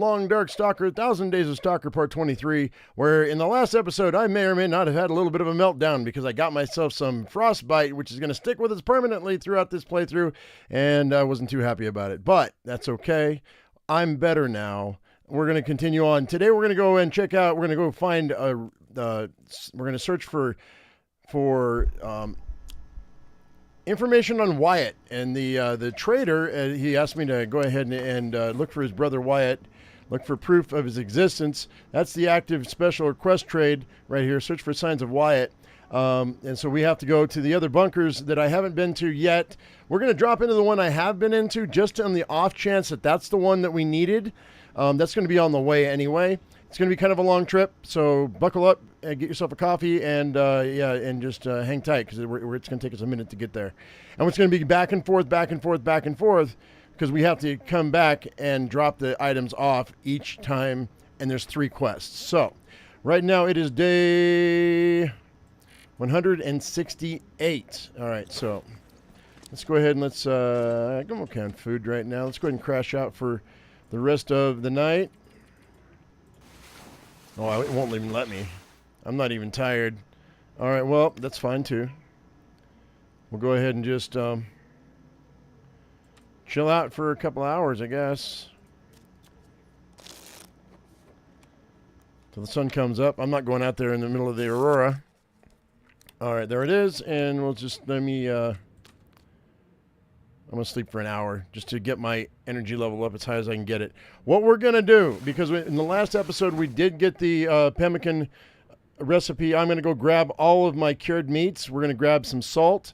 Long Dark Stalker, 1,000 Days of Stalker Part 23, where in the last episode I may or may not have had a little bit of a meltdown because I got myself some frostbite, which is going to stick with us permanently throughout this playthrough, and I wasn't too happy about it. But that's okay. I'm better now. We're going to continue on. Today we're going to go and check out, we're going to go find, we're going to search for information on Wyatt. And the trader, he asked me to go ahead and look for his brother Wyatt. Look for proof of his existence. That's the active special request trade right here. Search for signs of Wyatt. And so we have to go to the other bunkers that I haven't been to yet. We're going to drop into the one I have been into just on the off chance that that's the one that we needed. That's going to be on the way anyway. It's going to be kind of a long trip, so buckle up and get yourself a coffee and just hang tight because it's going to take us a minute to get there. And it's going to be back and forth, because we have to come back and drop the items off each time, and there's 3 quests. So, right now it is day 168. All right, so let's go ahead and I'm okay on food right now. Let's go ahead and crash out for the rest of the night. Oh, it won't even let me. I'm not even tired. All right, well, that's fine too. We'll go ahead and just chill out for a couple hours, I guess. Till the sun comes up. I'm not going out there in the middle of the aurora. All right, there it is. And we'll just I'm going to sleep for an hour just to get my energy level up as high as I can get it. What we're going to do, because in the last episode we did get the pemmican recipe, I'm going to go grab all of my cured meats. We're going to grab some salt,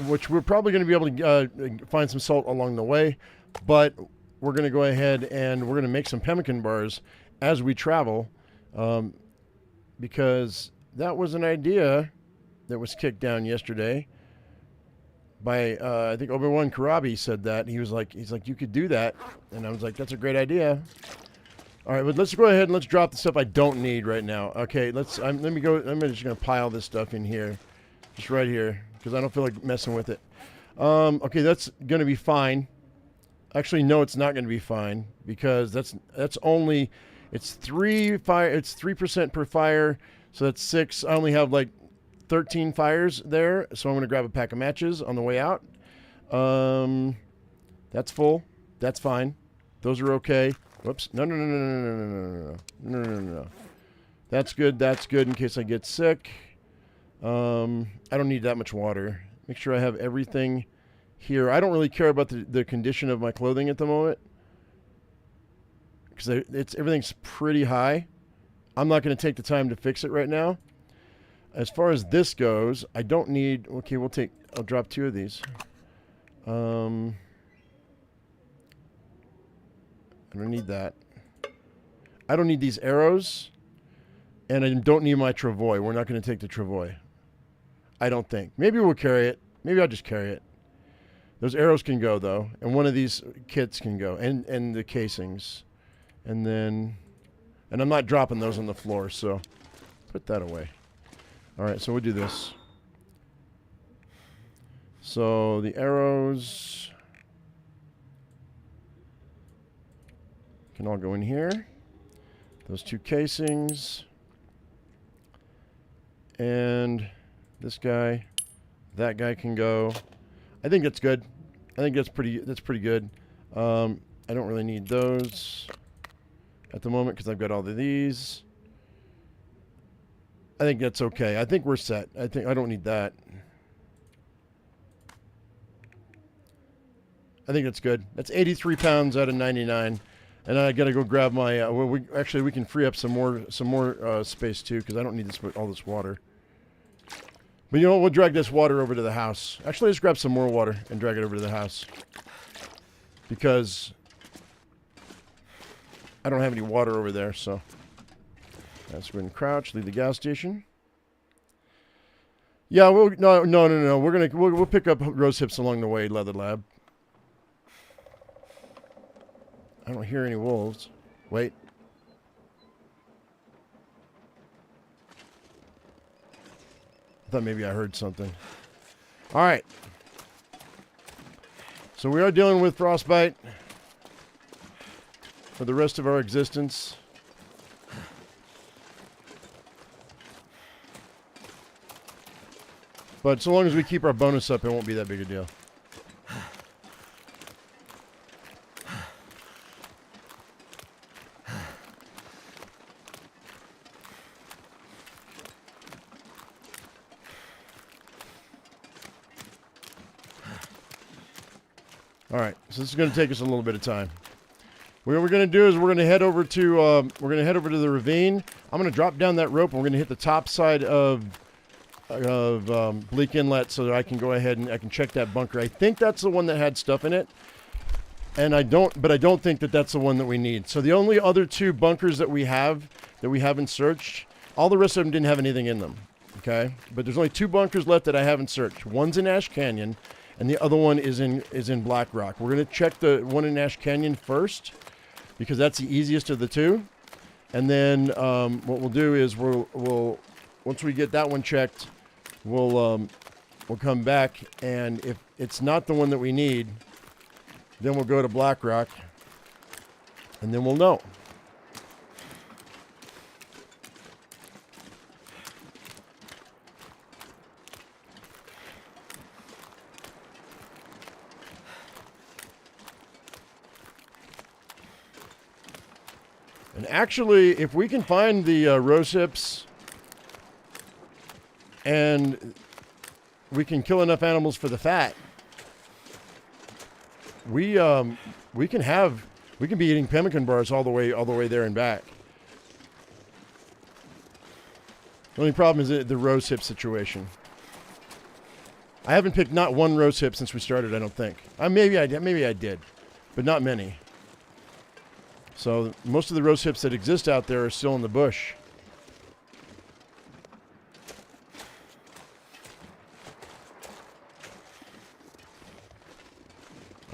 which we're probably going to be able to find some salt along the way. But we're going to go ahead and we're going to make some pemmican bars as we travel, because that was an idea that was kicked down yesterday by I think Obi-Wan Karabi said that. He's like, you could do that. And I was like, that's a great idea. All right, but let's go ahead and let's drop the stuff I don't need right now. Okay, let me go. I'm just going to pile this stuff in here. Just right here, because I don't feel like messing with it. Okay, that's going to be fine. Actually, no, it's not going to be fine, because that's only, it's 3% per fire, so that's 6. I only have like 13 fires there, so I'm going to grab a pack of matches on the way out. That's full. That's fine. Those are okay. Whoops. No. That's good. That's good in case I get sick. I don't need that much water. Make sure I have everything here. I don't really care about the condition of my clothing at the moment, because everything's pretty high. I'm not going to take the time to fix it right now. As far as this goes, I don't need... Okay, I'll drop 2 of these. I don't need that. I don't need these arrows. And I don't need my travois. We're not going to take the travois. I don't think. Maybe we'll carry it. Maybe I'll just carry it. Those arrows can go, though. And one of these kits can go. And the casings. And then... And I'm not dropping those on the floor, so... Put that away. Alright, so we'll do this. So, the arrows... can all go in here. Those 2 casings. And this guy. That guy can go. I think that's good. I think that's pretty good. I don't really need those at the moment because I've got all of these. I think that's okay. I think we're set. I don't need that. I think that's good. That's 83 pounds out of 99. And I gotta go grab my. We can free up some more space too, because I don't need all this water. But you know what? We'll drag this water over to the house. Actually, let's grab some more water and drag it over to the house, because I don't have any water over there. So let's go ahead and crouch. Leave the gas station. Yeah, no. We'll pick up rose hips along the way, Leather Lab. I don't hear any wolves. Wait. I thought maybe I heard something. All right. So we are dealing with frostbite. for the rest of our existence. But so long as we keep our bonus up, it won't be that big a deal. All right, so this is going to take us a little bit of time. What we're going to do is we're going to head over to the ravine. I'm going to drop down that rope, and we're going to hit the top side of Bleak Inlet so that I can go ahead and I can check that bunker. I think that's the one that had stuff in it, and I don't think that that's the one that we need. So the only other two bunkers that we haven't searched, all the rest of them didn't have anything in them. Okay, but there's only two bunkers left that I haven't searched. One's in Ash Canyon, and the other one is in Black Rock. We're going to check the one in Ash Canyon first because that's the easiest of the two. And then what we'll do is we'll once we get that one checked, we'll come back, and if it's not the one that we need, then we'll go to Black Rock, and then we'll know. And actually, if we can find the rose hips and we can kill enough animals for the fat, we can be eating pemmican bars all the way there and back. The only problem is the rose hip situation. I haven't picked not one rose hip since we started, I don't think. Maybe I did, but not many. So most of the rose hips that exist out there are still in the bush.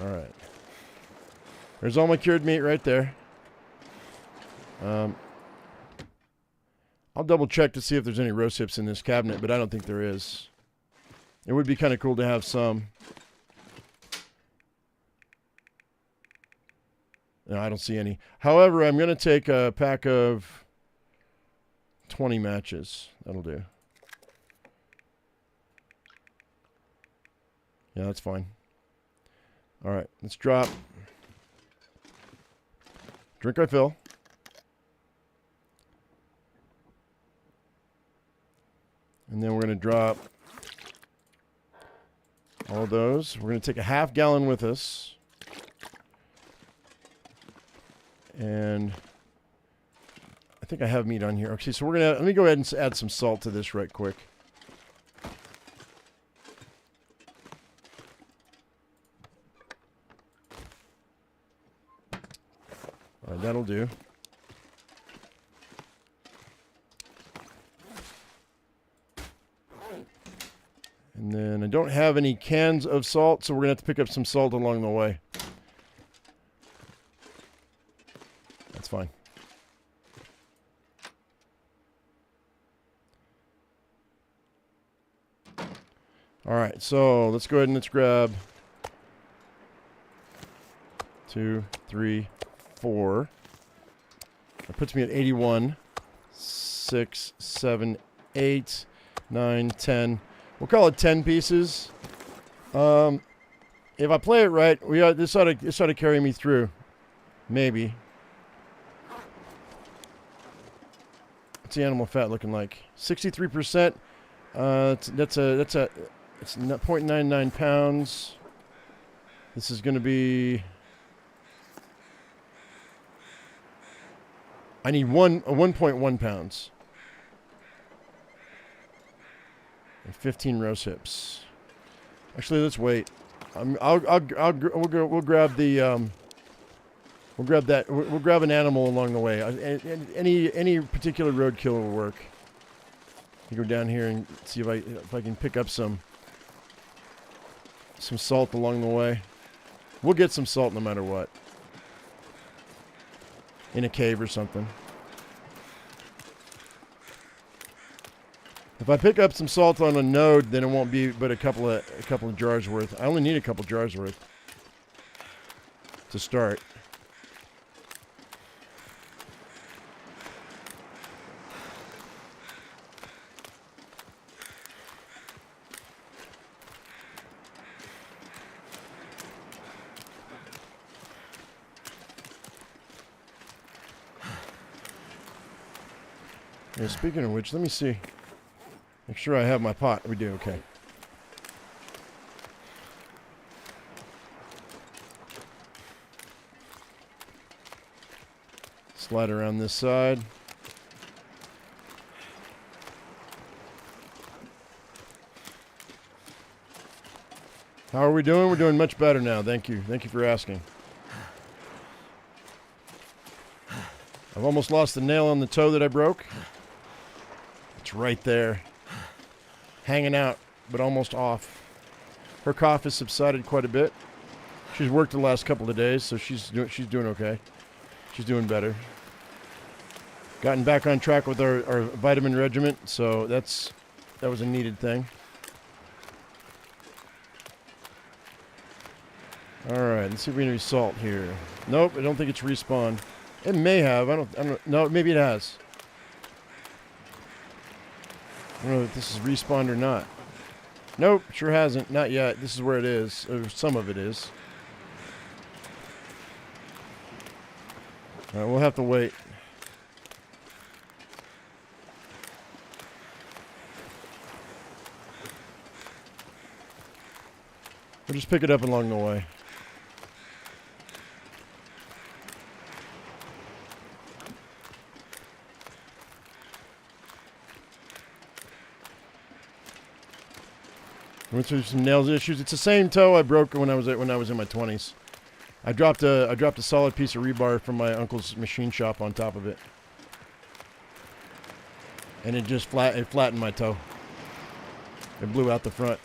All right. There's all my cured meat right there. I'll double check to see if there's any rose hips in this cabinet, but I don't think there is. It would be kind of cool to have some. No, I don't see any. However, I'm going to take a pack of 20 matches. That'll do. Yeah, that's fine. All right, let's drop. Drink our fill. And then we're going to drop all of those. We're going to take a half gallon with us. And I think I have meat on here. Okay, so let me go ahead and add some salt to this right quick. All right, that'll do. And then I don't have any cans of salt, so we're going to have to pick up some salt along the way. That's fine. All right, so let's go ahead and let's grab 2, 3, 4. That puts me at 81. 6, 7, 8, 9, 10. We'll call it 10 pieces. If I play it right, this ought to carry me through. Maybe. What's the animal fat looking like? 63%. It's 0.99 pounds. This is going to be. I need 1.1 pounds. And 15 rose hips. Actually, let's wait. We'll grab the. We'll grab that. We'll grab an animal along the way. Any particular roadkill will work. You go down here and see if I can pick up some salt along the way. We'll get some salt no matter what. In a cave or something. If I pick up some salt on a node, then it won't be but a couple of jars worth. I only need a couple jars worth to start. Yeah, speaking of which, let me see. Make sure I have my pot. We do, okay. Slide around this side. How are we doing? We're doing much better now. Thank you. Thank you for asking. I've almost lost the nail on the toe that I broke. It's right there. Hanging out, but almost off. Her cough has subsided quite a bit. She's worked the last couple of days, so she's doing okay. She's doing better. Gotten back on track with our vitamin regimen, so that was a needed thing. Alright, let's see if we can result here. Nope, I don't think it's respawn. It may have. I don't no, maybe it has. I don't know if this is respawned or not. Nope, sure hasn't. Not yet. This is where it is. Or some of it is. Alright, we'll have to wait. We'll just pick it up along the way. Went through some nails issues. It's the same toe I broke when I was in my 20s. I dropped a solid piece of rebar from my uncle's machine shop on top of it, and it just flattened my toe. It blew out the front,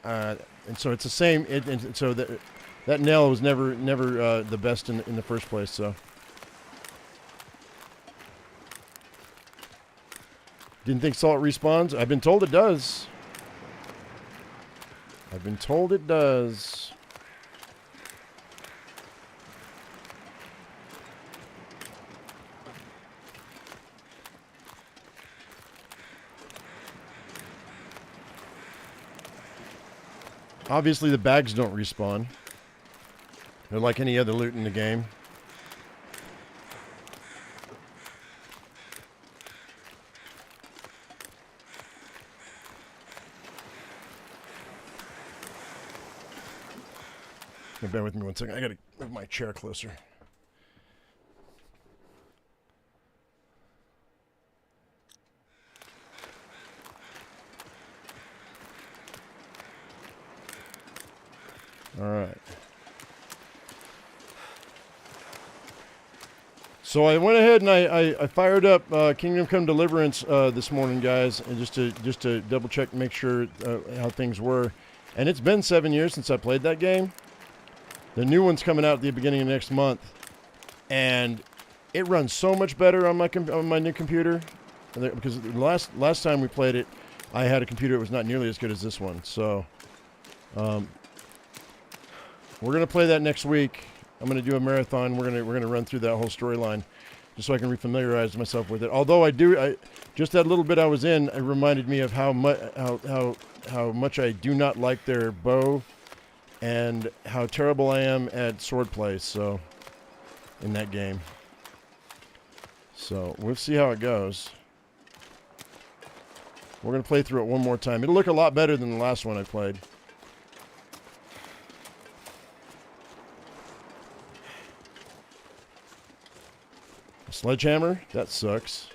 and so it's the same. And so that nail was never the best in the first place. So didn't think salt respawns. I've been told it does. I've been told it does. Obviously, the bags don't respawn. They're like any other loot in the game. Bear with me one second. I gotta move my chair closer. All right. So I went ahead and I fired up Kingdom Come Deliverance this morning, guys, and just to double check, make sure how things were. And it's been 7 years since I played that game. The new one's coming out at the beginning of next month, and it runs so much better on my new computer. Because the last time we played it, I had a computer that was not nearly as good as this one. So, we're gonna play that next week. I'm gonna do a marathon. We're gonna run through that whole storyline, just so I can refamiliarize myself with it. Although just that little bit I was in, it reminded me of how much I do not like their bow. And how terrible I am at swordplay, so, in that game. So, we'll see how it goes. We're going to play through it one more time. It'll look a lot better than the last one I played. A sledgehammer? That sucks.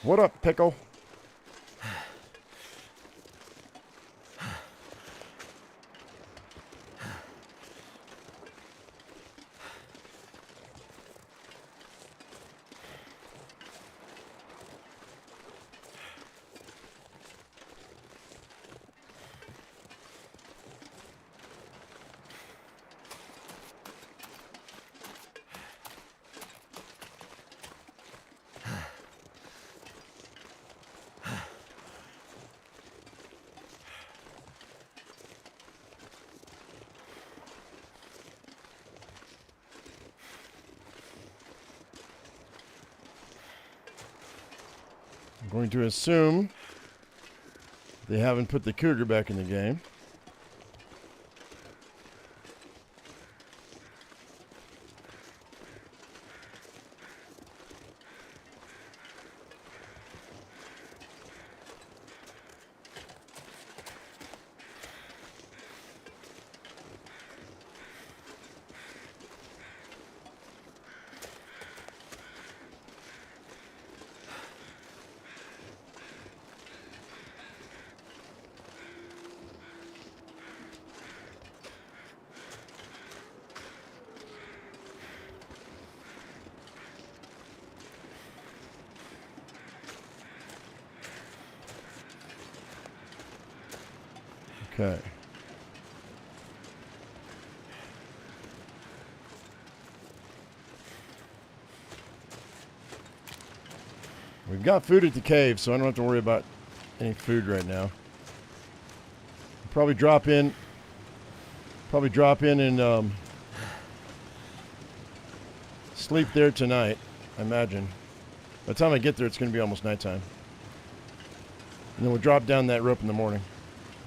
What up, Pickle? Going to assume they haven't put the cougar back in the game. Okay. We've got food at the cave, so I don't have to worry about any food right now. Probably drop in and sleep there tonight, I imagine. By the time I get there, it's going to be almost nighttime. And then we'll drop down that rope in the morning.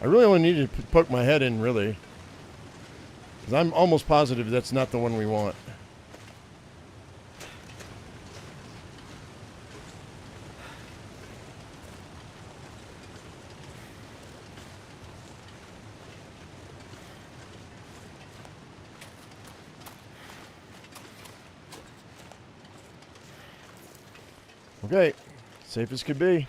I really only need to poke my head in, really. Because I'm almost positive that's not the one we want. Okay, safe as could be.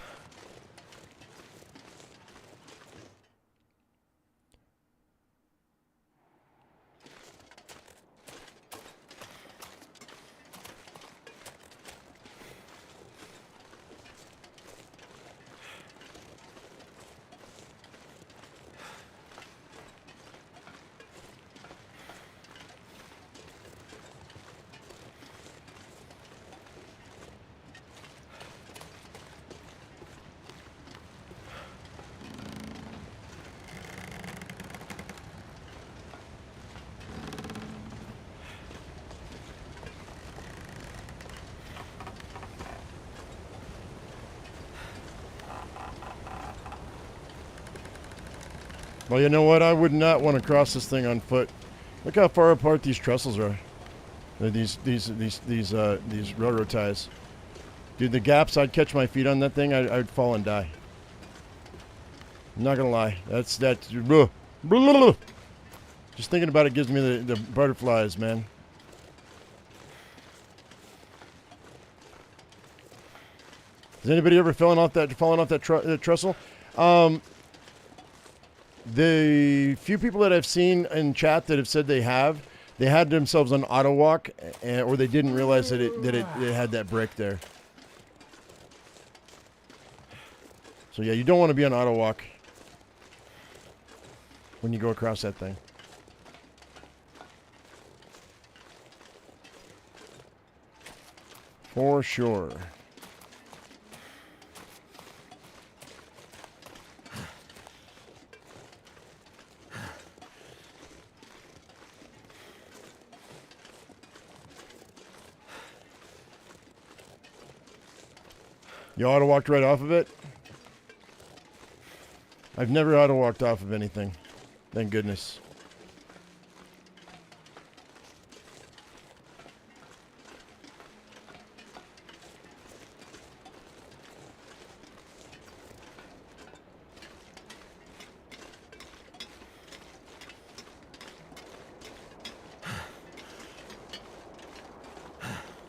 Well, you know what? I would not want to cross this thing on foot. Look how far apart these trestles are. These railroad ties. Dude, the gaps, I'd catch my feet on that thing, I'd fall and die. I'm not gonna lie. That's just thinking about it gives me the butterflies, man. Has anybody ever fallen off that trestle? The few people that I've seen in chat that have said they had themselves on auto walk, or they didn't realize that it had that break there. So yeah, you don't want to be on auto walk when you go across that thing. For sure. You auto-walked right off of it? I've never auto-walked off of anything. Thank goodness.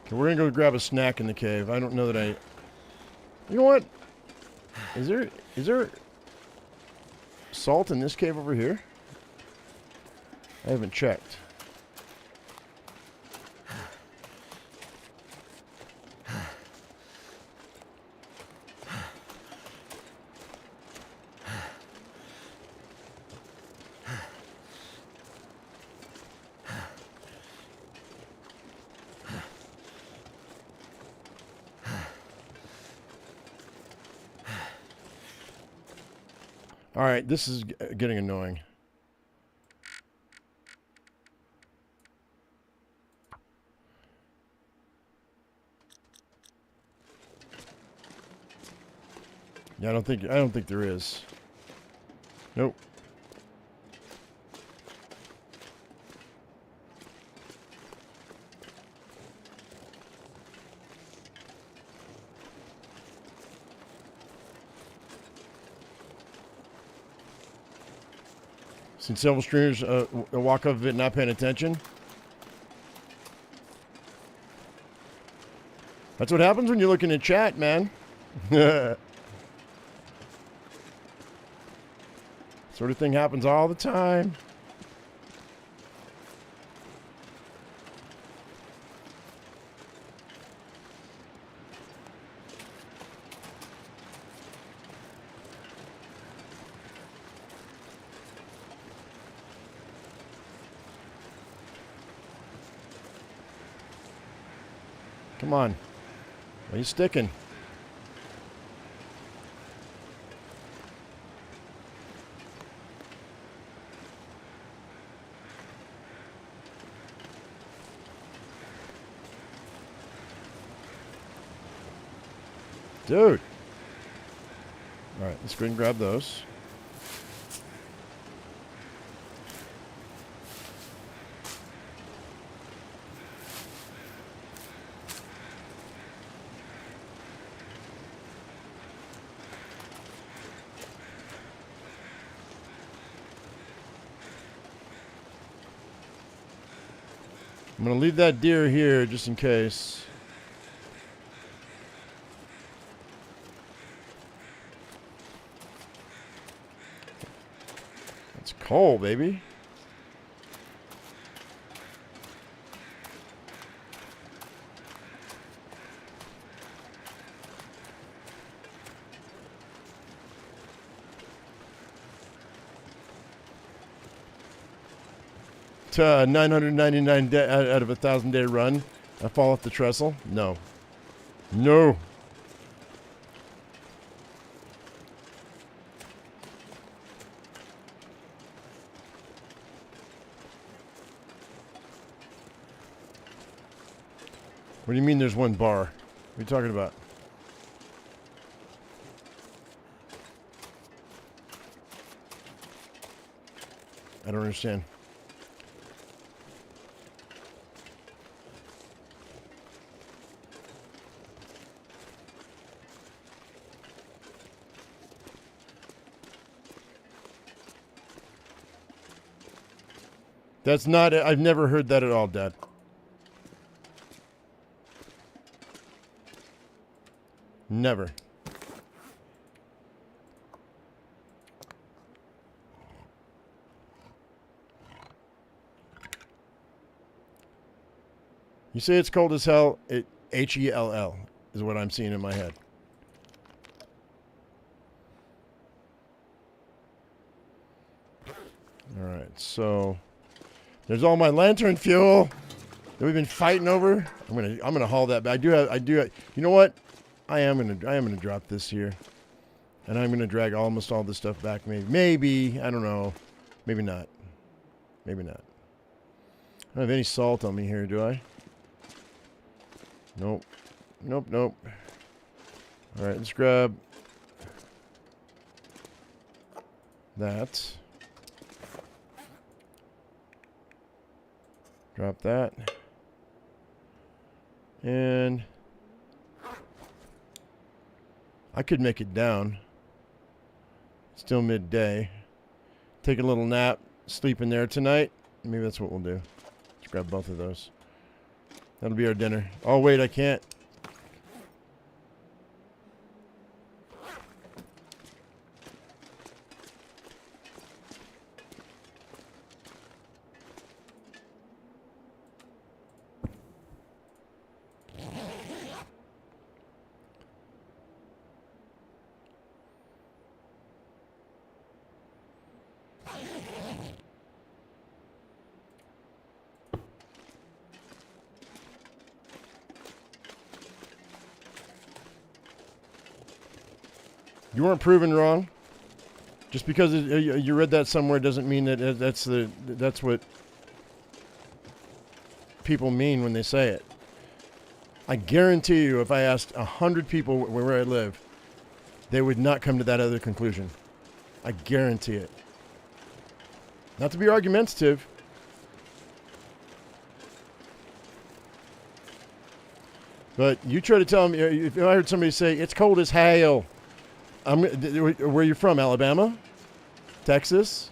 Okay, we're gonna go grab a snack in the cave. I don't know that I... You know what? Is there salt in this cave over here? I haven't checked. All right, this is getting annoying. Yeah, I don't think there is. Nope. Seen several streamers walk off of it not paying attention. That's what happens when you're looking at chat, man. Sort of thing happens all the time. Come on. Why are you sticking? Dude. All right, let's go ahead and grab those. I'm going to leave that deer here just in case. It's coal, baby. It's 999 out of a 1,000-day run. I fall off the trestle? No. No. What do you mean there's one bar? What are you talking about? I don't understand. That's not it. I've never heard that at all, Dad. Never. You say it's cold as hell. Hell is what I'm seeing in my head. All right, so there's all my lantern fuel that we've been fighting over. I'm gonna haul that back. I do have, you know what? I am gonna drop this here, and I'm gonna drag almost all this stuff back. Maybe I don't know. Maybe not. Maybe not. I don't have any salt on me here, do I? Nope. Nope, nope. All right, let's grab that. Drop that. And I could make it down. Still midday. Take a little nap, sleep in there tonight. Maybe that's what we'll do. Let's grab both of those. That'll be our dinner. Oh, wait, I can't. You weren't proven wrong. Just because you read that somewhere doesn't mean that that's what people mean when they say it. I guarantee you, if I asked 100 people where I live, they would not come to that other conclusion. I guarantee it. Not to be argumentative. But you try to tell me, if I heard somebody say, it's cold as hell. Where are you from, Alabama? Texas?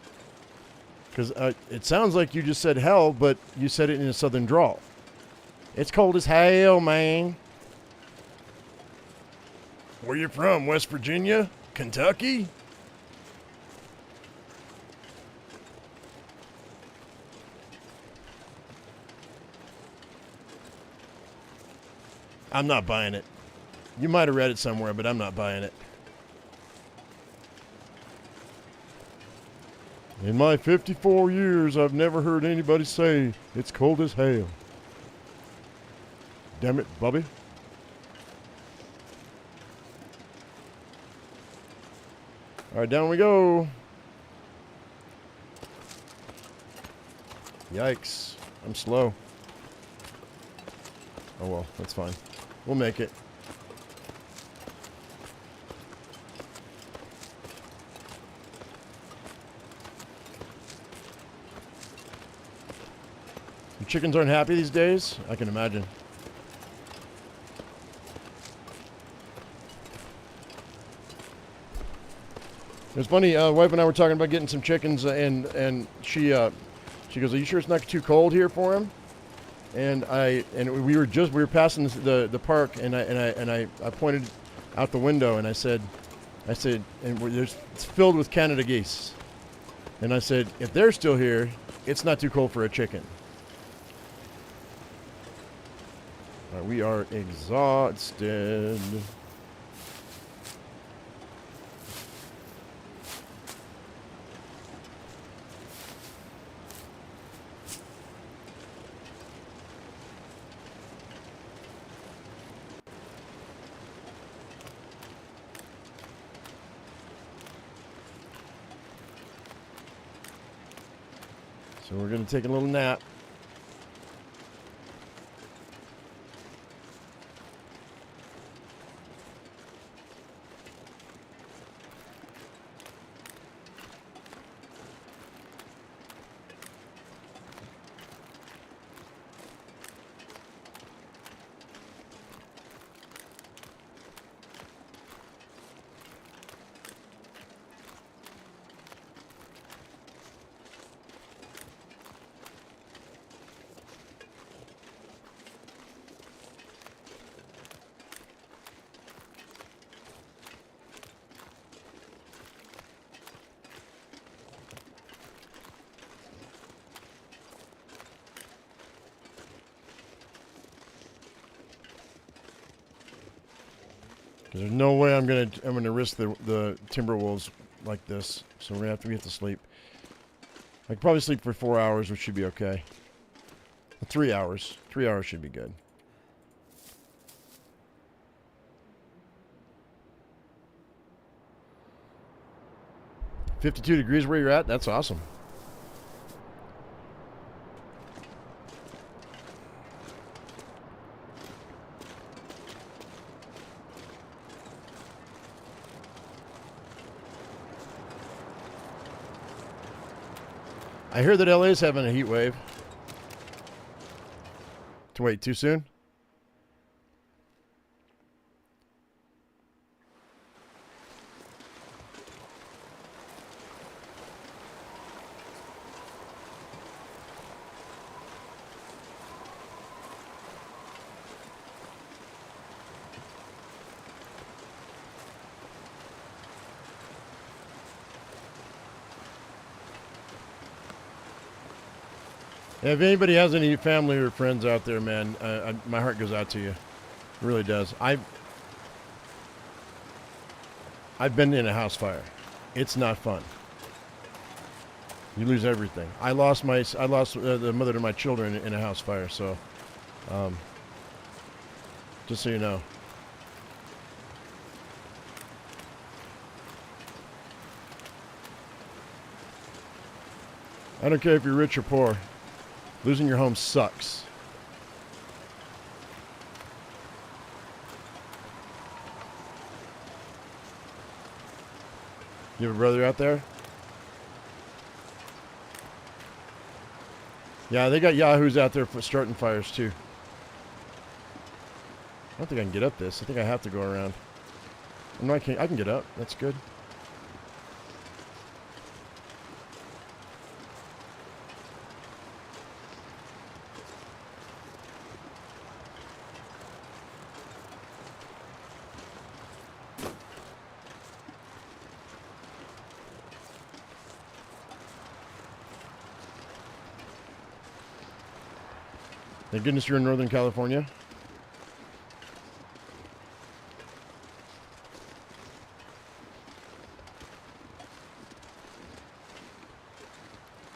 Because it sounds like you just said hell, but you said it in a southern drawl. It's cold as hell, man. Where you from, West Virginia? Kentucky? I'm not buying it. You might have read it somewhere, but I'm not buying it. In my 54 years, I've never heard anybody say it's cold as hell. Damn it, Bobby. All right, down we go. Yikes. I'm slow. Oh well, that's fine. We'll make it. Your chickens aren't happy these days? I can imagine. It's funny, wife and I were talking about getting some chickens, and she goes, "Are you sure it's not too cold here for him?" And we were passing the park, and I pointed out the window, and I said, and it's filled with Canada geese, and I said, if they're still here, it's not too cold for a chicken. All right, we are exhausted. So we're going to take a little nap. Because there's no way I'm gonna risk the timber wolves like this. So we have to sleep. I could probably sleep for 4 hours, which should be okay. 3 hours. 3 hours should be good. "52 degrees where you're at? That's awesome. I hear that LA is having a heat wave. Wait, too soon? If anybody has any family or friends out there, man, my heart goes out to you. It really does. I've been in a house fire. It's not fun. You lose everything. I lost the mother to my children in a house fire. So, just so you know. I don't care if you're rich or poor. Losing your home sucks. You have a brother out there? Yeah, they got yahoos out there for starting fires too. I don't think I can get up this. I think I have to go around. No, I can get up. That's good. Thank goodness you're in Northern California.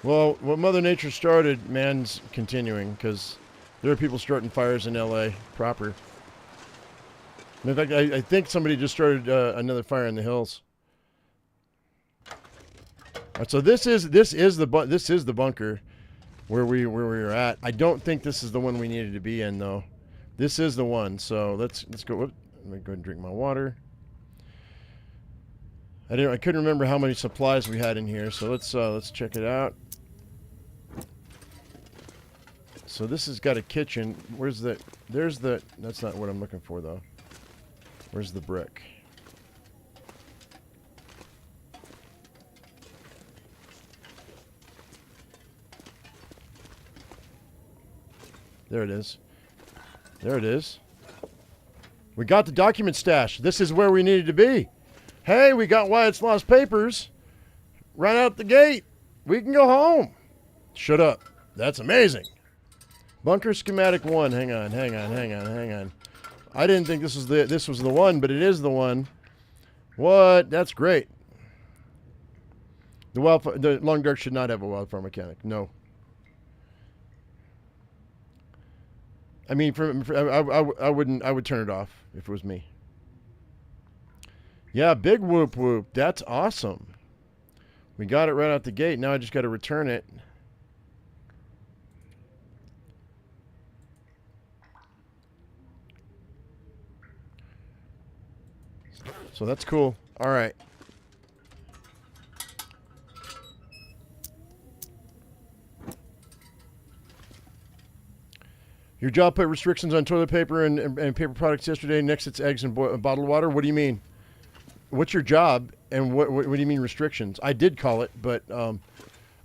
Well, what Mother Nature started, man's continuing, because there are people starting fires in L.A. proper. In fact, I think somebody just started another fire in the hills. All right, so this is the bunker where we were at. I don't think this is the one we needed to be in though. This is the one. So let's go. Let me go ahead and drink my water. I couldn't remember how many supplies we had in here. So let's check it out. So this has got a kitchen. Where's the? There's the. That's not what I'm looking for though. Where's the brick? There it is. There it is. We got the document stash. This is where we needed to be. Hey, we got Wyatt's lost papers. Right out the gate. We can go home. Shut up. That's amazing. Bunker schematic 1. Hang on. I didn't think this was the one, but it is the one. What? That's great. The long dark should not have a wildfire mechanic. No. I mean, I would turn it off if it was me. Yeah, big whoop whoop. That's awesome. We got it right out the gate. Now I just got to return it. So that's cool. All right. Your job put restrictions on toilet paper and paper products yesterday. Next, it's eggs and bottled water. What do you mean? What's your job? And what do you mean restrictions? I did call it, but oh,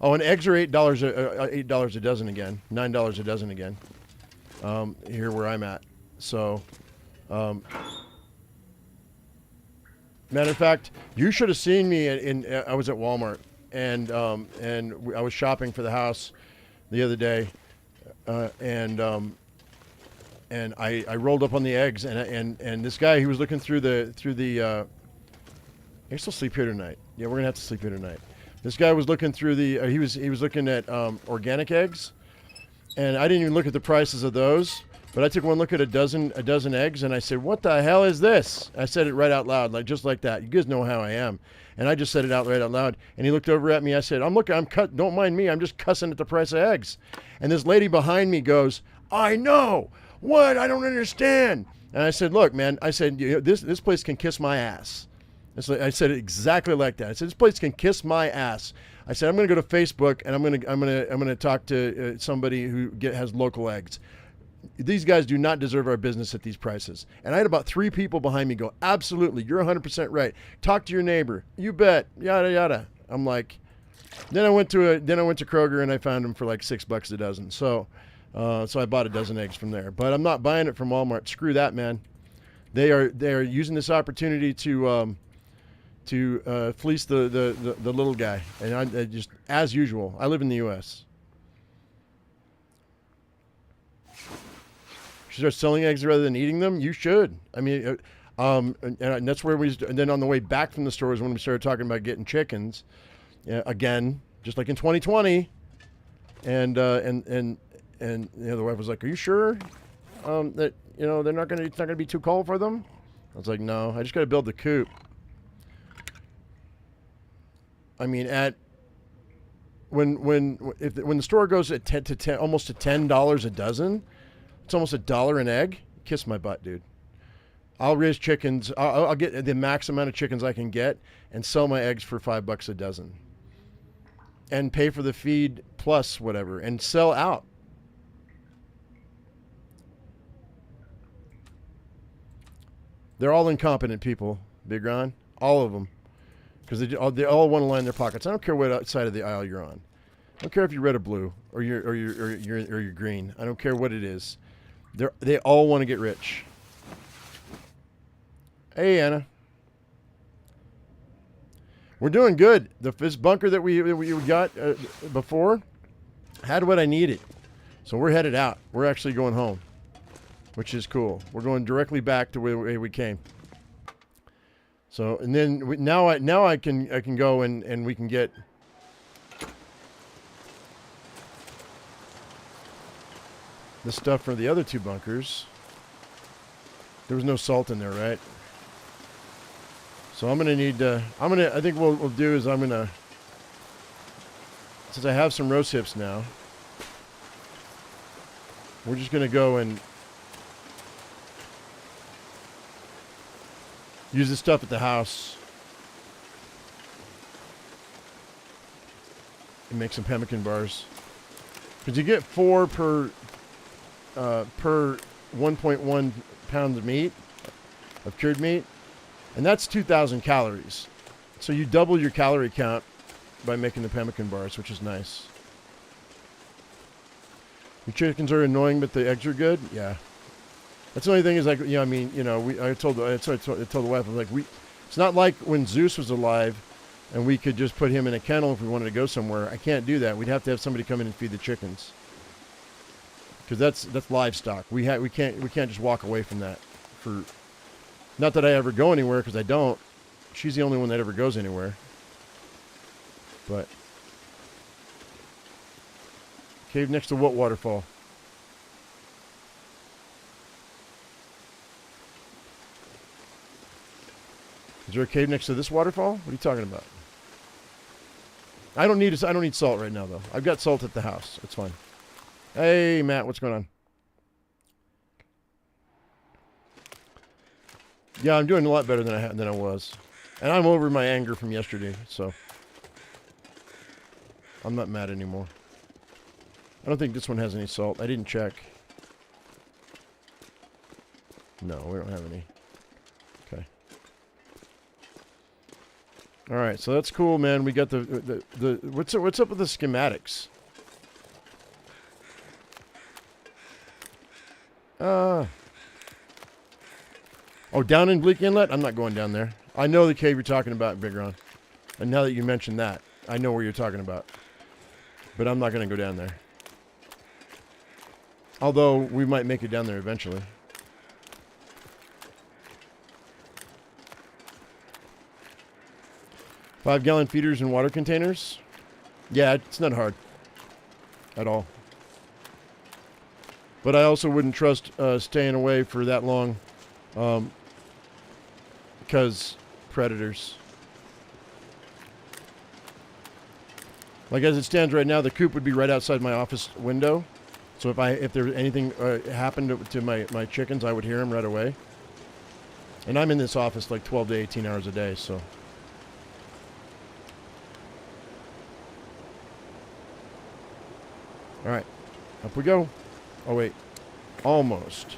and eggs are $8 a dozen again. $9 a dozen again. Here where I'm at. So, matter of fact, you should have seen me I was at Walmart and I was shopping for the house the other day, and I rolled up on the eggs, and this guy, he was looking through the I guess I'll sleep here tonight. Yeah, we're gonna have to sleep here tonight. This guy was looking through he was looking at organic eggs, and I didn't even look at the prices of those, but I took one look at a dozen eggs, and I said, "What the hell is this?" I said it right out loud, just like that. You guys know how I am, and I just said it right out loud. And he looked over at me. I said, don't mind me. I'm just cussing at the price of eggs. And this lady behind me goes, "I know. What? I don't understand." And I said, "Look, man," I said, this place can kiss my ass. I said it exactly like that. I said, "This place can kiss my ass." I said, "I'm going to go to Facebook and I'm going to talk to somebody who has local eggs. These guys do not deserve our business at these prices." And I had about 3 people behind me go, "Absolutely, you're 100% right. Talk to your neighbor. You bet." Yada yada. I'm like, then I went to Kroger and I found them for like $6 a dozen. So I bought a dozen eggs from there. But I'm not buying it from Walmart. Screw that, man. They are using this opportunity to fleece the little guy. And I just, as usual, I live in the U.S. Should I start selling eggs rather than eating them? You should. I mean, and that's where and then on the way back from the store is when we started talking about getting chickens, again, just like in 2020. And the wife was like, "Are you sure that it's not gonna be too cold for them?" I was like, "No, I just got to build the coop." I mean, when the store goes at almost to $10 a dozen, it's almost $1 an egg. Kiss my butt, dude. I'll raise chickens. I'll get the max amount of chickens I can get and sell my eggs for $5 a dozen. And pay for the feed plus whatever and sell out. They're all incompetent people, Big Ron. All of them. Because they all want to line their pockets. I don't care what side of the aisle you're on. I don't care if you're red or blue or you're green. I don't care what it is. They all want to get rich. Hey, Anna. We're doing good. This bunker that we got before had what I needed. So we're headed out. We're actually going home, which is cool. We're going directly back to where we came. So, and then now I can go and we can get the stuff for the other two bunkers. There was no salt in there, right? So I'm gonna need I think what we'll do is since I have some roast hips now, we're just gonna go and use the stuff at the house and make some pemmican bars. Because you get 4 per 1.1 pounds of meat, of cured meat, and that's 2,000 calories. So you double your calorie count by making the pemmican bars, which is nice. Your chickens are annoying, but the eggs are good. Yeah. That's the only thing is like, I told the wife, I was like, it's not like when Zeus was alive and we could just put him in a kennel if we wanted to go somewhere. I can't do that. We'd have to have somebody come in and feed the chickens. Because that's livestock. We can't just walk away from that. Not that I ever go anywhere, because I don't. She's the only one that ever goes anywhere. But cave next to what waterfall? Is there a cave next to this waterfall? What are you talking about? I don't need salt right now though. I've got salt at the house. It's fine. Hey Matt, what's going on? Yeah, I'm doing a lot better than I was. And I'm over my anger from yesterday, so I'm not mad anymore. I don't think this one has any salt. I didn't check. No, we don't have any. Okay. All right, so that's cool, man. We got the what's up with the schematics? Oh, down in Bleak Inlet? I'm not going down there. I know the cave you're talking about, Big Ron. And now that you mentioned that, I know where you're talking about. But I'm not going to go down there. Although, we might make it down there eventually. Five-gallon feeders and water containers? Yeah, it's not hard. At all. But I also wouldn't trust staying away for that long. Because predators. Like as it stands right now, the coop would be right outside my office window. So if there anything happened to my chickens, I would hear them right away. And I'm in this office like 12 to 18 hours a day, so. All right, up we go. Oh wait, almost.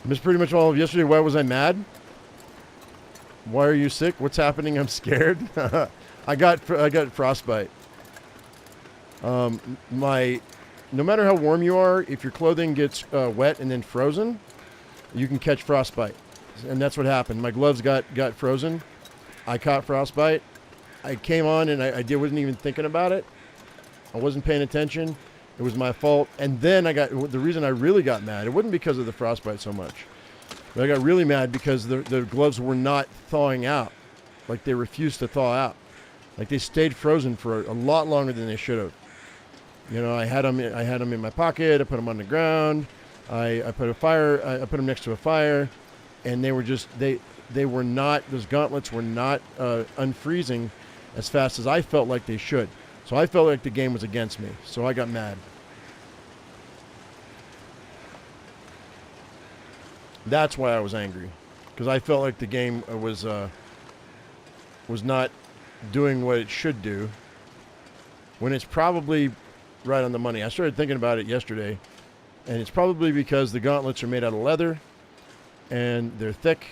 Missed pretty much all of yesterday. Why was I mad? Why are you sick? What's happening? I'm scared. I got frostbite. No matter how warm you are, if your clothing gets wet and then frozen, you can catch frostbite. And that's what happened. My gloves got frozen. I caught frostbite. I came on and I wasn't even thinking about it. I wasn't paying attention. It was my fault. And then the reason I really got mad, it wasn't because of the frostbite so much. But I got really mad because the gloves were not thawing out. Like they refused to thaw out. Like they stayed frozen for a lot longer than they should have. You know, I had them in my pocket. I put them on the ground. I put them next to a fire, and they were just they were not, those gauntlets were not unfreezing as fast as I felt like they should. So I felt like the game was against me. So I got mad. That's why I was angry, because I felt like the game was not doing what it should do, when it's probably right on the money. I started thinking about it yesterday, and it's probably because the gauntlets are made out of leather, and they're thick,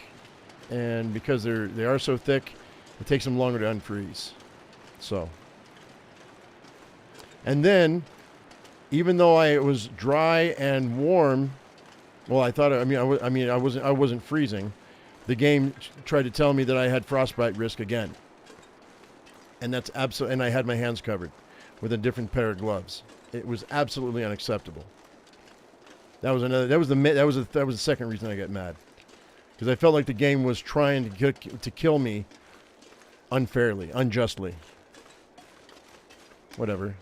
and because they are so thick, it takes them longer to unfreeze. So, and then, even though it was dry and warm, well, I thought, I wasn't freezing. The game tried to tell me that I had frostbite risk again, and that's absolutely. And I had my hands covered with a different pair of gloves. It was absolutely unacceptable. That was the second reason I got mad, because I felt like the game was trying to kill me unfairly, unjustly. Whatever.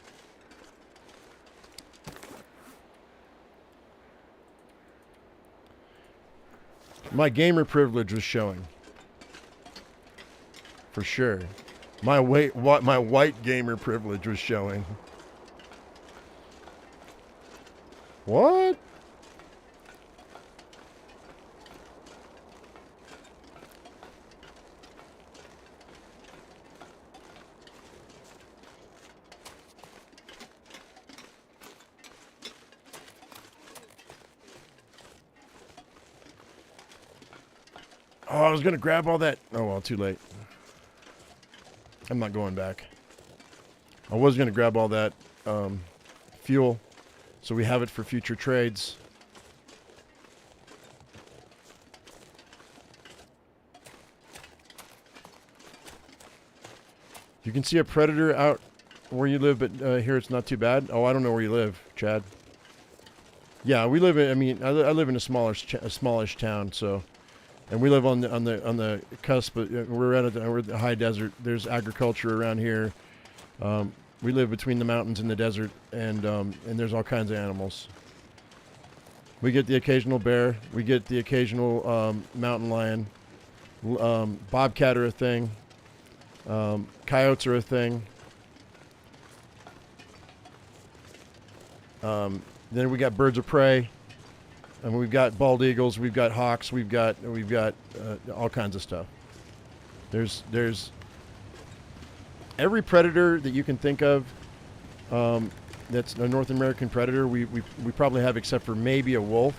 My gamer privilege was showing, for sure. My white gamer privilege was showing. What? Oh, I was going to grab all that. Oh, well, too late. I'm not going back. I was going to grab all that fuel, so we have it for future trades. You can see a predator out where you live, but here it's not too bad. Oh, I don't know where you live, Chad. Yeah, we live in. I live in a smallish town, so. And we live on the cusp. We're at the high desert. There's agriculture around here. We live between the mountains and the desert, and there's all kinds of animals. We get the occasional bear. We get the occasional mountain lion. Bobcat are a thing. Coyotes are a thing. Then we got birds of prey. And we've got bald eagles, we've got hawks, we've got all kinds of stuff. There's every predator that you can think of. That's a North American predator. We probably have, except for maybe a wolf.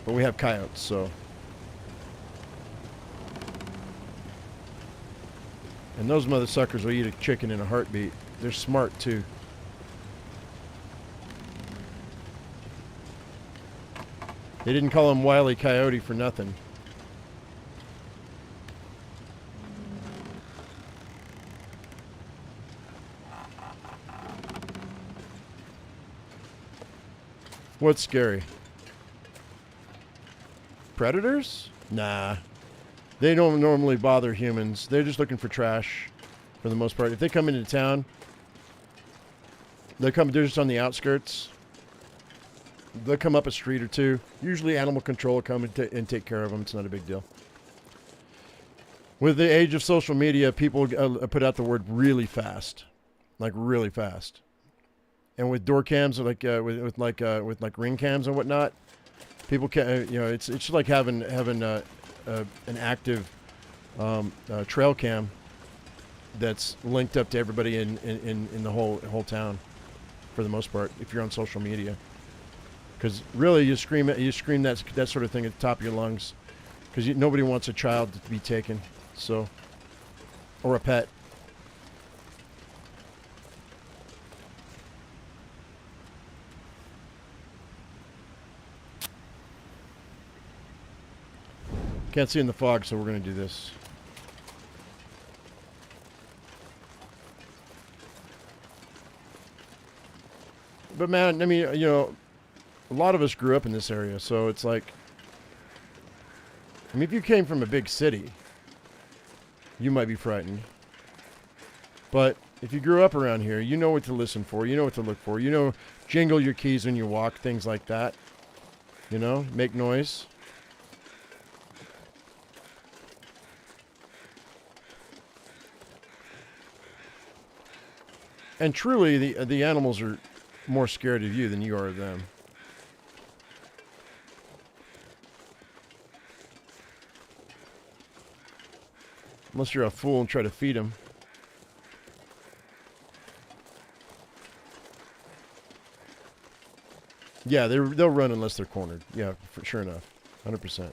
But we have coyotes, so. And those mother suckers will eat a chicken in a heartbeat. They're smart too. They didn't call him Wile E. Coyote for nothing. What's scary? Predators? Nah. They don't normally bother humans. They're just looking for trash for the most part. If they come into town, they're just on the outskirts. They'll come up a street or two. Usually animal control will come and take care of them. It's not a big deal. With the age of social media, people put out the word really fast. Like really fast. And with door cams, like with ring cams and whatnot, people can, it's just like having an active trail cam that's linked up to everybody in the whole town, for the most part, if you're on social media. Because really, you scream that sort of thing at the top of your lungs, because nobody wants a child to be taken, so, or a pet. Can't see in the fog, so we're going to do this. But man, a lot of us grew up in this area, so it's like, if you came from a big city, you might be frightened. But if you grew up around here, you know what to listen for, you know what to look for, jingle your keys when you walk, things like that. Make noise. And truly, the animals are more scared of you than you are of them. Unless you're a fool and try to feed them. Yeah, they'll run unless they're cornered. Yeah, for sure enough. 100%.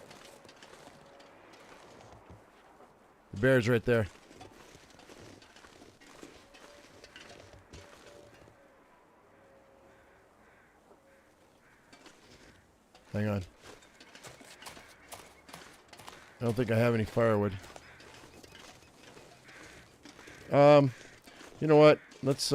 The bear's right there. Hang on. I don't think I have any firewood. You know what? Let's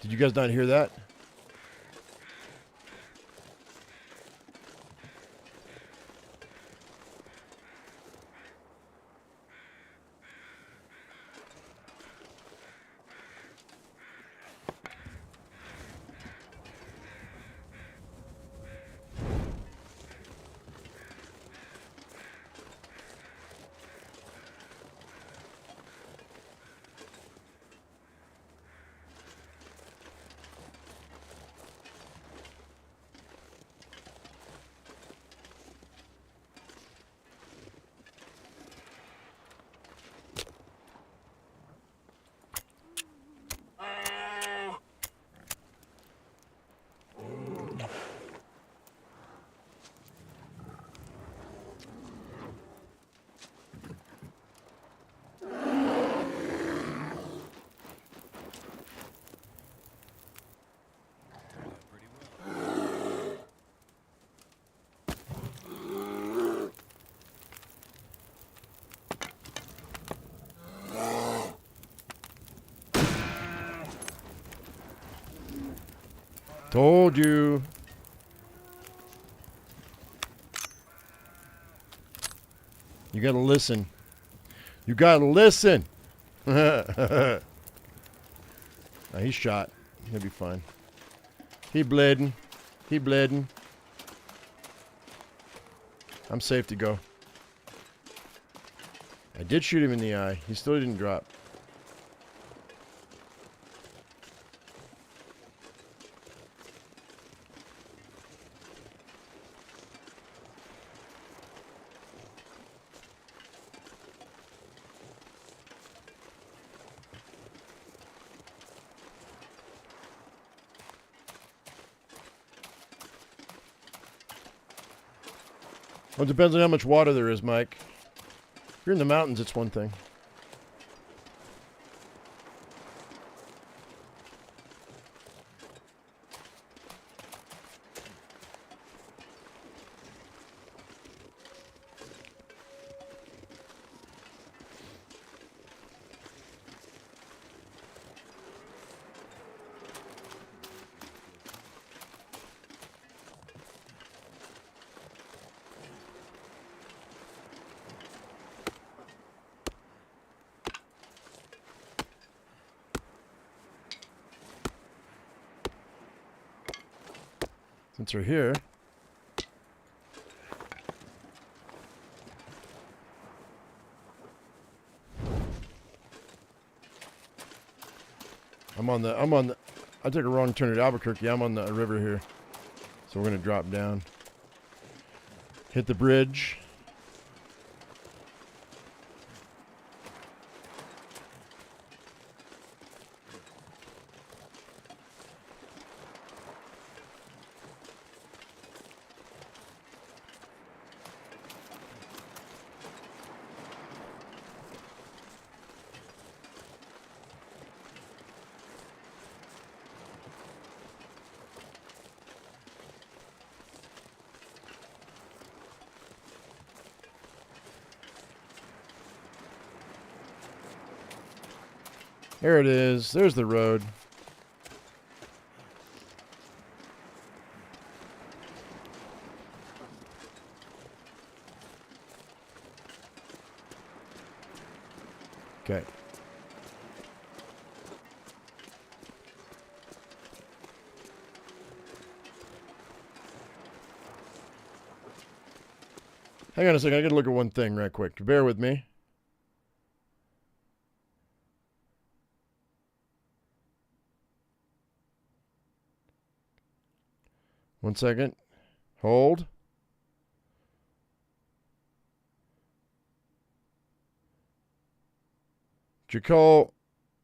Did you guys not hear that? Told you. You gotta listen. You gotta listen. Now, he's shot. He'll be fine. He bleeding. He bleeding. I'm safe to go. I did shoot him in the eye. He still didn't drop. Well, it depends on how much water there is, Mike. If you're in the mountains, it's one thing. Since we're here, I took a wrong turn at Albuquerque. I'm on the river here. So we're going to drop down. Hit the bridge. There it is. There's the road. Okay. Hang on a second. I gotta look at one thing right quick. Bear with me. One second. Hold. Jacole.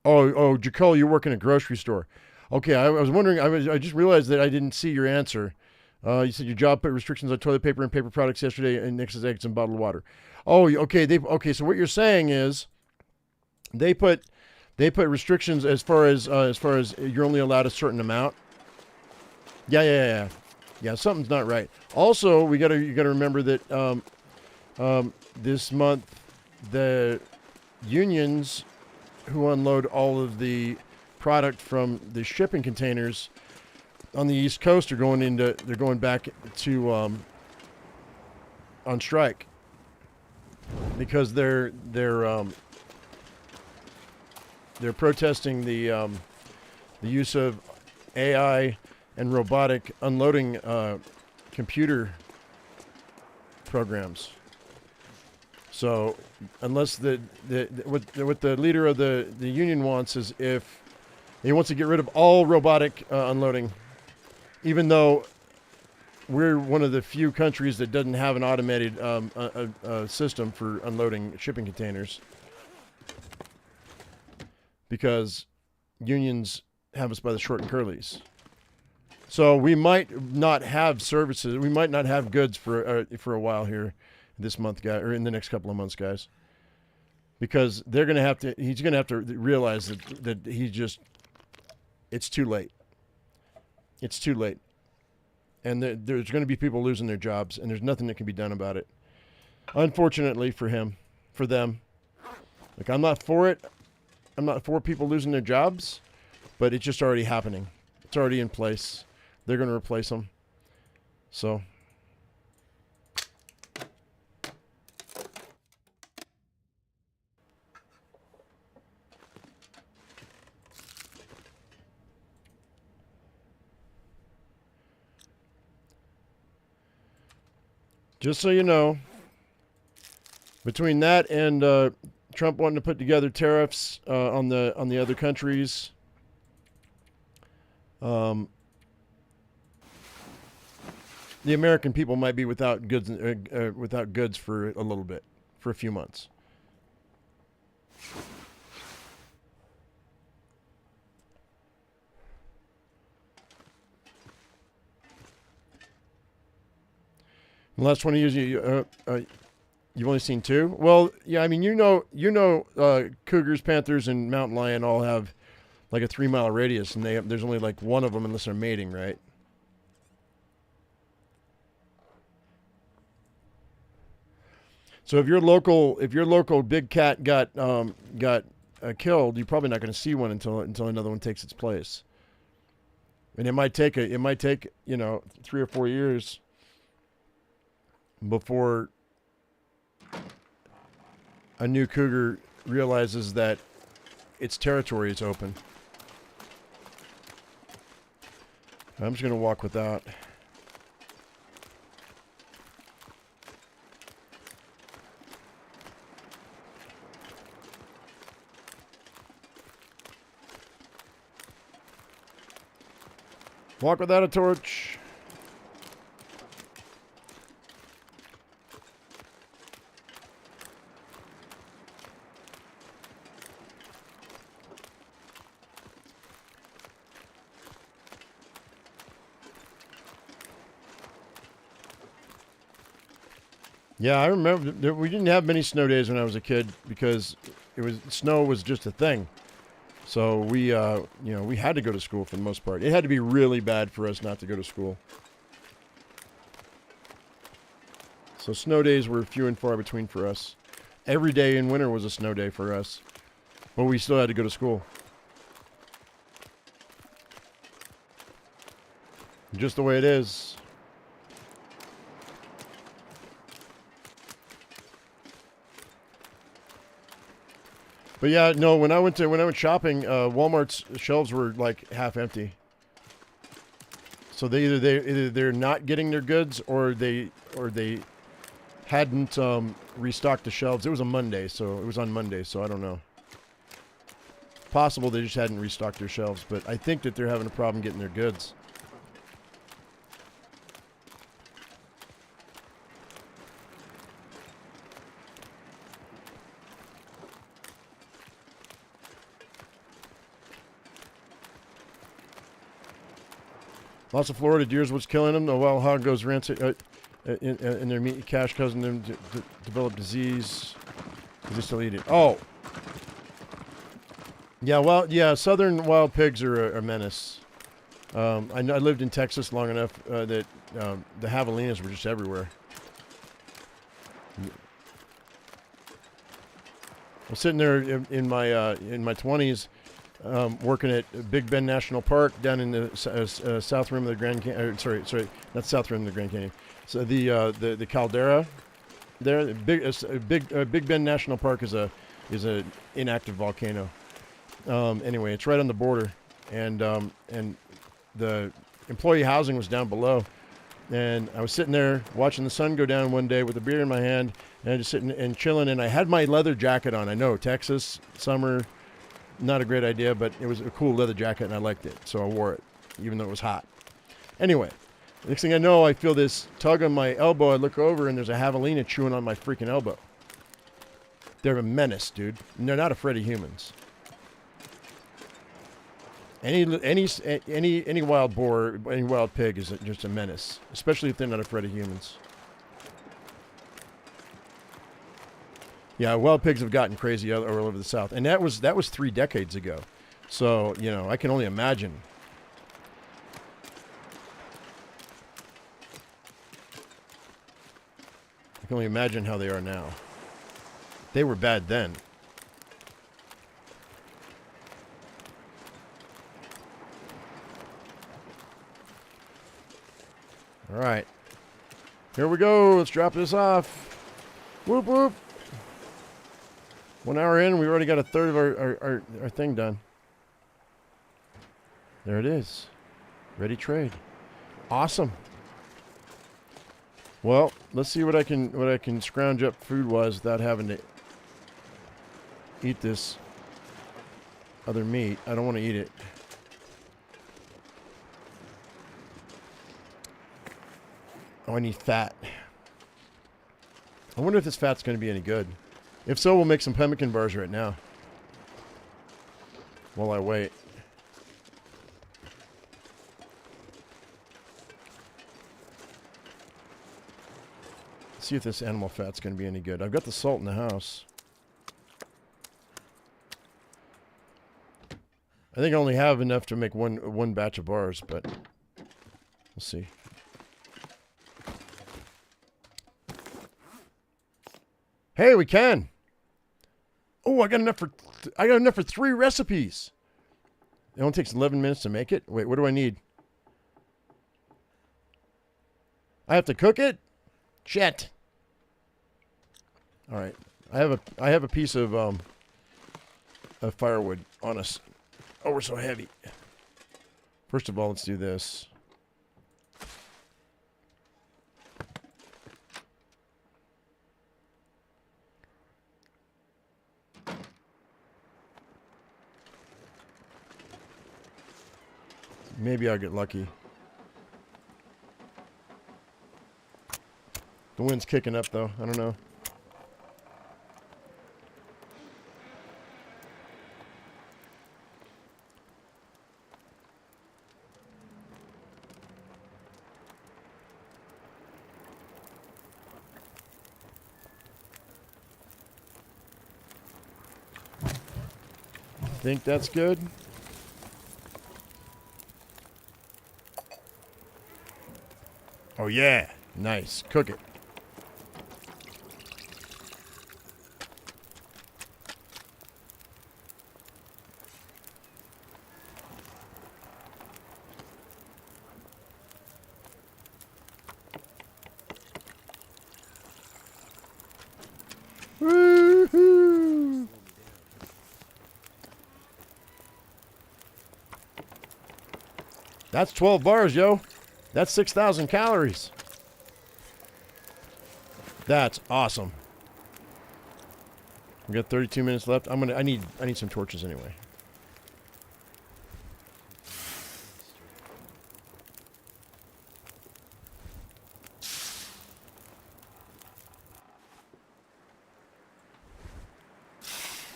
Oh, Jacole, you're working at a grocery store. Okay, I was wondering. I just realized that I didn't see your answer. You said your job put restrictions on toilet paper and paper products yesterday, and Nix's eggs and bottled water. Oh, okay. Okay. So what you're saying is, they put restrictions as far as you're only allowed a certain amount. Yeah. Something's not right. Also, you gotta remember that this month the unions who unload all of the product from the shipping containers on the East Coast are going back to on strike because they're protesting the use of AI and robotic unloading computer programs. So unless what the leader of the union wants is if he wants to get rid of all robotic unloading, even though we're one of the few countries that doesn't have an automated system for unloading shipping containers, because unions have us by the short and curlies. So we might not have services. We might not have goods for a while here this month, guys, or in the next couple of months, guys, because they're going to have to. He's going to have to realize that it's too late. It's too late, and there's going to be people losing their jobs, and there's nothing that can be done about it. Unfortunately for them. Like, I'm not for it. I'm not for people losing their jobs, but it's just already happening. It's already in place. They're going to replace them. So. Just so you know, between that and Trump wanting to put together tariffs on the other countries, the American people might be without goods for a little bit, for a few months. In the last 20 years, you've only seen 2? Well, yeah, I mean, cougars, panthers, and mountain lion all have like a 3-mile radius, and there's only like one of them unless they're mating, right? So if your local big cat got killed, you're probably not going to see one until another one takes its place. And it might take 3 or 4 years before a new cougar realizes that its territory is open. I'm just going to walk without. Walk without a torch. Yeah, I remember that we didn't have many snow days when I was a kid because snow was just a thing. So we had to go to school for the most part. It had to be really bad for us not to go to school. So snow days were few and far between for us. Every day in winter was a snow day for us, but we still had to go to school. just the way it is. But yeah, no. When I went shopping, Walmart's shelves were like half empty. So either they're not getting their goods, or they hadn't restocked the shelves. It was a Monday, so it was on Monday. So I don't know. Possible they just hadn't restocked their shelves, but I think that they're having a problem getting their goods. Lots of Florida deer's what's killing them. The wild hog goes rancid in their meat cache, causing them to develop disease. Because they still eat it. Oh. Yeah, well, yeah, southern wild pigs are a menace. I lived in Texas long enough that the javelinas were just everywhere. I was sitting there in my 20s, working at Big Bend National Park down in the south rim of the Grand Canyon. Sorry, not south rim of the Grand Canyon. So the caldera there. Big Bend National Park is an inactive volcano. Anyway, it's right on the border, and the employee housing was down below, and I was sitting there watching the sun go down one day with a beer in my hand, and just sitting and chilling, and I had my leather jacket on. I know, Texas summer, not a great idea, but it was a cool leather jacket, and I liked it, so I wore it, even though it was hot. Anyway, next thing I know, I feel this tug on my elbow. I look over, and there's a javelina chewing on my freaking elbow. They're a menace, dude, and they're not afraid of humans. Any wild boar, any wild pig is just a menace, especially if they're not afraid of humans. Yeah, wild pigs have gotten crazy all over the South, and that was 3 decades ago. So I can only imagine. I can only imagine how they are now. They were bad then. All right. Here we go. Let's drop this off. Whoop, whoop. 1 hour in, we already got a third of our thing done. There it is. Ready trade. Awesome. Well, let's see what I can scrounge up food-wise without having to eat this other meat. I don't want to eat it. Oh, I need fat. I wonder if this fat's going to be any good. If so, we'll make some pemmican bars right now. While I wait. Let's see if this animal fat's going to be any good. I've got the salt in the house. I think I only have enough to make one batch of bars, but we'll see. Hey, we can. Oh, I got enough for 3 recipes. It only takes 11 minutes to make it. Wait, what do I need? I have to cook it? Shit. All right. I have a piece of firewood on us. Oh, we're so heavy. First of all, let's do this. Maybe I'll get lucky. The wind's kicking up, though. I don't know. Think that's good? Oh, yeah. Nice. Cook it. That's 12 bars, yo. That's 6,000 calories. That's awesome. We got 32 minutes left. I need some torches anyway.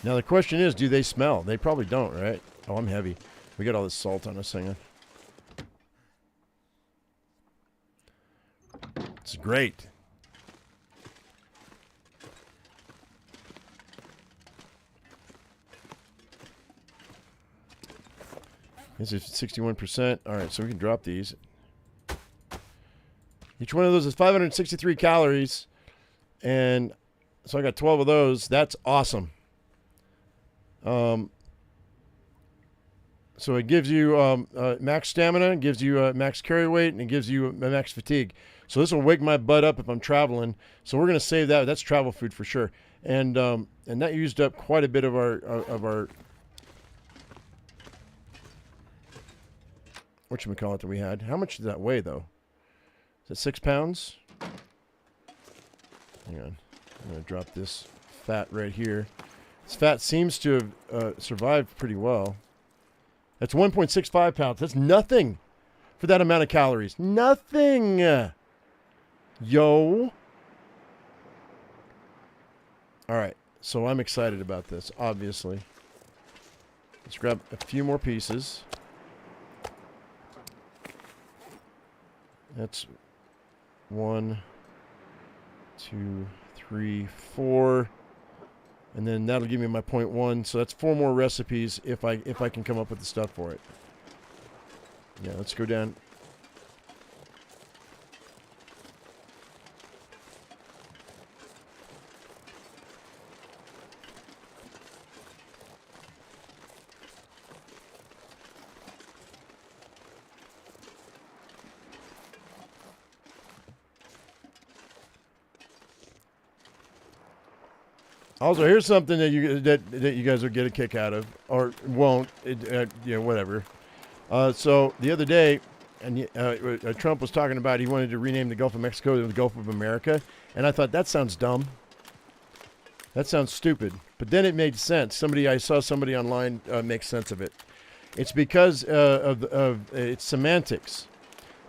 Now the question is, do they smell? They probably don't, right? Oh, I'm heavy. We got all this salt on us hanging. It's great. This is 61%. All right, so we can drop these. Each one of those is 563 calories. And so I got 12 of those. That's awesome. So it gives you max stamina, gives you max carry weight, and it gives you max fatigue. So this will wake my butt up if I'm traveling. So we're going to save that. That's travel food for sure. And that used up quite a bit of our whatchamacallit that we had. How much did that weigh, though? Is it 6 pounds? Hang on. I'm going to drop this fat right here. This fat seems to have survived pretty well. That's 1.65 pounds. That's nothing for that amount of calories. Nothing. Yo. All right. So I'm excited about this, obviously. Let's grab a few more pieces. That's 1, 2, 3, 4. And then that'll give me my 0.1. So that's 4 more recipes if I can come up with the stuff for it. Yeah, let's go down. Also, here's something that you guys will get a kick out of, or won't, whatever. So the other day, and Trump was talking about he wanted to rename the Gulf of Mexico to the Gulf of America, and I thought that sounds dumb. That sounds stupid. But then it made sense. I saw somebody online make sense of it. It's because of its semantics.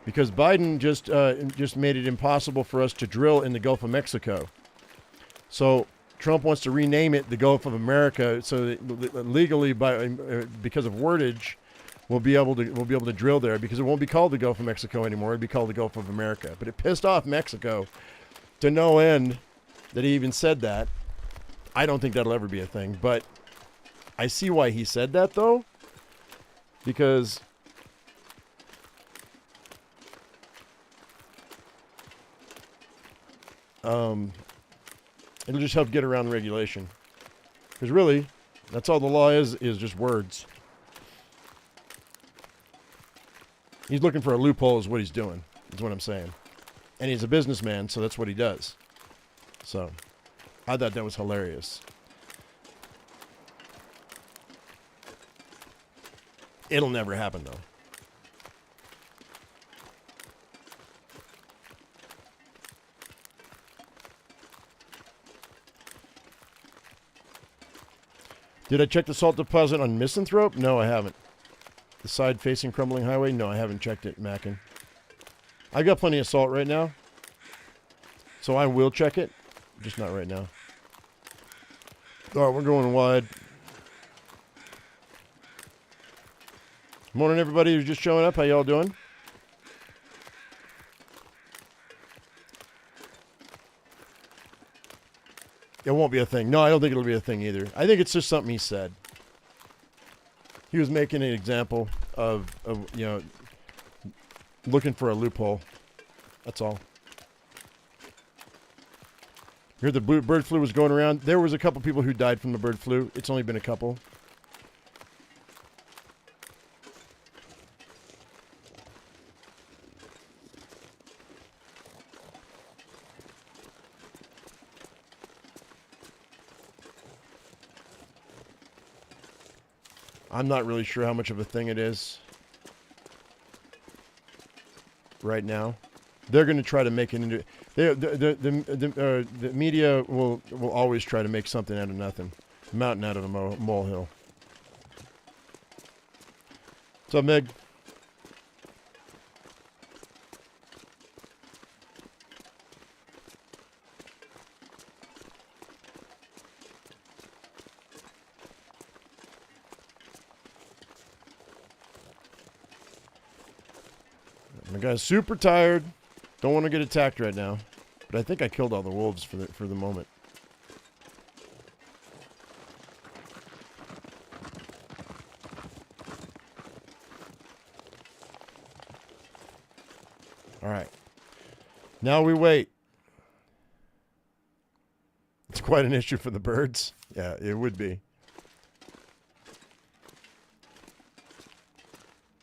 Because Biden just made it impossible for us to drill in the Gulf of Mexico. So Trump wants to rename it the Gulf of America, so that legally, because of wordage, we'll be able to drill there, because it won't be called the Gulf of Mexico anymore. It'll be called the Gulf of America. But it pissed off Mexico to no end that he even said that. I don't think that'll ever be a thing, but I see why he said that, though, because it'll just help get around regulation. Because really, that's all the law is just words. He's looking for a loophole is what he's doing, is what I'm saying. And he's a businessman, so that's what he does. So, I thought that was hilarious. It'll never happen, though. Did I check the salt deposit on Misanthrope? No, I haven't. The side facing crumbling highway? No, I haven't checked it, Mackin. I've got plenty of salt right now. So I will check it. Just not right now. Alright, we're going wide. Morning, everybody who's just showing up. How y'all doing? It won't be a thing. No, I don't think it'll be a thing either. I think it's just something he said. He was making an example of looking for a loophole. That's all. You heard the bird flu was going around. There was a couple people who died from the bird flu. It's only been a couple. I'm not really sure how much of a thing it is. right now. They're going to try to make it into. The media will always try to make something out of nothing, mountain out of a molehill. What's up, Meg? My guy's super tired. Don't want to get attacked right now. But I think I killed all the wolves for the moment. All right. Now we wait. It's quite an issue for the birds. Yeah, it would be.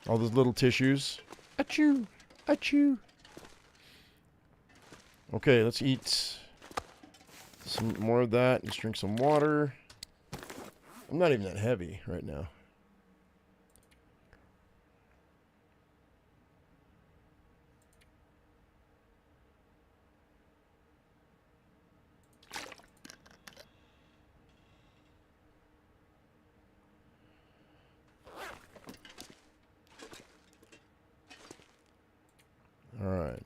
All those little tissues. Achoo! Achoo! Okay, let's eat some more of that. Let's drink some water. I'm not even that heavy right now. All right.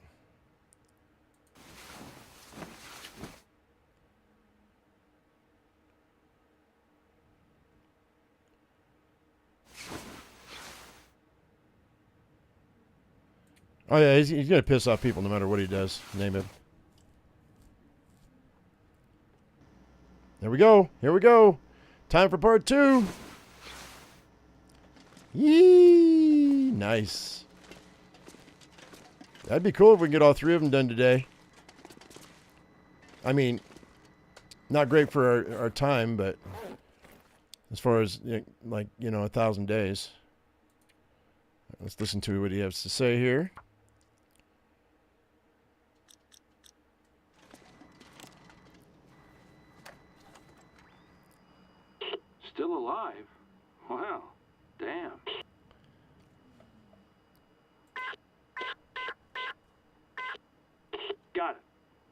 Oh yeah, he's gonna piss off people no matter what he does. Name it. There we go. Here we go. Time for part 2. Yee! Nice. That'd be cool if we can get all 3 of them done today. I mean, not great for our time, but as far as, like, 1,000 days. Let's listen to what he has to say here. Still alive? Wow. Damn. Got it.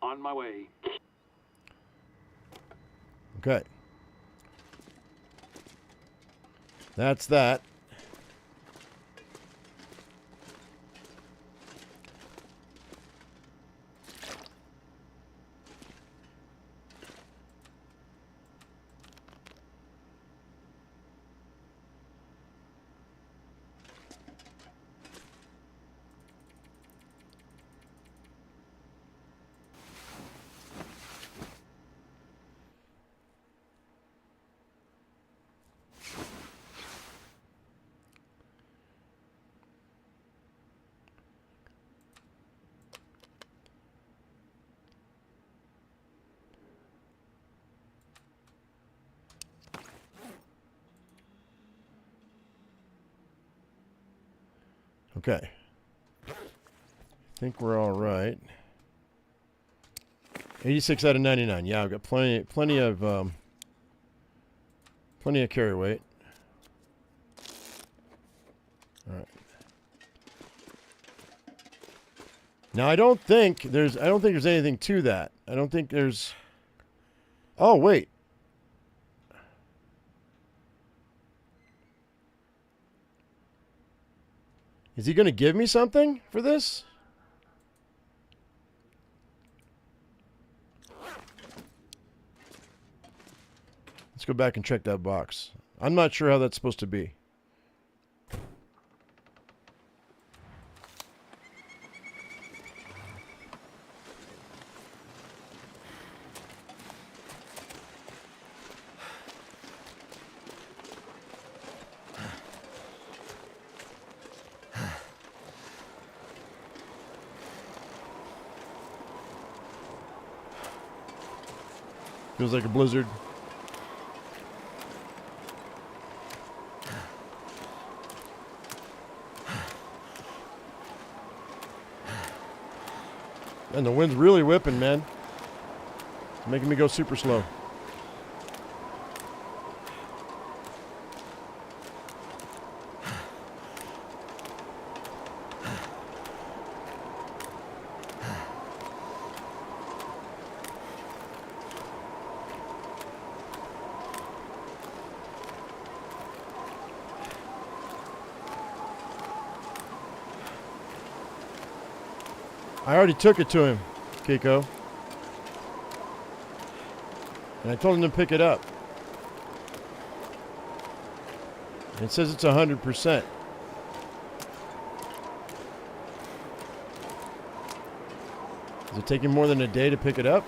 On my way. Okay. That's that. Okay. I think we're all right. 86 out of 99. Yeah, I've got plenty of carry weight. All right. Now I don't think there's anything to that. I don't think there's. Oh wait. Is he going to give me something for this? Let's go back and check that box. I'm not sure how that's supposed to be. Feels like a blizzard. And the wind's really whipping, man. It's making me go super slow. I already took it to him, Keiko. And I told him to pick it up. And it says it's 100%. Is it taking more than a day to pick it up?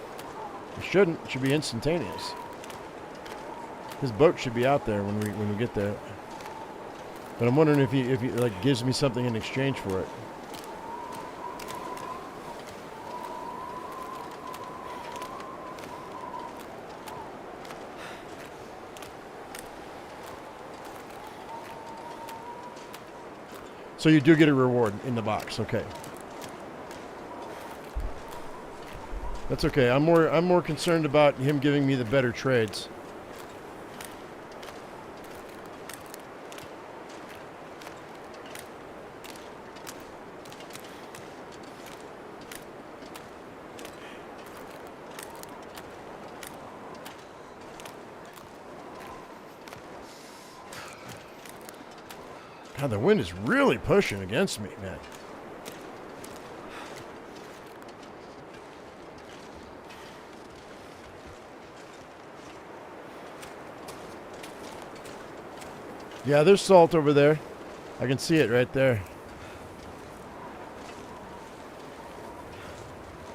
It shouldn't. It should be instantaneous. His boat should be out there when we get there. But I'm wondering if he like gives me something in exchange for it. So you do get a reward in the box, okay. That's okay. I'm more concerned about him giving me the better trades. God, the wind is really pushing against me, man. Yeah, there's salt over there. I can see it right there.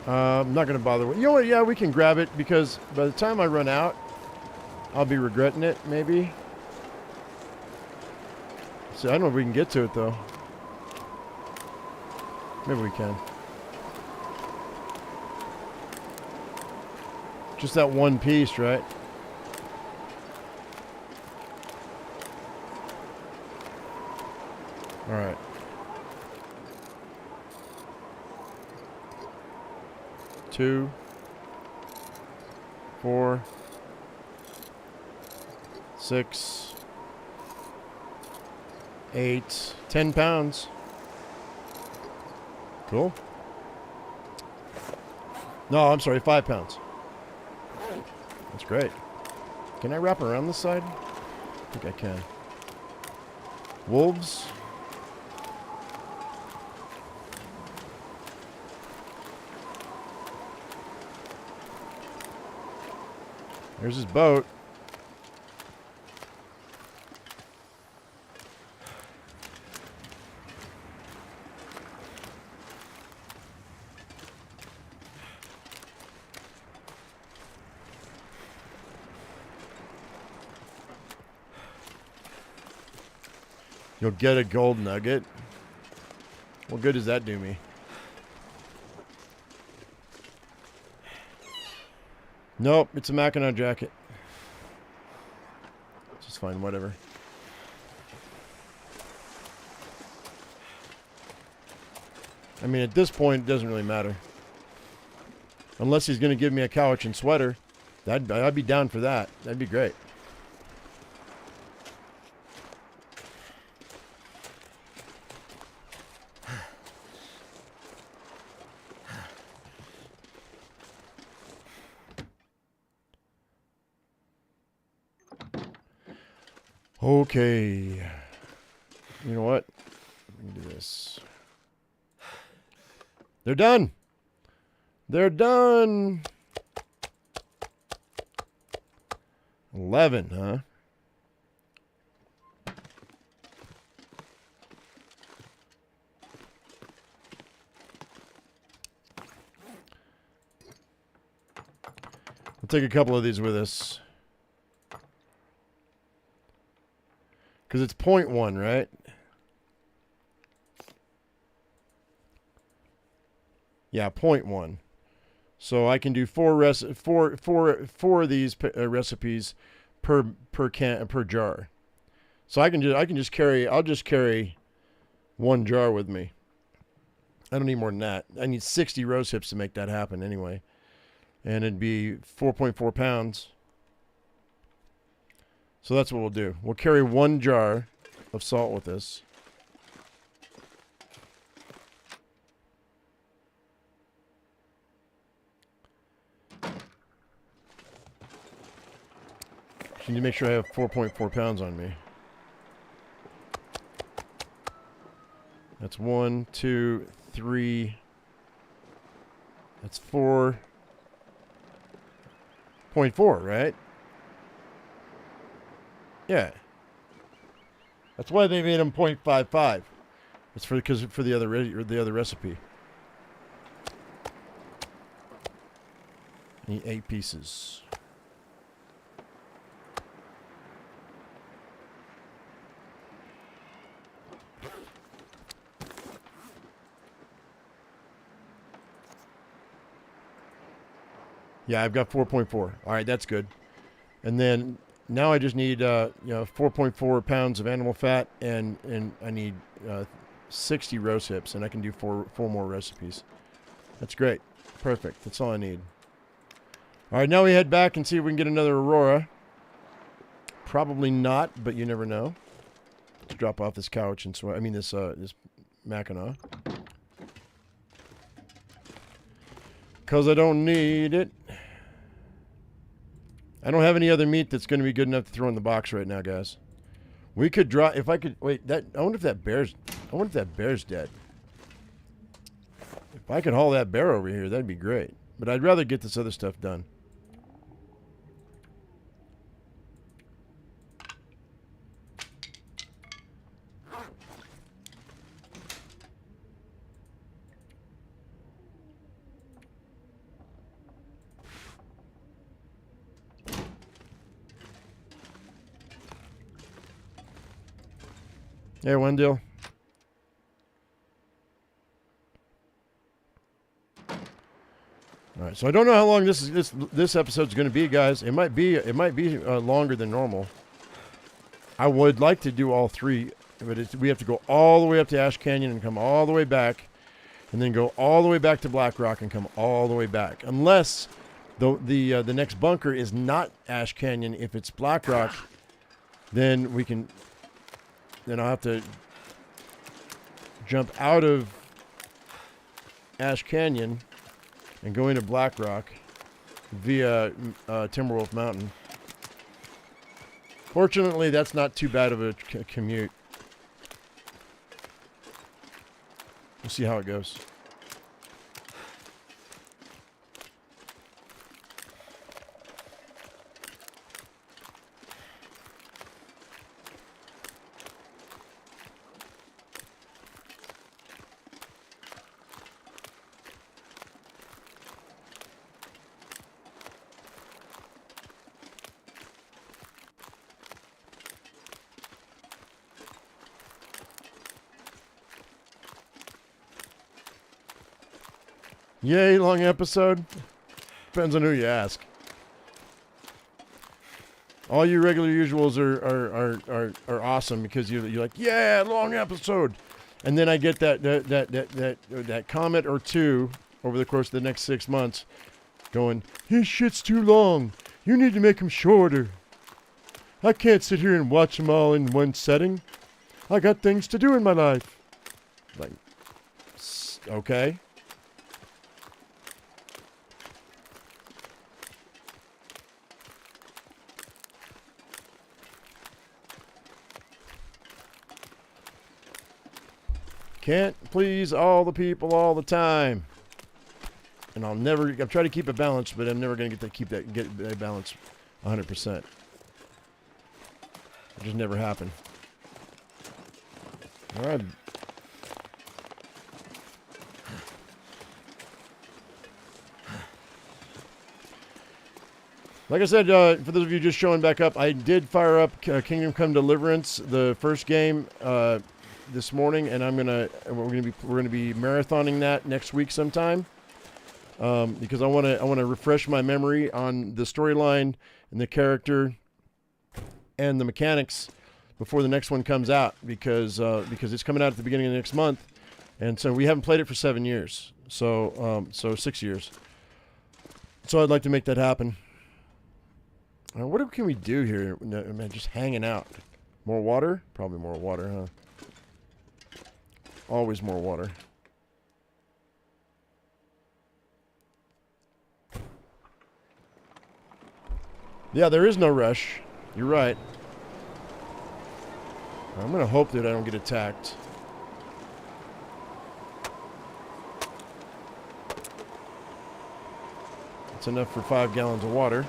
I'm not going to bother with. You know what? Yeah, we can grab it because by the time I run out, I'll be regretting it, maybe. So I don't know if we can get to it, though. Maybe we can. Just that one piece, right? All right. Two, 4, 6, 8, 10 pounds. Cool. No, I'm sorry, 5 pounds. That's great. Can I wrap around this side? I think I can. Wolves. There's his boat. You'll get a gold nugget. What good does that do me? Nope, it's a Mackinac jacket. Just fine, whatever. I mean, at this point, it doesn't really matter. Unless he's going to give me a couch and sweater. I'd be down for that. That'd be great. Okay. You know what? We can do this. They're done. They're done. 11, huh? We'll take a couple of these with us. Because it's 0.1, right? Yeah, 0.1. So I can do four of these recipes per jar. So I'll just carry one jar with me. I don't need more than that. I need 60 rose hips to make that happen anyway. And it'd be 4.4 pounds. So that's what we'll do. We'll carry one jar of salt with us. I need to make sure I have 4.4 pounds on me. That's 1, 2, 3, That's 4.4, right? Yeah. That's why they made them 0.55. It's for the other recipe. Need 8 pieces. Yeah, I've got 4.4. All right, that's good. And then now I just need 4.4 pounds of animal fat, and I need 60 roast hips, and I can do four more recipes. That's great. Perfect. That's all I need. All right, now we head back and see if we can get another Aurora. Probably not, but you never know. Let's drop off this couch and this Mackinac. Because I don't need it. I don't have any other meat that's going to be good enough to throw in the box right now, guys. We could drop, if I could, wait, I wonder if that bear's dead. If I could haul that bear over here, that'd be great. But I'd rather get this other stuff done. There, Wendell. All right, so I don't know how long this episode's going to be, guys. It might be longer than normal. I would like to do all 3, but we have to go all the way up to Ash Canyon and come all the way back, and then go all the way back to Black Rock and come all the way back. Unless the next bunker is not Ash Canyon. If it's Black Rock, then we can. Then I'll have to jump out of Ash Canyon and go into Black Rock via Timberwolf Mountain. Fortunately, that's not too bad of a commute. We'll see how it goes. Yay, long episode. Depends on who you ask. All you regular usuals are awesome because you're like, yeah, long episode, and then I get that comment or two over the course of the next 6 months, going, his shit's too long. You need to make him shorter. I can't sit here and watch them all in one setting. I got things to do in my life. Like, okay. Can't please all the people all the time. And I'm trying to keep it balanced, but I'm never going to get that balance 100%. It just never happened. All right. Like I said, for those of you just showing back up, I did fire up Kingdom Come Deliverance, the first game, this morning, and we're gonna be marathoning that next week sometime, because I want to refresh my memory on the storyline and the character and the mechanics before the next one comes out, because it's coming out at the beginning of next month, and so we haven't played it for 7 years, so 6 years. So I'd like to make that happen. What can we do here? Man, just hanging out. More water? Probably more water, huh? Always more water. Yeah, there is no rush. You're right. I'm going to hope that I don't get attacked. That's enough for 5 gallons of water.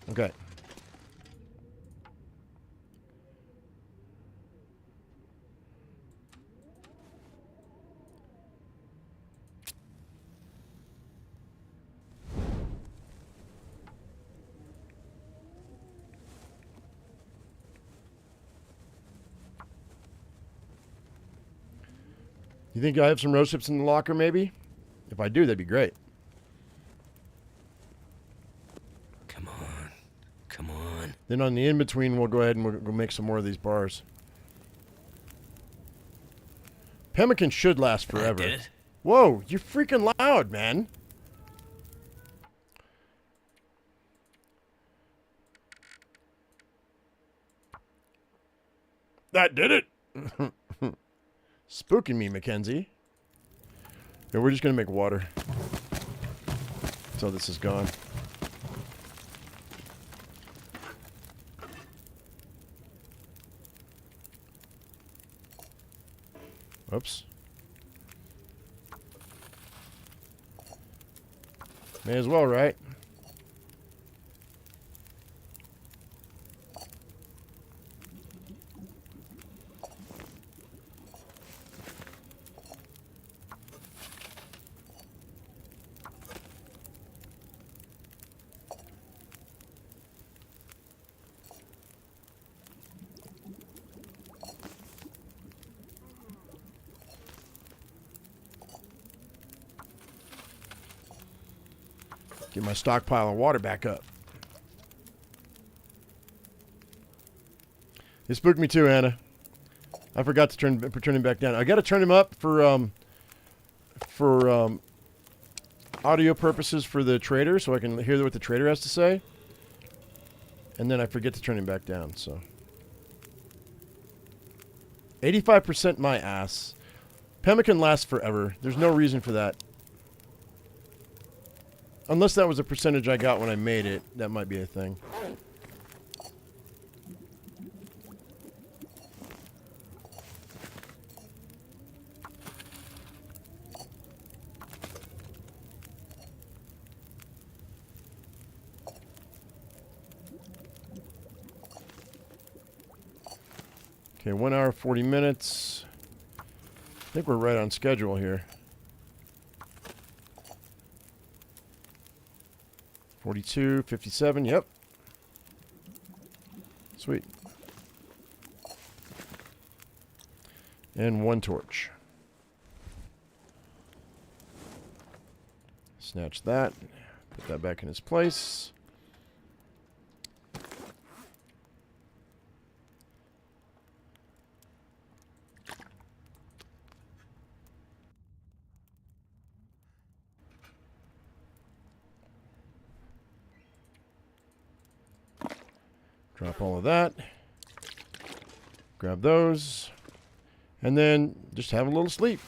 Okay. You think I have some rose hips in the locker, maybe? If I do, that'd be great. Come on. Come on. Then on the in-between, we'll go ahead and we'll make some more of these bars. Pemmican should last forever. I did it. Whoa, you're freaking loud, man. That did it. Spooking me, Mackenzie. Yeah, we're just going to make water until this is gone. Oops. May as well, right? Get my stockpile of water back up. It spooked me too, Anna. I forgot to turn him back down. I got to turn him up for audio purposes for the trader, so I can hear what the trader has to say. And then I forget to turn him back down. So 85% my ass. Pemmican lasts forever. There's no reason for that. Unless that was a percentage I got when I made it. That might be a thing. Okay, 1 hour, 40 minutes. I think we're right on schedule here. 42, 57, yep. Sweet. And 1 torch. Snatch that. Put that back in its place. Drop all of that. Grab those. And then just have a little sleep.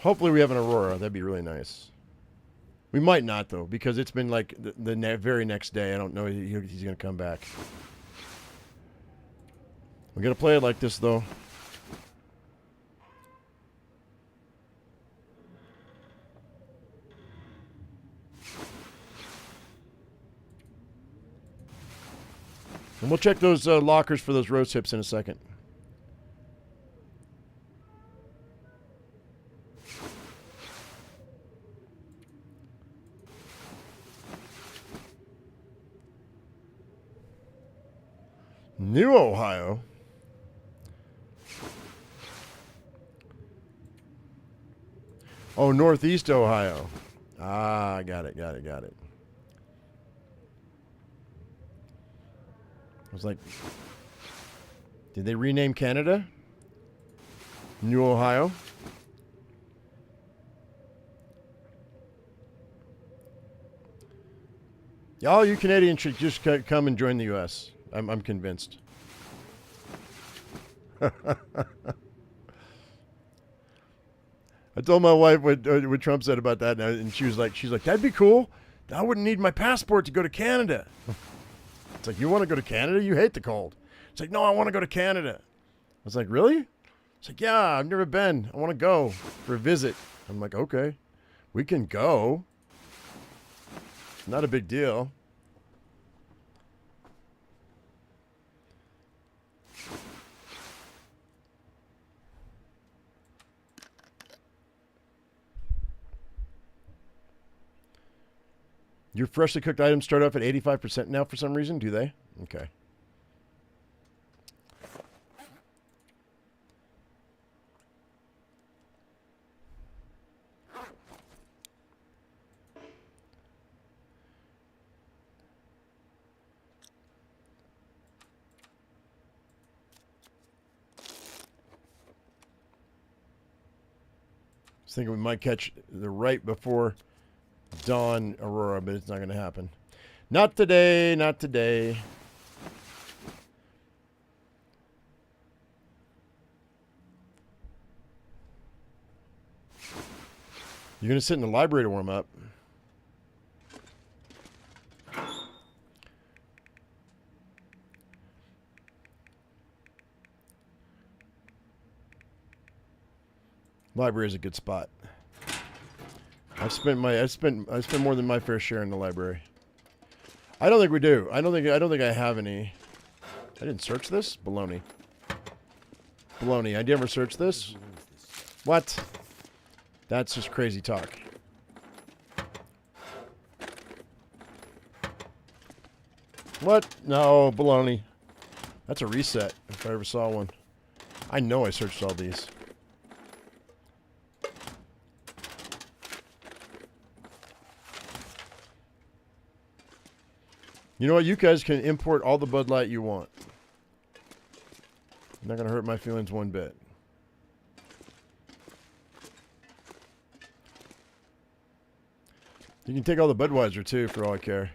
Hopefully we have an aurora. That'd be really nice. We might not, though, because it's been like the very next day. I don't know he's going to come back. We're going to play it like this, though. And we'll check those lockers for those rose hips in a second. New Ohio. Oh, Northeast Ohio. Ah, I got it. I was like, did they rename Canada? New Ohio? All you Canadians should just come and join the U.S. I'm convinced. I told my wife what Trump said about that, and she's like, that'd be cool. I wouldn't need my passport to go to Canada. It's like, you want to go to Canada? You hate the cold. It's like, no, I want to go to Canada. I was like, really? It's like, yeah, I've never been. I want to go for a visit. I'm like, okay, we can go. Not a big deal. Your freshly cooked items start off at 85% now for some reason, do they? Okay. I was thinking we might catch the right before dawn aurora, but it's not going to happen. Not today, not today. You're going to sit in the library to warm up. Library is a good spot. I spent more than my fair share in the library. I don't think we do. I don't think I have any. I didn't search this? Baloney. Baloney. I never searched this? What? That's just crazy talk. What? No, baloney. That's a reset, if I ever saw one. I know I searched all these. You know what? You guys can import all the Bud Light you want. Not going to hurt my feelings one bit. You can take all the Budweiser, too, for all I care.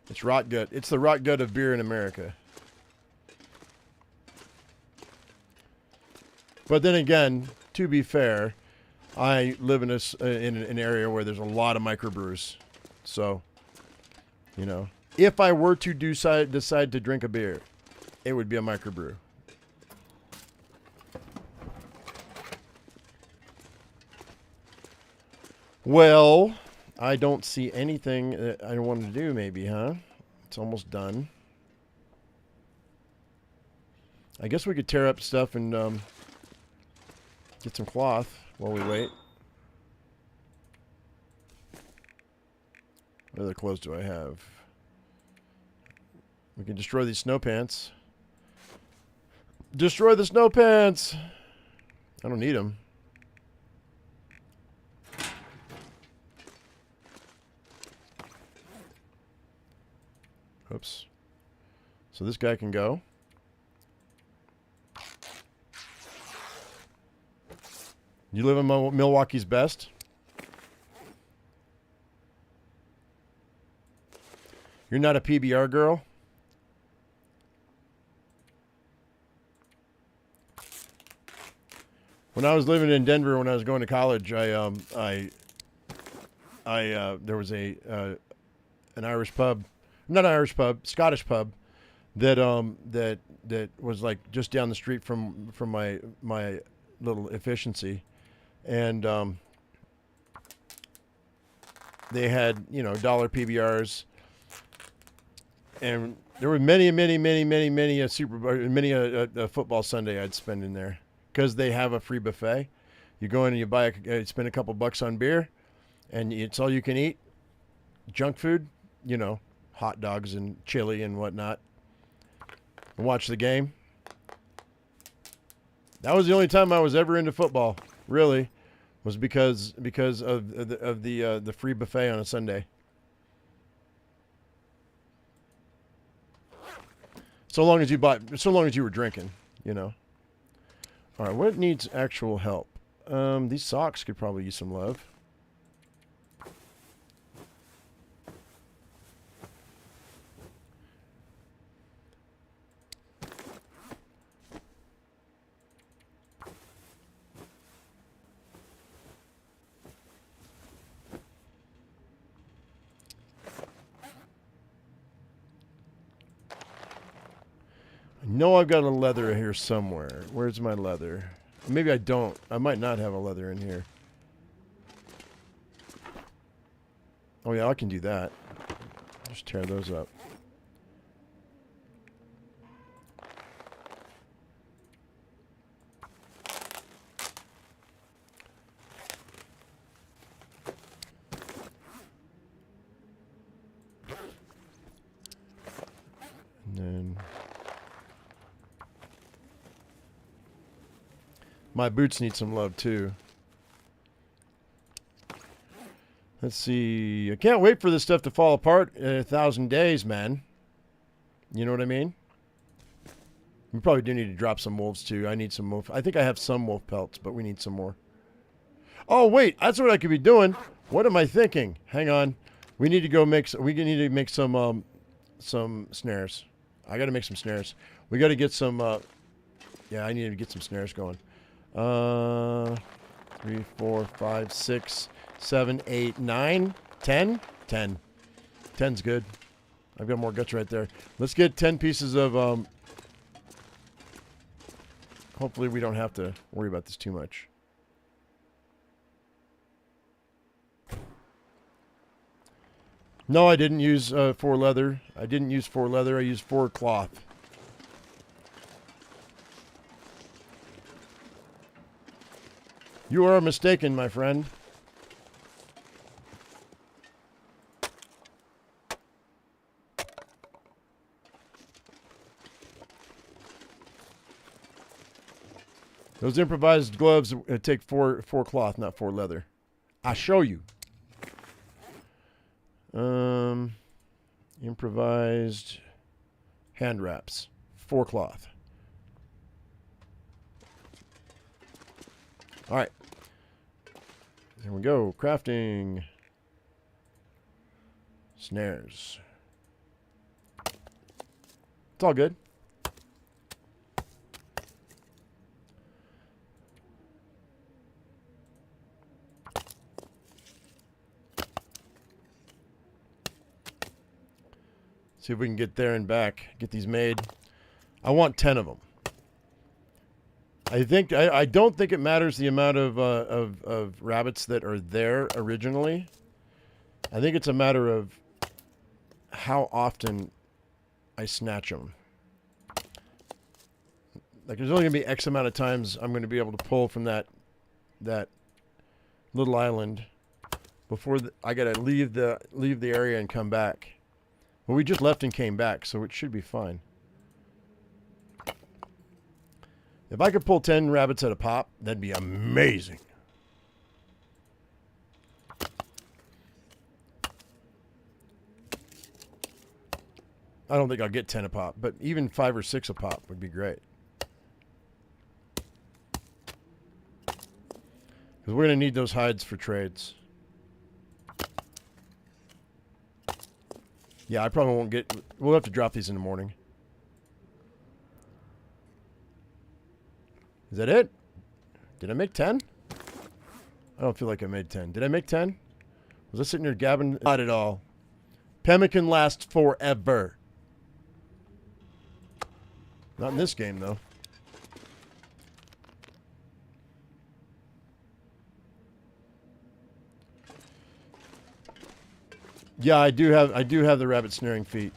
It's rot gut. It's the rot gut of beer in America. But then again, to be fair, I live in an area where there's a lot of microbrews. So, you know, if I were to decide to drink a beer, it would be a microbrew. Well, I don't see anything that I wanted to do, maybe, huh? It's almost done. I guess we could tear up stuff and get some cloth while we wait. What other clothes do I have? We can destroy these snow pants. Destroy the snow pants! I don't need them. Oops. So this guy can go. You live in Milwaukee's best? You're not a PBR girl? When I was living in Denver, when I was going to college, there was an Irish pub, not Irish pub, Scottish pub, that was like just down the street from my little efficiency, and they had, you know, dollar PBRs, and there were many a football Sunday I'd spend in there because they have a free buffet. You go in and you spend a couple bucks on beer, and it's all you can eat, junk food, you know, hot dogs and chili and whatnot, and watch the game. That was the only time I was ever into football, really, was because of the free buffet on a Sunday. So long as you were drinking, you know. All right, what needs actual help? These socks could probably use some love. I know I've got a leather here somewhere. Where's my leather? Maybe I don't. I might not have a leather in here. Oh yeah, I can do that. Just tear those up. And then my boots need some love too. Let's see. I can't wait for this stuff to fall apart in 1,000 days, man. You know what I mean? We probably do need to drop some wolves too. I need some wolf. I think I have some wolf pelts, but we need some more. Oh wait, that's what I could be doing. What am I thinking? Hang on. We need to go make. We need to make some snares. I got to make some snares. We got to get some. Yeah, I need to get some snares going. 3, 4, 5, 6, 7, 8, 9, 10. 10. 10's good. I've got more guts right there. Let's get 10 pieces of. Hopefully we don't have to worry about this too much. No, I didn't use 4 leather. I didn't use 4 leather. I used 4 cloth. You are mistaken, my friend. Those improvised gloves take 4 cloth, not 4 leather. I'll show you. Improvised hand wraps, 4 cloth. All right. There we go. Crafting. Snares. It's all good. See if we can get there and back. Get these made. I want 10 of them. I don't think it matters the amount of rabbits that are there originally. I think it's a matter of how often I snatch them. Like there's only gonna be X amount of times I'm gonna be able to pull from that little island before I gotta leave the area and come back. Well, we just left and came back, so it should be fine. If I could pull 10 rabbits at a pop, that'd be amazing. I don't think I'll get 10 a pop, but even 5 or 6 a pop would be great. Because we're going to need those hides for trades. Yeah, I probably won't get... We'll have to drop these in the morning. Is that it? Did I make 10? I don't feel like I made 10. Did I make 10? Was I sitting here gabbing? Not at all. Pemmican lasts forever. Not in this game, though. Yeah, I do have the rabbit snaring feet.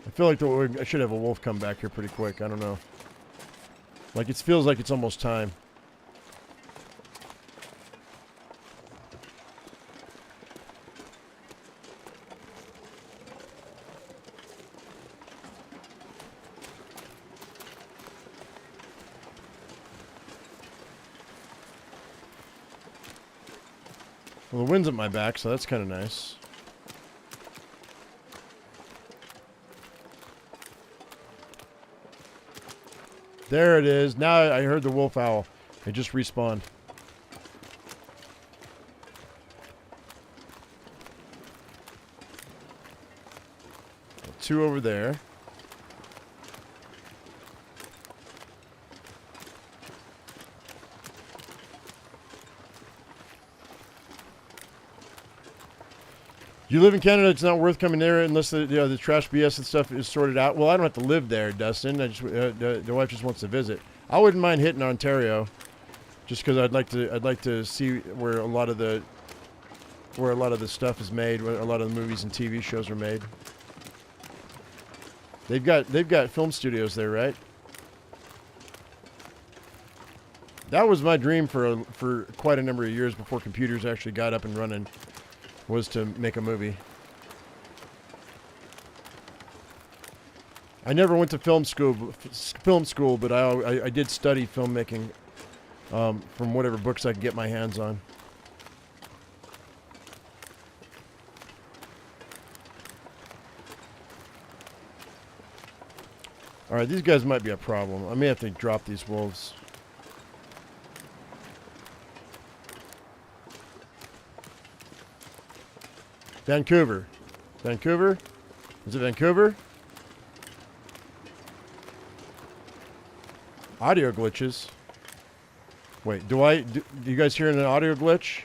I feel like I should have a wolf come back here pretty quick. I don't know. Like it feels like it's almost time. Well, the wind's at my back, so that's kind of nice. There it is. Now I heard the wolf owl. It just respawned. Two over there. You live in Canada, it's not worth coming there unless the trash BS and stuff is sorted out. Well, I don't have to live there, Dustin. I just the wife just wants to visit. I wouldn't mind hitting Ontario, just because I'd like to see where a lot of the stuff is made, where a lot of the movies and TV shows are made. They've got film studios there, right? That was my dream for quite a number of years before computers actually got up and running, was to make a movie. I never went to film school, but I did study filmmaking from whatever books I could get my hands on. All right, these guys might be a problem. I may have to drop these wolves. Vancouver. Vancouver? Is it Vancouver? Audio glitches. Wait, do you guys hear an audio glitch?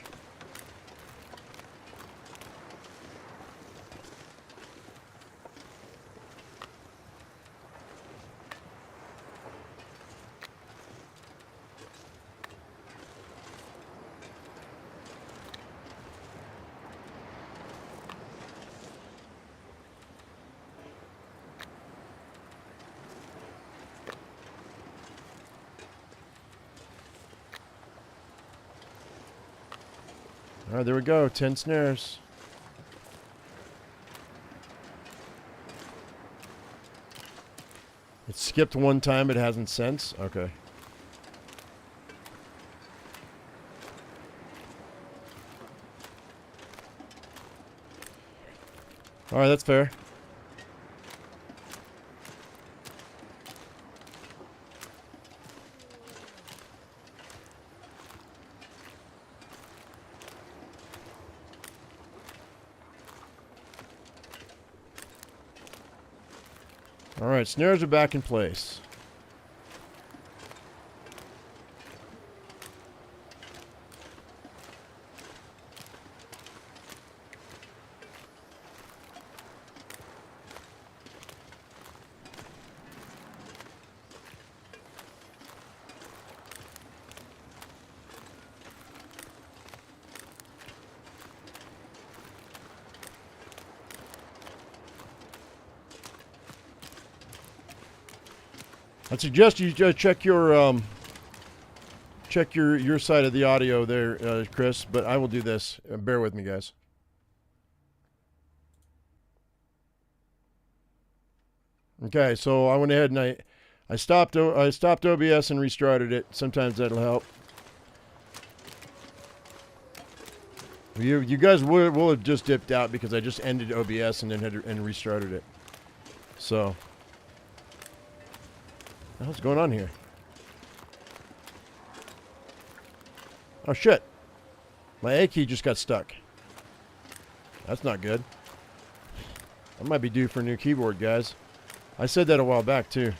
All right, there we go. 10 snares. It skipped one time. It hasn't since. Okay. All right, that's fair. All right, snares are back in place. I'd suggest you check your side of the audio there, Chris. But I will do this. Bear with me, guys. Okay, so I went ahead and I stopped OBS and restarted it. Sometimes that'll help. You guys will have just dipped out because I just ended OBS and then and restarted it. So. What's going on here? Oh shit. My A key just got stuck. That's not good. I might be due for a new keyboard, guys. I said that a while back too.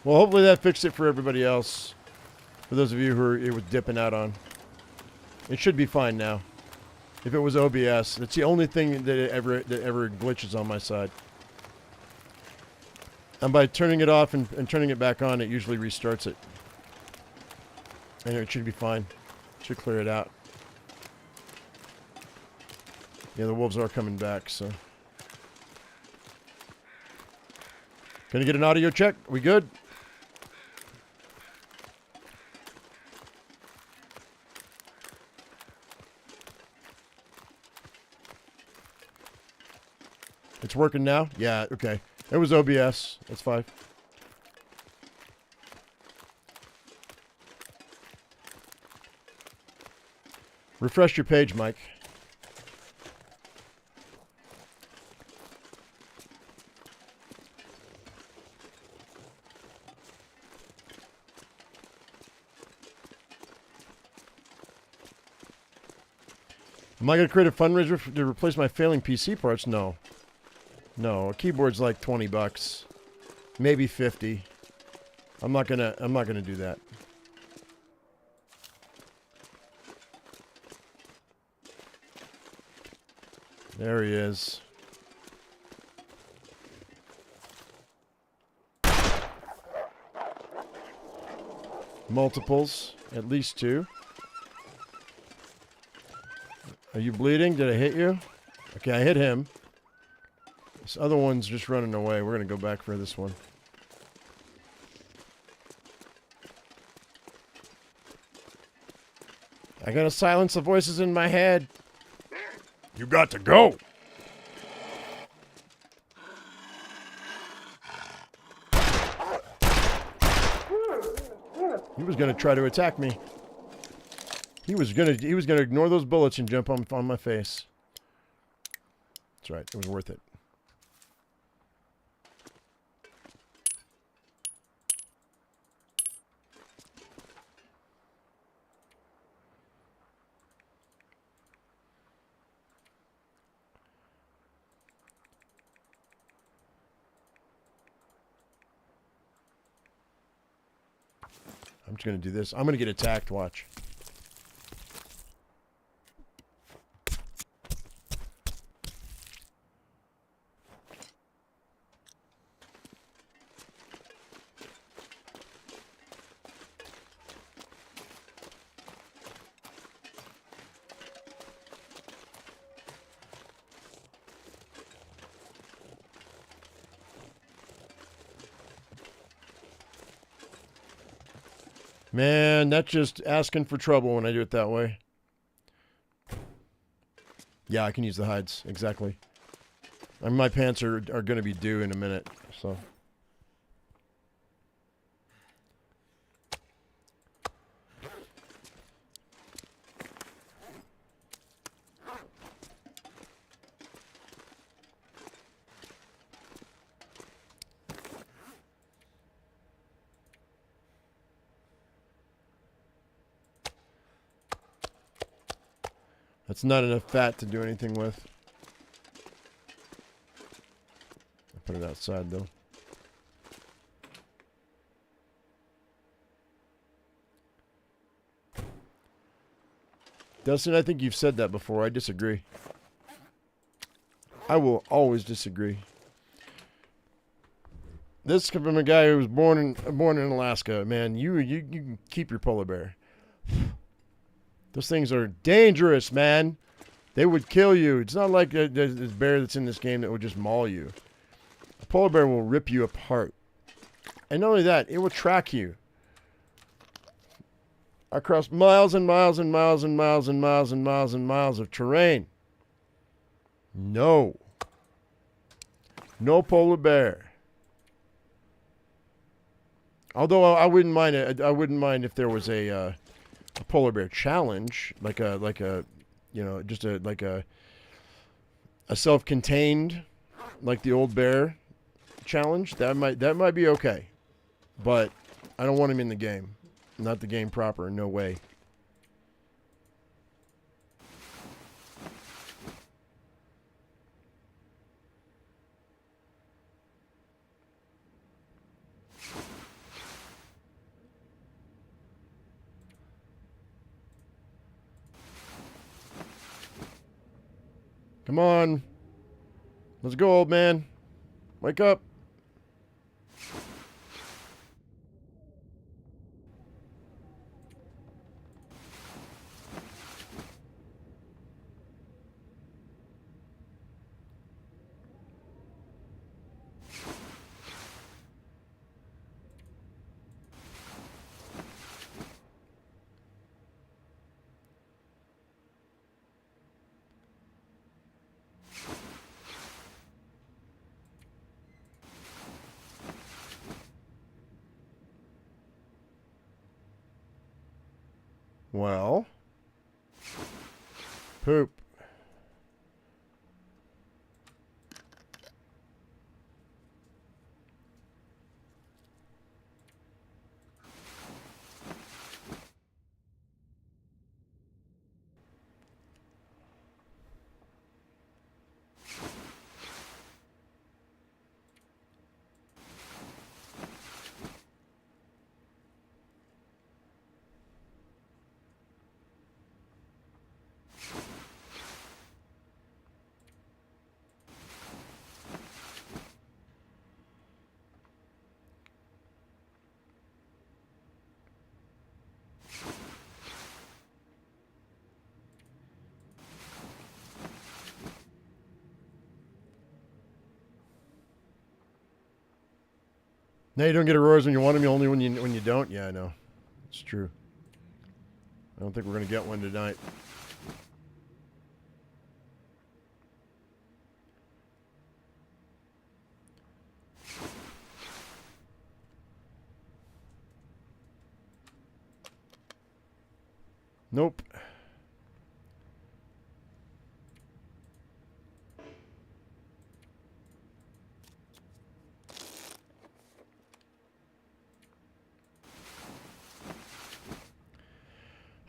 Well, hopefully that fixed it for everybody else. For those of you who it was dipping out on. It should be fine now. If it was OBS, that's the only thing that ever glitches on my side. And by turning it off and turning it back on, it usually restarts it. And it should be fine. Should clear it out. Yeah, the wolves are coming back, so. Gonna get an audio check? We good? It's working now? Yeah, okay. It was OBS. That's fine. Refresh your page, Mike. Am I going to create a fundraiser to replace my failing PC parts? No. No, a keyboard's like 20 bucks. Maybe 50. I'm not gonna do that. There he is. Multiples. At least 2. Are you bleeding? Did I hit you? Okay, I hit him. This other one's just running away. We're going to go back for this one. I gotta silence the voices in my head. You got to go. He was gonna try to attack me. He was gonna ignore those bullets and jump on my face. That's right. It was worth it. I'm just going to do this. I'm going to get attacked, watch. Man, that's just asking for trouble when I do it that way. Yeah, I can use the hides. Exactly. And my pants are going to be due in a minute, so... That's not enough fat to do anything with. I'll put it outside, though. Dustin, I think you've said that before. I disagree. I will always disagree. This comes from a guy who was born in Alaska. Man, you can keep your polar bear. Those things are dangerous, man. They would kill you. It's not like this bear that's in this game that would just maul you. A polar bear will rip you apart. And not only that, it will track you across miles and miles and miles and miles and miles and miles and miles of terrain. No. No polar bear. Although I wouldn't mind it. I wouldn't mind if there was a polar bear challenge, like a you know, just a self-contained, like the old bear challenge. That might be okay, but I don't want him in the game. Not the game proper. No way. Come on. Let's go, old man. Wake up. Well, poop. Now you don't get Auroras when you want them, only when you don't. Yeah, I know. It's true. I don't think we're gonna get one tonight. Nope.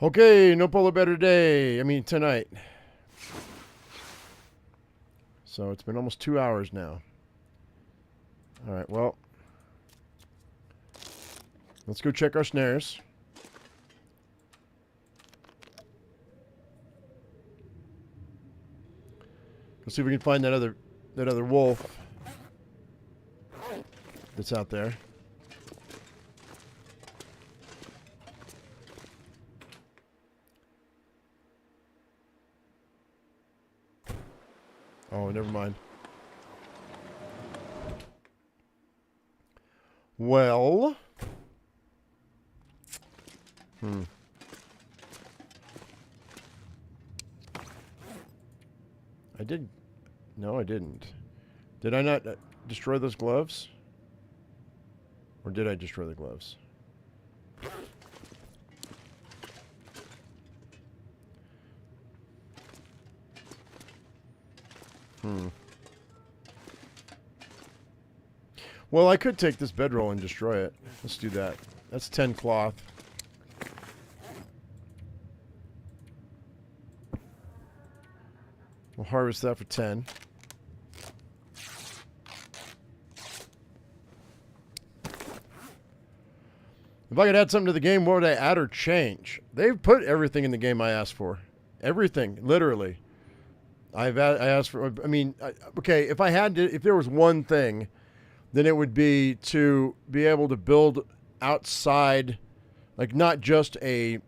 Okay, no polar bear today. I mean, tonight. So it's been almost 2 hours now. All right, well. Let's go check our snares. Let's see if we can find that other wolf that's out there. Oh, never mind. Well. I did. No, I didn't. Did I not destroy those gloves? Or did I destroy the gloves? Well, I could take this bedroll and destroy it. Let's do that. That's 10 cloth. We'll harvest that for 10. If I could add something to the game, what would I add or change? They've put everything in the game I asked for. Everything, literally. I asked for, I mean, okay, if I had to, if there was one thing, then it would be to be able to build outside, like not just a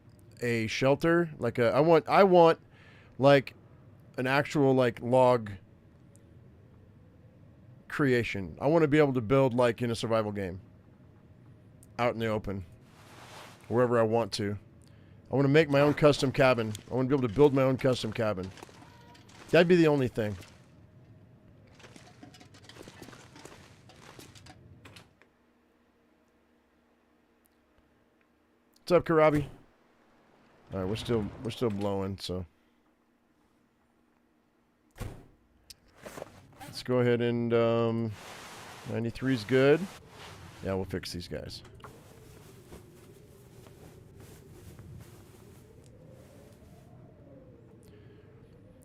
shelter, like I want like an actual like log creation. I want to be able to build like in a survival game, out in the open, wherever I want to. I want to make my own custom cabin. I want to be able to build my own custom cabin. That'd be the only thing. What's up, Karabi? All right, we're still blowing, so let's go ahead and 93 is good. Yeah, we'll fix these guys.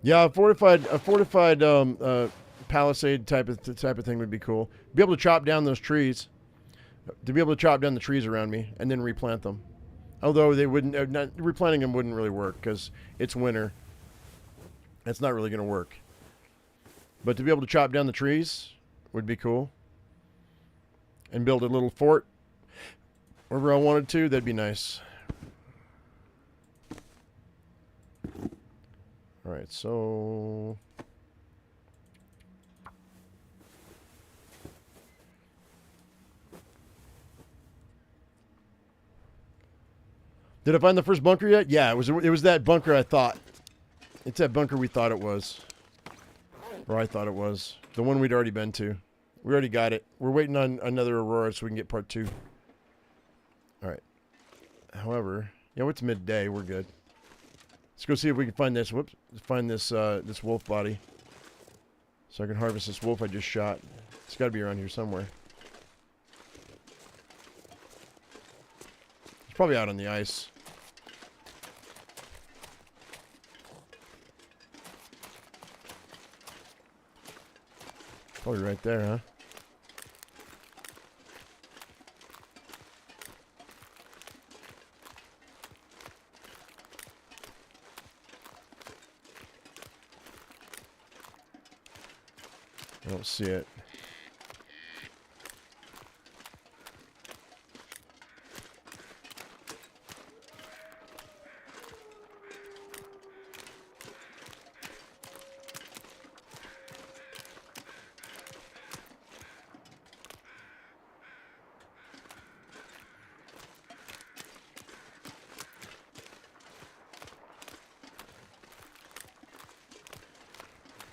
Yeah, a fortified palisade type of thing would be cool. Be able to chop down those trees, to be able to chop down the trees around me and then replant them. Although they wouldn't, replanting them wouldn't really work because it's winter. That's not really going to work. But to be able to chop down the trees would be cool. And build a little fort wherever I wanted to, that'd be nice. All right, so did I find the first bunker yet? Yeah, it was that bunker I thought. It's that bunker we thought it was. Or I thought it was. The one we'd already been to. We already got it. We're waiting on another Aurora so we can get part 2. All right. However, yeah, it's midday. We're good. Let's go see if we can find this. Whoops. Find this this wolf body. So I can harvest this wolf I just shot. It's got to be around here somewhere. It's probably out on the ice. Probably right there, huh? I don't see it.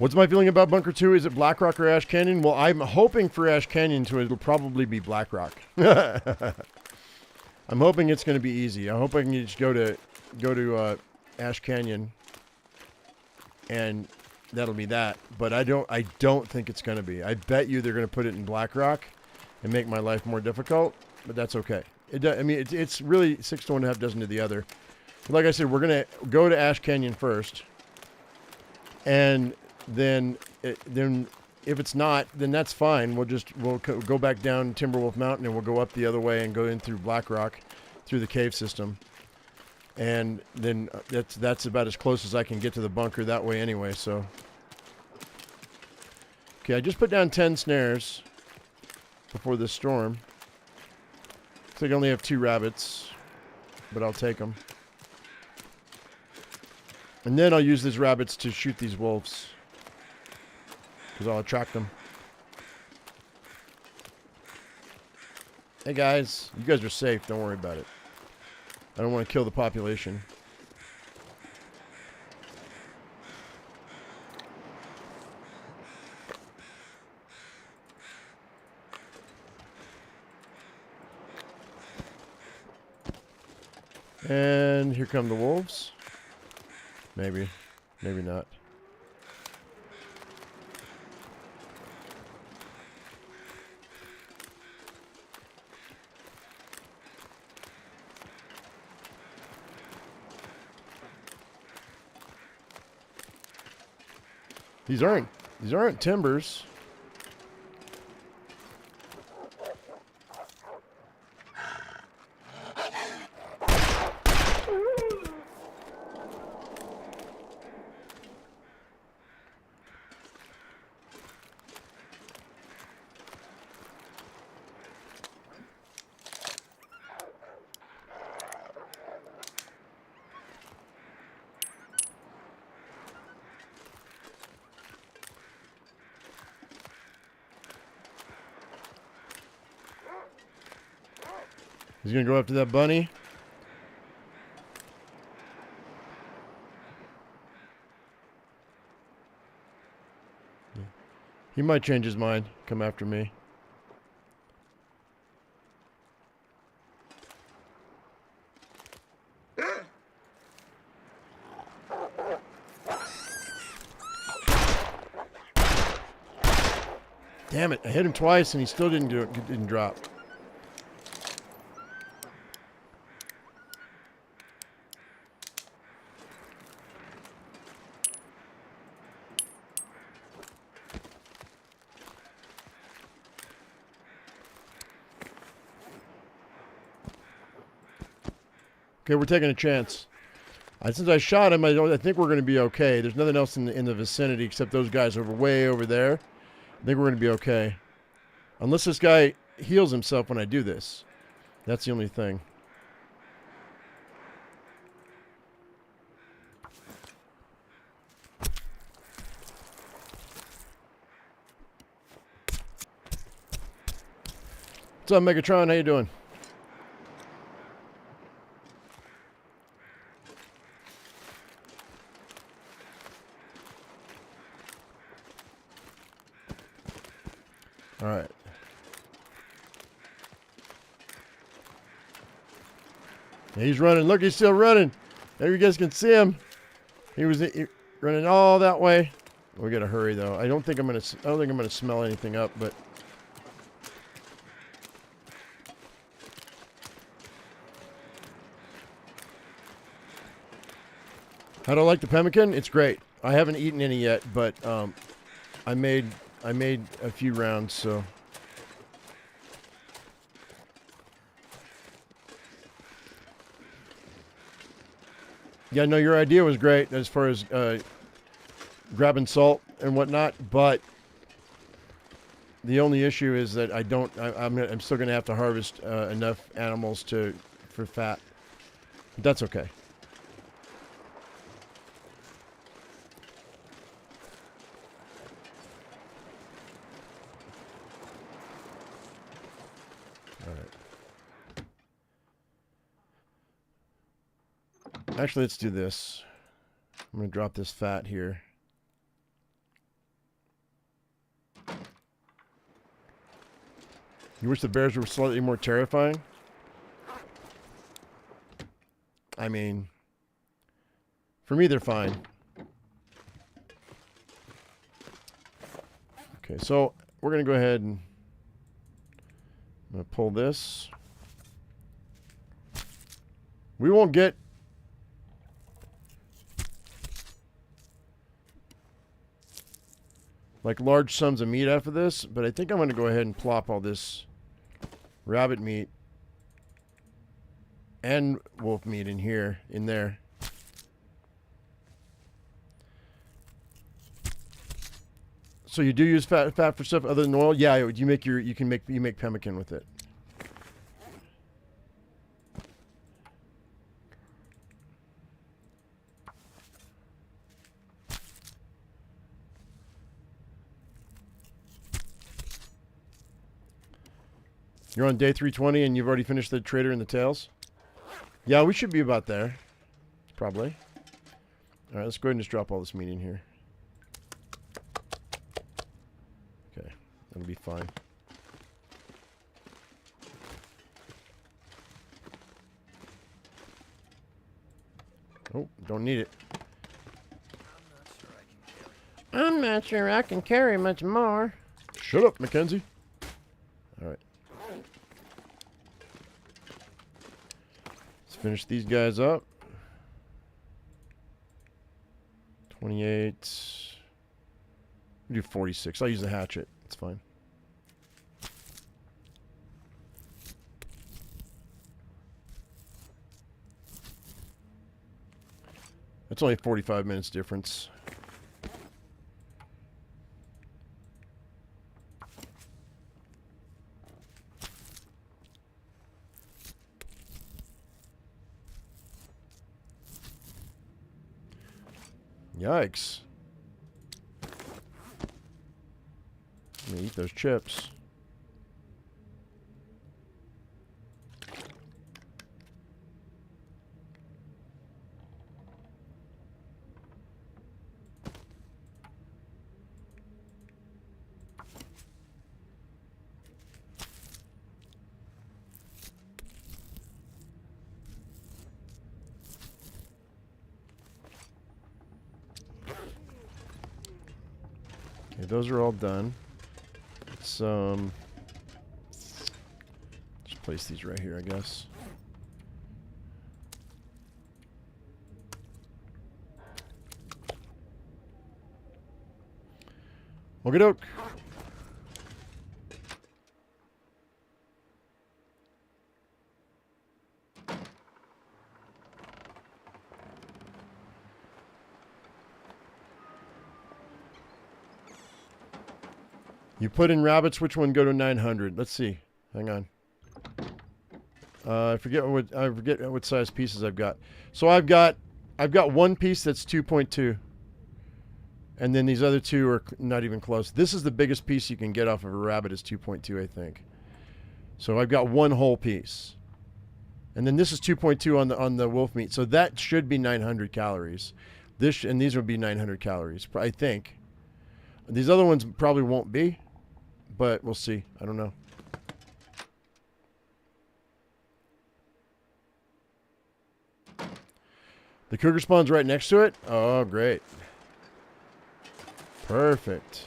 What's my feeling about Bunker 2? Is it Black Rock or Ash Canyon? Well, I'm hoping for Ash Canyon, so it'll probably be Black Rock. I'm hoping it's going to be easy. I hope I can just go to Ash Canyon, and that'll be that. But I don't think it's going to be. I bet you they're going to put it in Black Rock and make my life more difficult. But that's okay. I mean, it's really 6 to 1 half dozen to the other. But like I said, we're going to go to Ash Canyon first, and then if it's not, then that's fine. We'll go back down Timberwolf Mountain, and we'll go up the other way and go in through Black Rock, through the cave system. And then that's about as close as I can get to the bunker that way anyway. So, okay, I just put down 10 snares before this storm. Looks like I only have 2 rabbits, but I'll take them. And then I'll use these rabbits to shoot these wolves, because I'll attract them. Hey guys, you guys are safe. Don't worry about it. I don't want to kill the population. And here come the wolves. Maybe. Maybe not. These aren't timbers. He's going to go after that bunny. He might change his mind, come after me. Damn it, I hit him twice and he still didn't drop. Okay, we're taking a chance. Since I shot him, I think we're going to be okay. There's nothing else in the vicinity except those guys way over there. I think we're going to be okay. Unless this guy heals himself when I do this. That's the only thing. What's up, Megatron? How you doing? All right. He's running. Look, he's still running. There you guys can see him. He was running all that way. We gotta hurry though. I don't think I'm gonna smell anything up, but how do I like the pemmican? It's great. I haven't eaten any yet, but I made a few rounds, so. Yeah, no, your idea was great as far as grabbing salt and whatnot, but the only issue is that I'm still going to have to harvest enough animals for fat. But that's okay. Actually, let's do this. I'm going to drop this fat here. You wish the bears were slightly more terrifying? I mean, for me, they're fine. Okay, so we're going to go ahead and I'm going to pull this. We won't get like large sums of meat after this, but I think I'm going to go ahead and plop all this rabbit meat and wolf meat in here, in there. So you do use fat for stuff other than oil? Yeah, you make pemmican with it. You're on day 320 and you've already finished the trader and the tails? Yeah, we should be about there. Probably. Alright, let's go ahead and just drop all this meat in here. Okay, that'll be fine. Oh, don't need it. I'm not sure I can carry much more. Shut up, Mackenzie. Alright. Let's finish these guys up. 28. We do 46. I'll use the hatchet. It's fine. It's only 45 minutes difference. Yikes. I'm gonna eat those chips. Okay, those are all done. Let's just place these right here, I guess. Okey-doke. You put in rabbits, which one go to 900? Let's see. Hang on. I forget what size pieces I've got. So I've got one piece that's 2.2. And then these other two are not even close. This is the biggest piece you can get off of a rabbit is 2.2, I think. So I've got one whole piece. And then this is 2.2 on the wolf meat. So that should be 900 calories. And these would be 900 calories, I think. These other ones probably won't be, but we'll see. I don't know. The cougar spawn's right next to it? Oh, great. Perfect.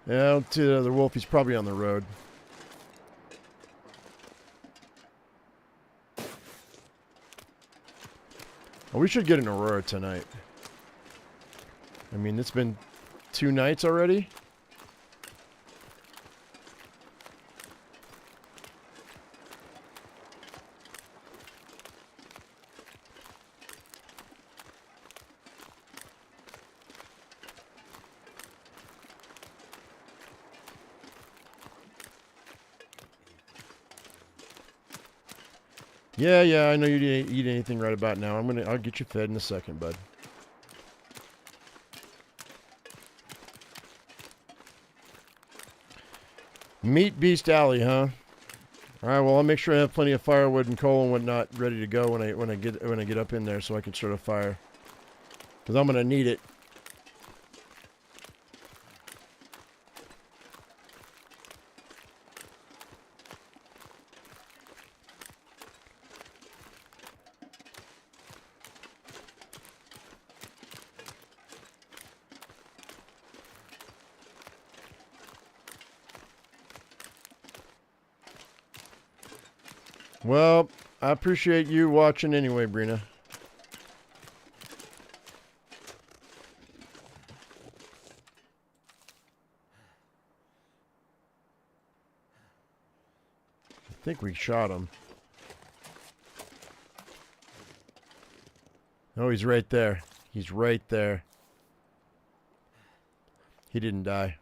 Yeah, to the other wolf, he's probably on the road. Oh, we should get an aurora tonight. I mean, it's been 2 nights already. Yeah, I know you didn't eat anything right about now. I'll get you fed in a second, bud. Meat Beast Alley, huh? All right. Well, I'll make sure I have plenty of firewood and coal and whatnot ready to go when I get up in there, so I can start a fire. Because I'm gonna need it. Well, I appreciate you watching anyway, Brina. I think we shot him. Oh, he's right there. He's right there. He didn't die.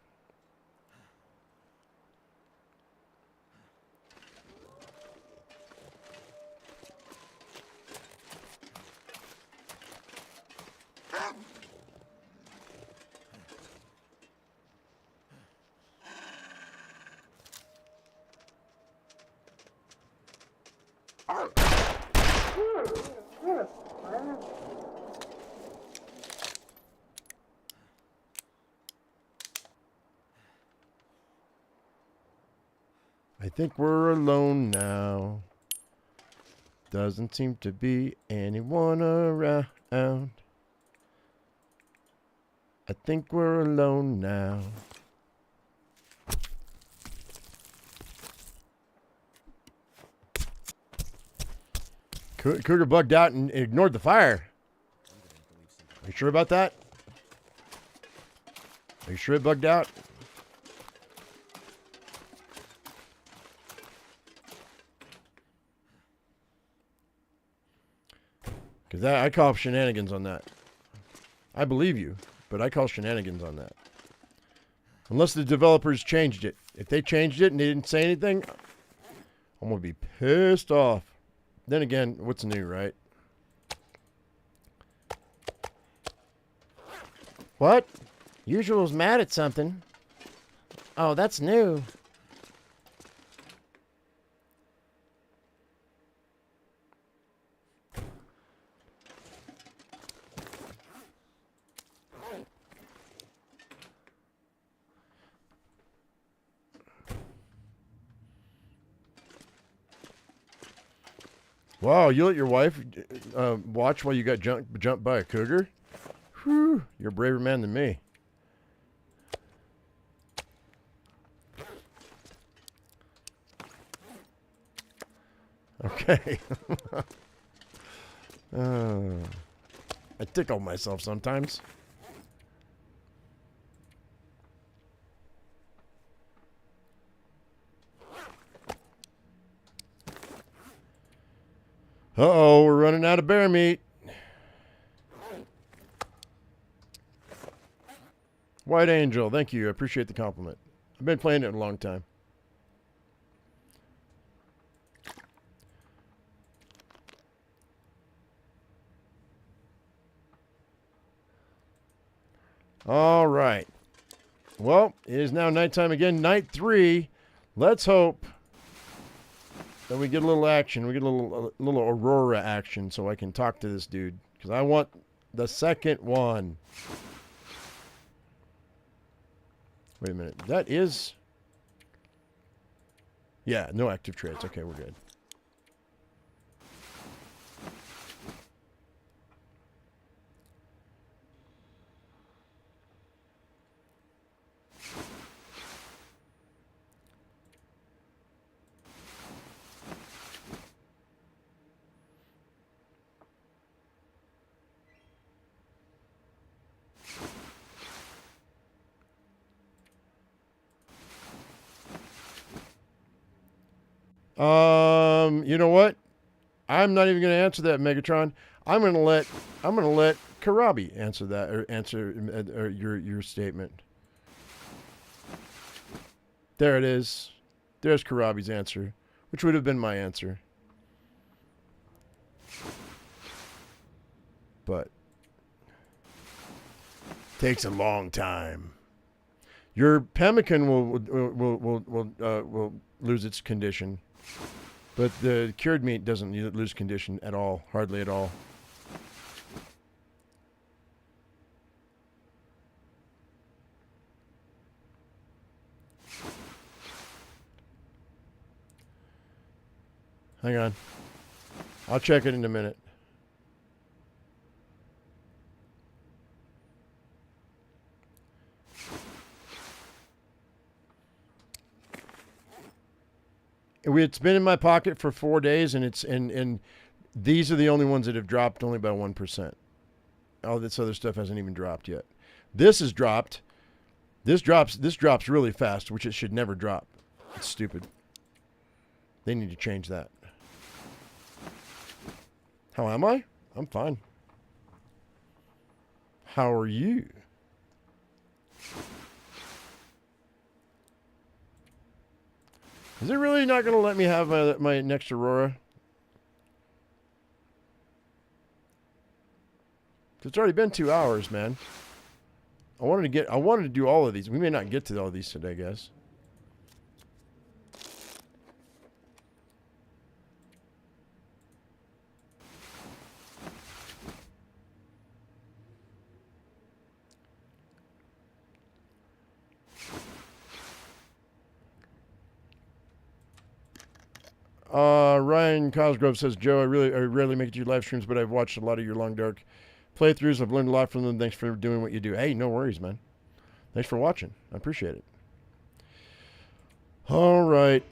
I think we're alone now. Doesn't seem to be anyone around. I think we're alone now. Cougar bugged out and ignored the fire. Are you sure about that? Are you sure it bugged out? Because I call shenanigans on that. I believe you, but I call shenanigans on that. Unless the developers changed it. If they changed it and they didn't say anything, I'm going to be pissed off. Then again, what's new, right? What? Usual's mad at something. Oh, that's new. Wow, you let your wife watch while you got jumped by a cougar? Whew, you're a braver man than me. Okay. I tickle myself sometimes. Uh-oh, we're running out of bear meat. White Angel, thank you. I appreciate the compliment. I've been playing it a long time. All right. Well, it is now nighttime again. Night 3. Let's hope that we get a little action. We get a little Aurora action so I can talk to this dude. Because I want the second one. Wait a minute. That is... Yeah, no active traits. Okay, we're good. You know what? I'm not even going to answer that, Megatron. I'm going to let Karabi answer that or answer your statement. There it is. There's Karabi's answer, which would have been my answer. But takes a long time. Your pemmican will lose its condition, but the cured meat doesn't lose condition at all, hardly at all. Hang on. I'll check it in a minute. It's been in my pocket for 4 days, and and these are the only ones that have dropped only by 1%. All this other stuff hasn't even dropped yet. This has dropped. This drops really fast, which it should never drop. It's stupid. They need to change that. How am I? I'm fine. How are you? Is it really not going to let me have my next Aurora? It's already been 2 hours, man. I wanted to do all of these. We may not get to all of these today, guys. Ryan Cosgrove says, Joe, I rarely make it to your live streams, but I've watched a lot of your Long Dark playthroughs. I've learned a lot from them. Thanks for doing what you do. Hey, no worries, man. Thanks for watching. I appreciate it. All right.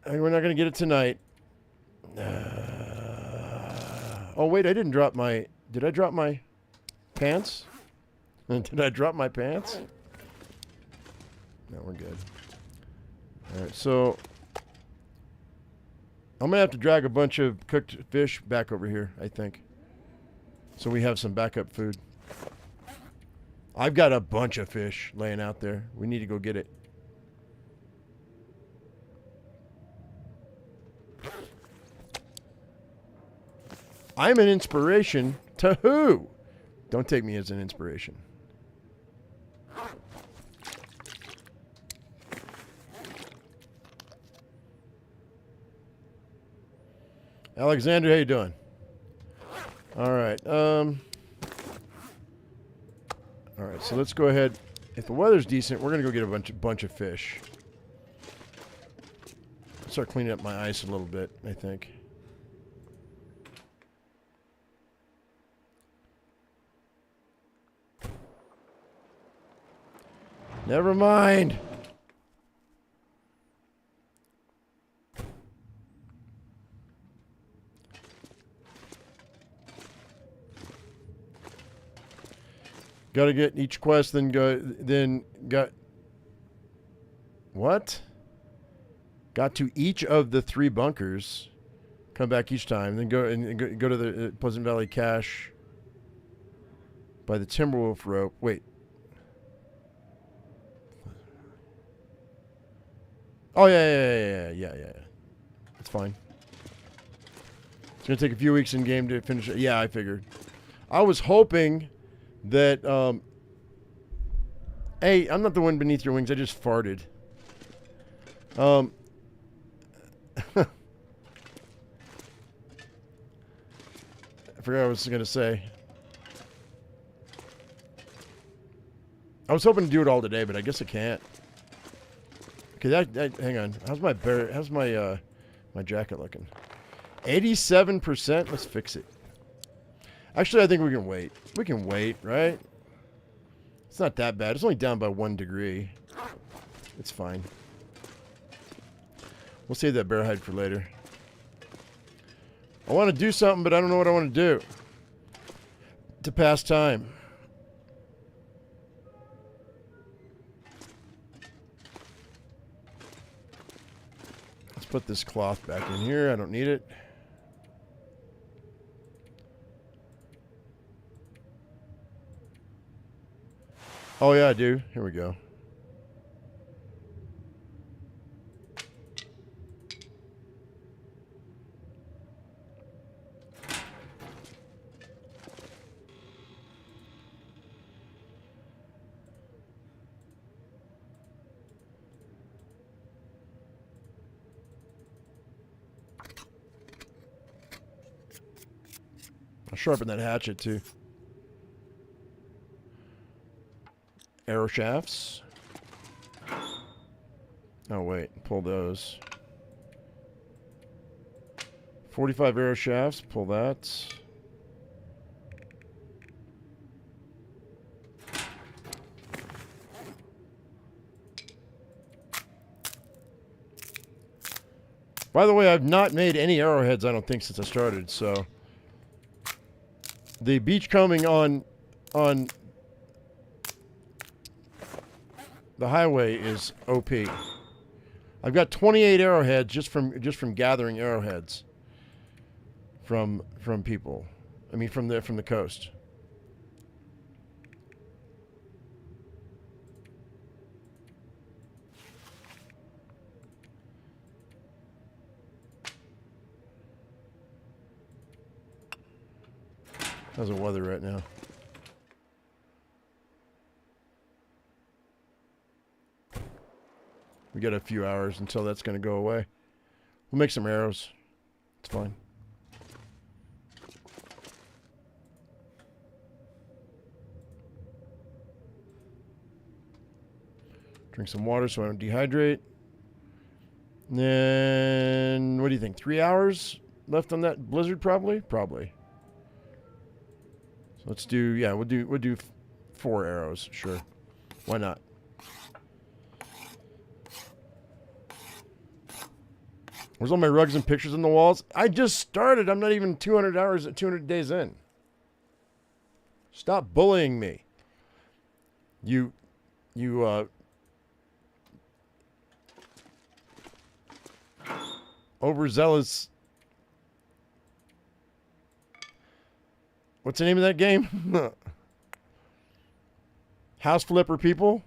We're not going to get it tonight. Oh, wait, I didn't drop my... Did I drop my pants? Did I drop my pants? No, we're good. All right, so... I'm going to have to drag a bunch of cooked fish back over here, I think. So we have some backup food. I've got a bunch of fish laying out there. We need to go get it. I'm an inspiration to who? Don't take me as an inspiration. Alexander, how you doing? All right. All right, so let's go ahead. If the weather's decent, we're going to go get a bunch of fish. Start cleaning up my ice a little bit, I think. Never mind. Got to get each quest, what? Got to each of the 3 bunkers. Come back each time, then go to the Pleasant Valley cache by the Timberwolf rope. Wait. Oh yeah. That's fine. It's gonna take a few weeks in game to finish it. Yeah, I figured. I was hoping that hey, I'm not the one beneath your wings. I just farted. I forgot what I was gonna say. I was hoping to do it all today, but I guess I can't. Okay, hang on. How's my my jacket looking? 87%. Let's fix it. Actually, I think we can wait. We can wait, right? It's not that bad. It's only down by 1 degree. It's fine. We'll save that bear hide for later. I want to do something, but I don't know what I want to do to pass time. Let's put this cloth back in here. I don't need it. Oh, yeah, I do. Here we go. sharpen that hatchet too. Arrow shafts. Oh wait, pull those. 45 arrow shafts, pull that. By the way, I've not made any arrowheads, I don't think, since I started, so the beachcombing on the highway is OP. I've got 28 arrowheads just from gathering arrowheads from people. I mean from the coast. How's the weather right now? We got a few hours until that's going to go away. We'll make some arrows. It's fine. Drink some water so I don't dehydrate. And then, what do you think? 3 hours left on that blizzard, probably? Probably. So let's do, yeah, we'll do 4 arrows, sure. Why not? Where's all my rugs and pictures on the walls? I just started. I'm not even 200 days in. Stop bullying me. You overzealous. What's the name of that game? House flipper people?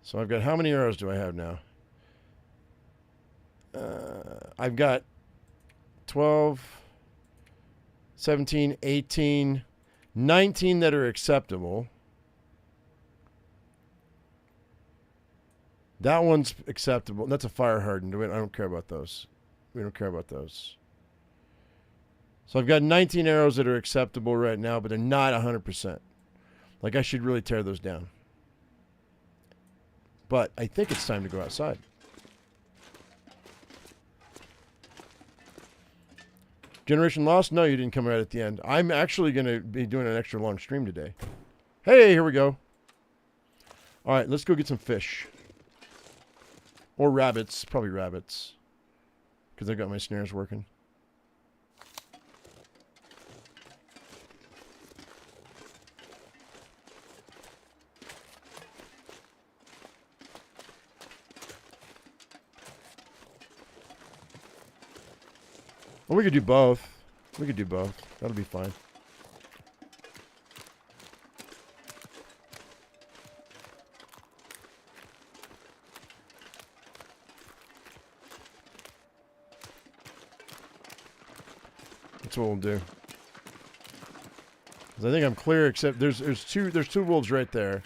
So I've got, how many arrows do I have now? I've got 12, 17, 18, 19 that are acceptable. That one's acceptable. That's a fire hardened. I don't care about those. We don't care about those. So I've got 19 arrows that are acceptable right now, but they're not 100%. Like, I should really tear those down. But I think it's time to go outside. Generation Lost? No, you didn't come right at the end. I'm actually going to be doing an extra long stream today. Hey, here we go. All right, let's go get some fish. Or rabbits. Probably rabbits. Because I've got my snares working. Well, we could do both. We could do both. That'll be fine. That's what we'll do. 'Cause I think I'm clear, except there's two wolves right there.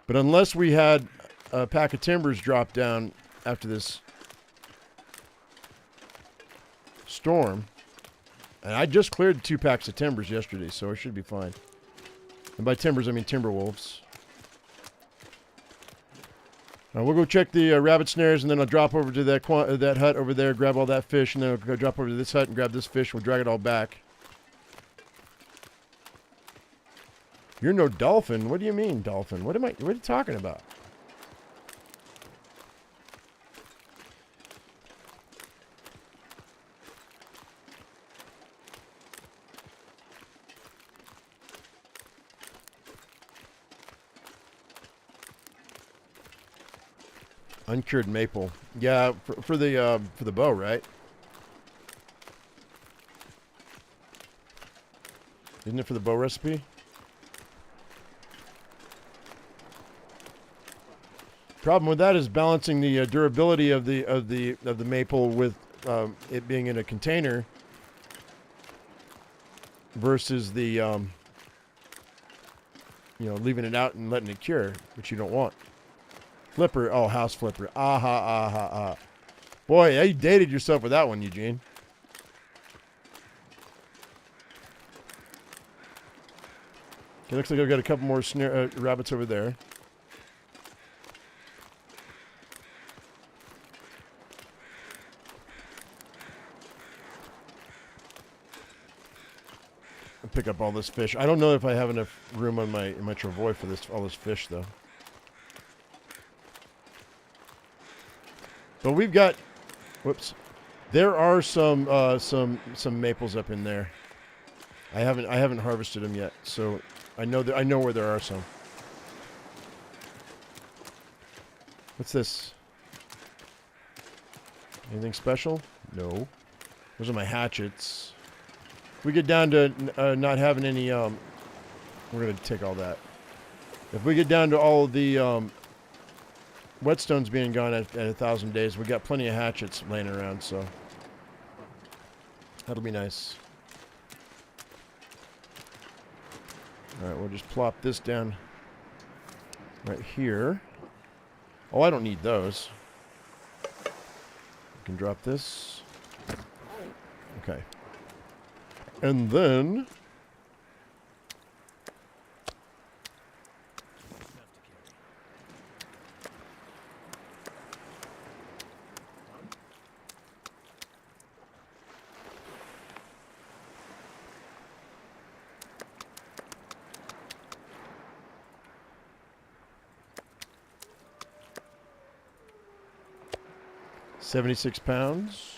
But unless we had a pack of timbers drop down after this storm, and I just cleared 2 packs of timbers yesterday, so it should be fine. And by timbers, I mean timber wolves. We'll go check the rabbit snares, and then I'll drop over to that hut over there, grab all that fish, and then I'll go drop over to this hut and grab this fish. We'll drag it all back. You're no dolphin? What do you mean, dolphin? What are you talking about? Uncured maple. Yeah, for the bow, right? Isn't it for the bow recipe? Problem with that is balancing the durability of the maple with it being in a container versus the leaving it out and letting it cure, which you don't want. Flipper. Oh, house flipper. Aha, aha, aha. Boy, you dated yourself with that one, Eugene. Okay, looks like I've got a couple more rabbits over there. I'll pick up all this fish. I don't know if I have enough room on in my travois for all this fish, though. But we've got, whoops, there are some maples up in there. I haven't harvested them yet, so I know where there are some. What's this? Anything special? No. Those are my hatchets. If we get down to not having any, we're gonna take all that. If we get down to all the whetstones being gone at 1,000 days, we got plenty of hatchets laying around, so that'll be nice. All right, we'll just plop this down right here. Oh, I don't need those. We can drop this. Okay. And then £76.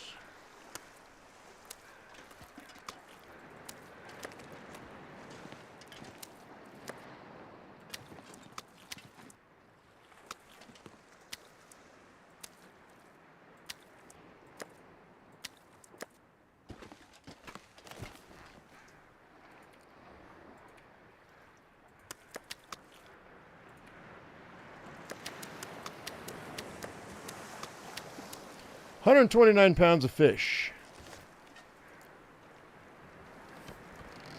£129 of fish.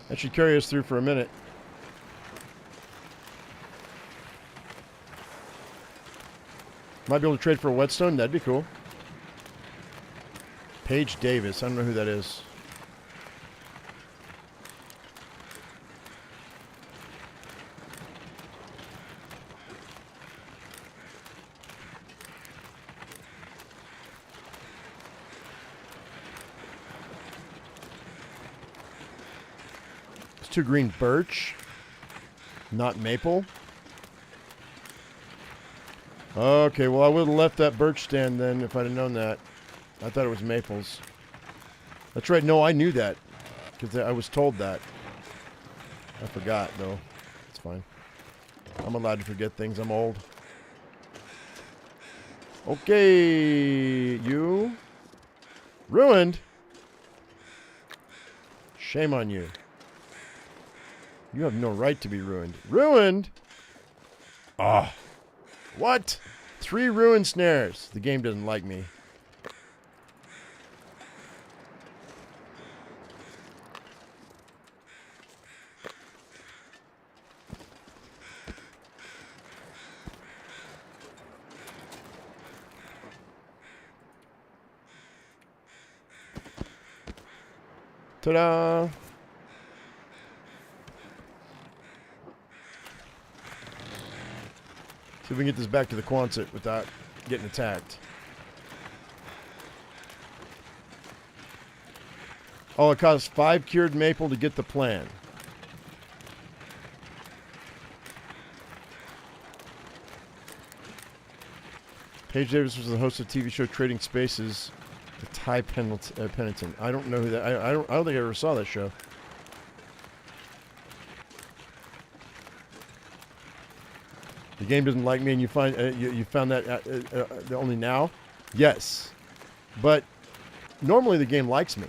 That should carry us through for a minute. Might be able to trade for a whetstone. That'd be cool. Paige Davis. I don't know who that is. Two green birch, not maple. Okay, well, I would have left that birch stand then if I'd have known that. I thought it was maples. That's right. No, I knew that because I was told that. I forgot, though. It's fine. I'm allowed to forget things. I'm old. Okay, you. Ruined. Shame on you. You have no right to be ruined. Ruined? Ah. What? 3 ruined snares. The game doesn't like me. Ta-da! See if we can get this back to the Quonset without getting attacked. Oh, it costs 5 cured maple to get the plan. Paige Davis was the host of TV show Trading Spaces, the Ty Pennington. I don't know who that. I don't think I ever saw that show. The game doesn't like me, and you find you found that only now? Yes, but normally the game likes me.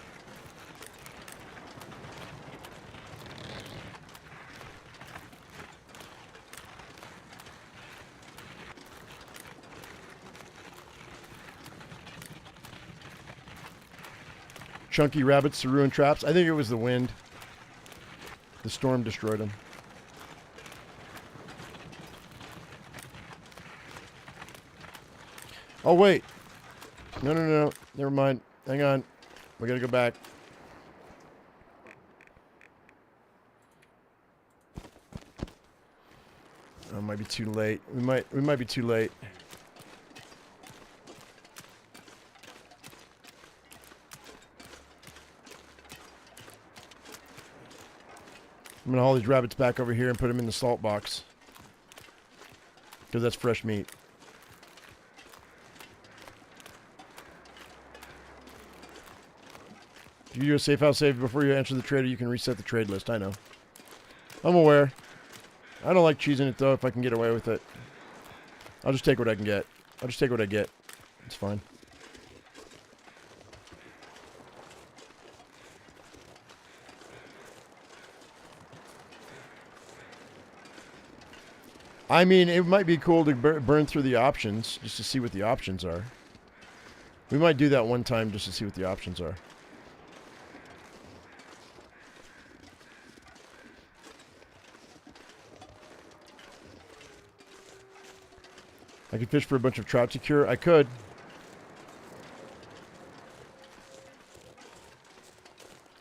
Chunky rabbits to ruin traps. I think it was the wind. The storm destroyed them. Oh, wait. No, no, no. Never mind. Hang on. We gotta go back. Oh, it might be too late. We might be too late. I'm gonna haul these rabbits back over here and put them in the salt box. Because that's fresh meat. If you do a safe house save before you enter the trader, you can reset the trade list. I know. I'm aware. I don't like cheesing it, though, if I can get away with it. I'll just take what I can get. I'll just take what I get. It's fine. I mean, it might be cool to burn through the options just to see what the options are. We might do that one time just to see what the options are. I could fish for a bunch of trout to cure. I could.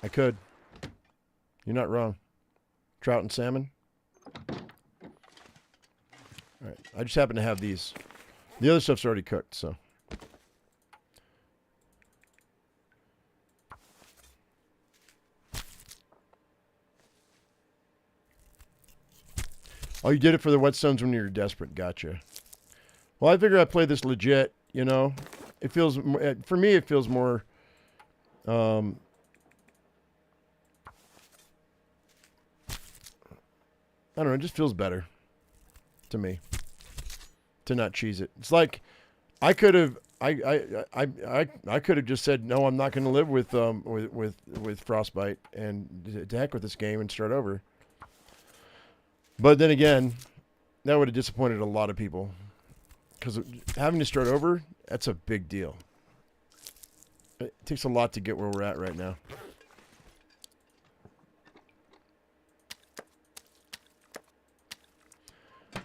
I could. You're not wrong. Trout and salmon. Alright, I just happen to have these. The other stuff's already cooked, so. Oh, you did it for the whetstones when you were desperate. Gotcha. Well, I figure I play this legit, you know. It feels, for me, it feels more, I don't know, it just feels better to me to not cheese it. It's like I could have I could have just said no, I'm not going to live with frostbite and to heck with this game and start over. But then again, that would have disappointed a lot of people because having to start over, that's a big deal. It takes a lot to get where we're at right now.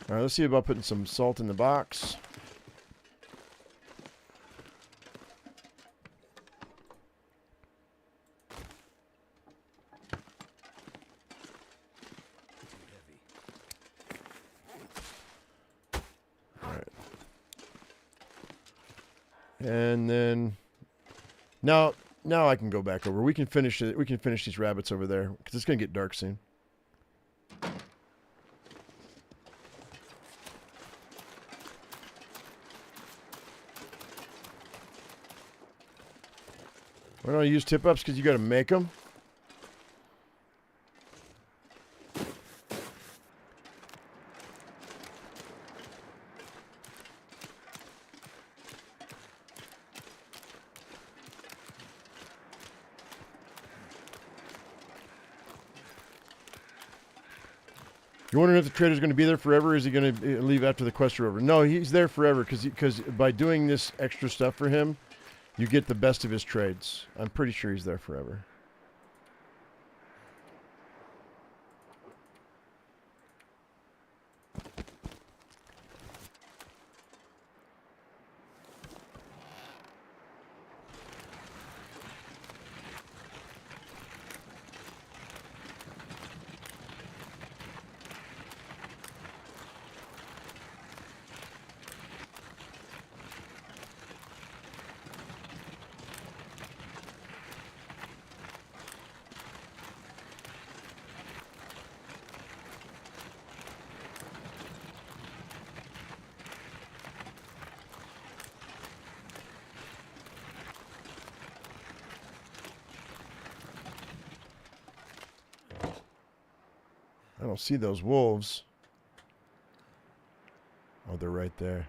All right, let's see about putting some salt in the box. All right. And then now I can go back over. We can finish it. We can finish these rabbits over there because it's going to get dark soon. Why don't I use tip-ups? Because you got to make them. You're wondering if the trader's going to be there forever? Or is he going to leave after the quests are over? No, he's there forever because by doing this extra stuff for him, you get the best of his trades. I'm pretty sure he's there forever. I don't see those wolves. Oh, they're right there.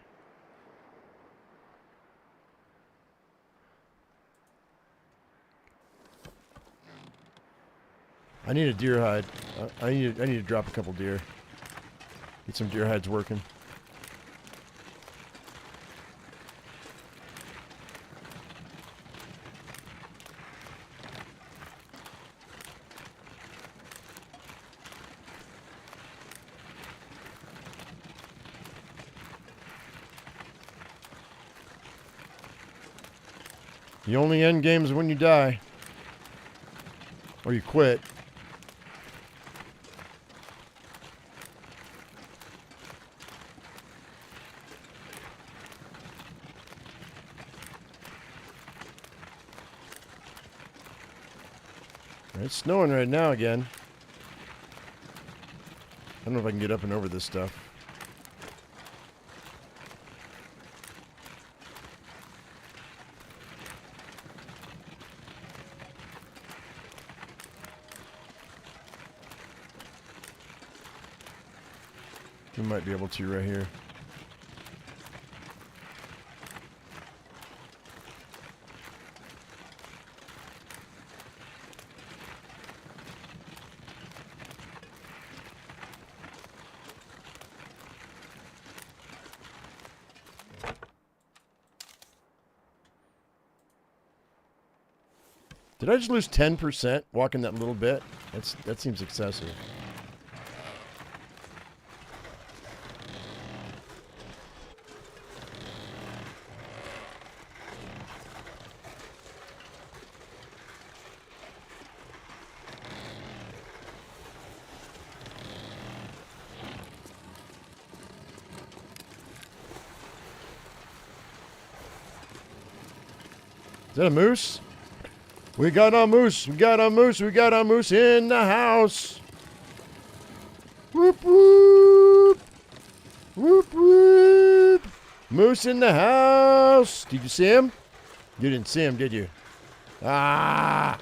I need a deer hide. I need to drop a couple deer. Get some deer hides working. The only end game is when you die. Or you quit. It's snowing right now again. I don't know if I can get up and over this stuff. We might be able to right here. Did I just lose 10% walking that little bit? That seems excessive. Is that a moose? We got a moose. We got a moose. We got a moose in the house. Whoop, whoop. Whoop, whoop. Moose in the house. Did you see him? You didn't see him, did you? Ah.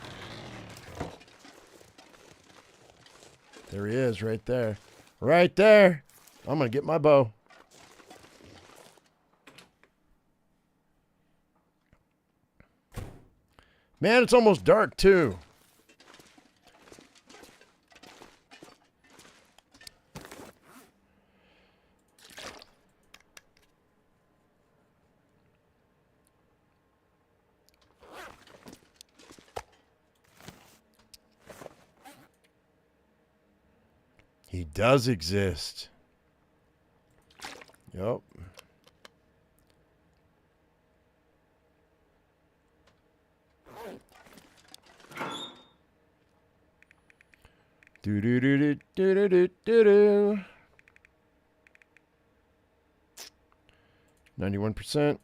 There he is, right there. Right there. I'm going to get my bow. Man, it's almost dark, too. He does exist. Yup. Do do do do do do do do. 91%.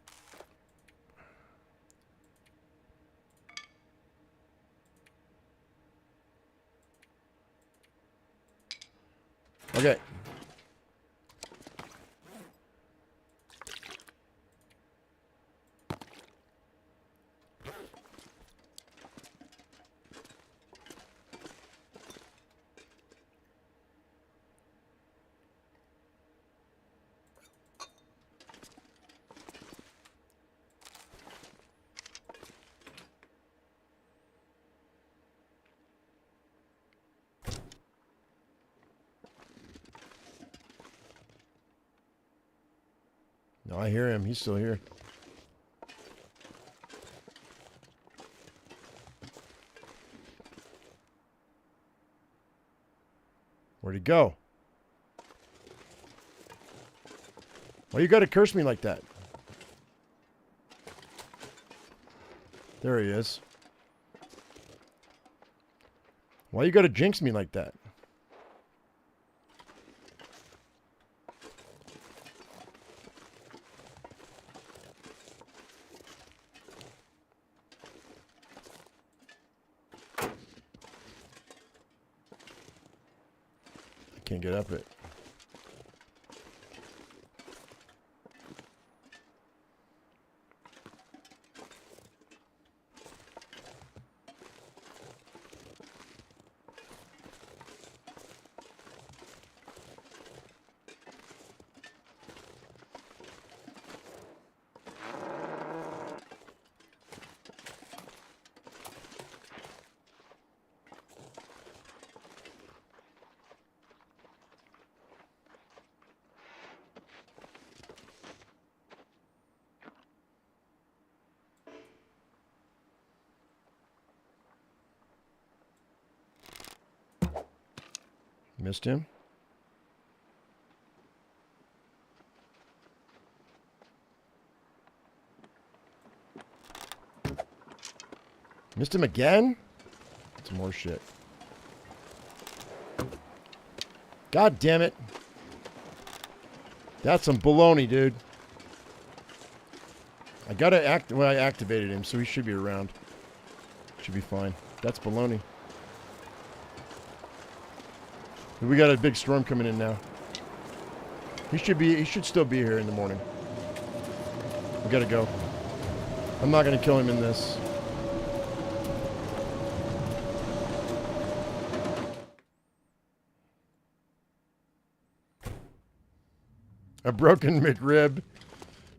Okay. No, I hear him. He's still here. Where'd he go? Why you gotta curse me like that? There he is. Why you gotta jinx me like that? Can't get up it. Missed him. Missed him again? Some more shit. God damn it. That's some baloney, dude. I gotta well, I activated him, so he should be around. Should be fine. That's baloney. We got a big storm coming in now. He should still be here in the morning. We gotta go. I'm not gonna kill him in this. A broken McRib.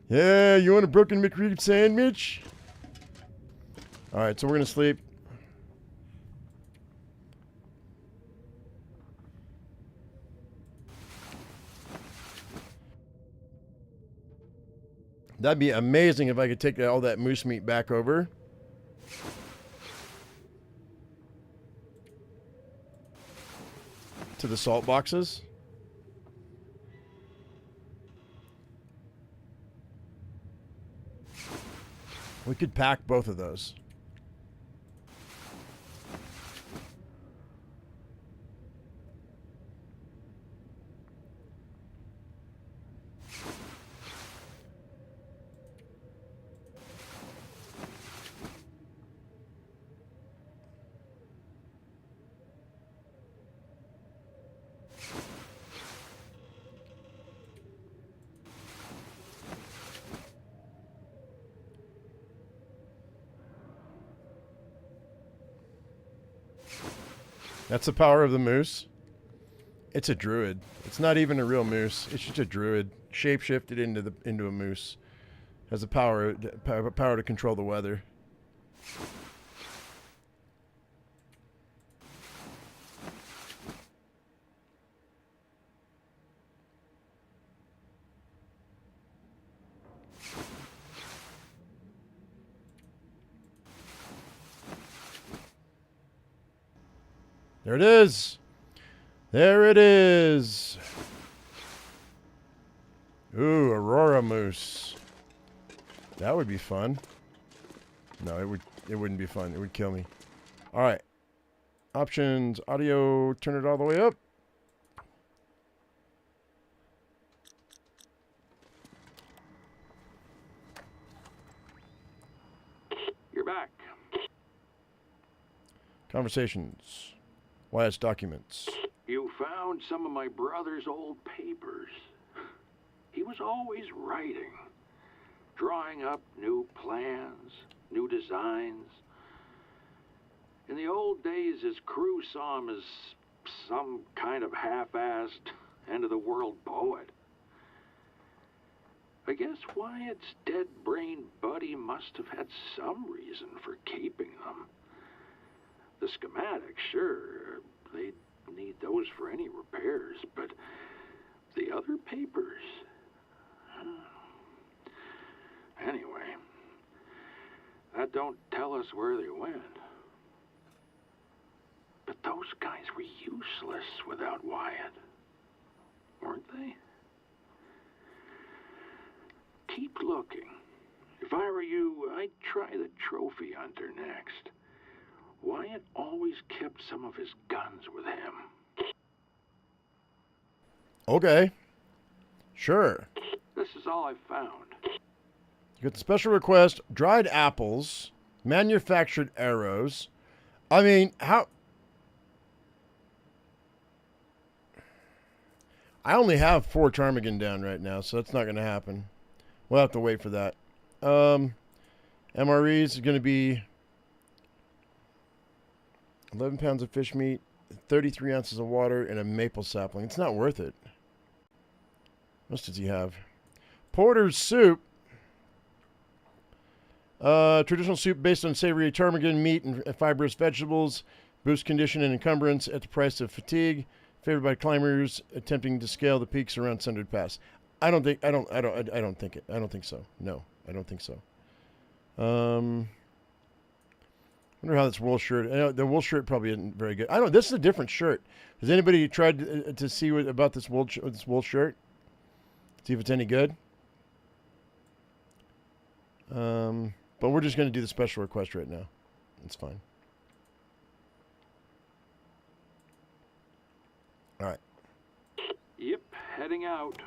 Yeah, you want a broken McRib sandwich? Alright, so we're gonna sleep. That'd be amazing if I could take all that moose meat back over. To the salt boxes. We could pack both of those. That's the power of the moose. It's a druid. It's not even a real moose. It's just a druid shapeshifted into a moose. Has the power to control the weather. There it is. There it is. Ooh, Aurora Moose. That would be fun. No, it wouldn't be fun. It would kill me. All right. Options, audio, turn it all the way up. You're back. Conversations. Wyatt's documents. You found some of my brother's old papers. He was always writing, drawing up new plans, new designs. In the old days, his crew saw him as some kind of half-assed, end-of-the-world poet. I guess Wyatt's dead-brain buddy must have had some reason for keeping them. The schematics, sure, they'd need those for any repairs, but the other papers... Anyway, that don't tell us where they went. But those guys were useless without Wyatt, weren't they? Keep looking. If I were you, I'd try the trophy hunter next. Wyatt always kept some of his guns with him. Okay. Sure. This is all I found. You got the special request, dried apples, manufactured arrows. I mean, how... I only have 4 ptarmigan down right now, so that's not going to happen. We'll have to wait for that. MREs is going to be 11 pounds of fish meat, 33 ounces of water, and a maple sapling. It's not worth it. What else does he have? Porter's soup. Traditional soup based on savory ptarmigan meat and fibrous vegetables. Boosts condition and encumbrance at the price of fatigue. Favored by climbers attempting to scale the peaks around Sundered Pass. I don't think so. No, I don't think so. Wonder how this wool shirt. I know the wool shirt probably isn't very good. I don't. This is a different shirt. Has anybody tried to see about this wool shirt? See if it's any good. But we're just going to do the special request right now. That's fine. All right. Yep, heading out.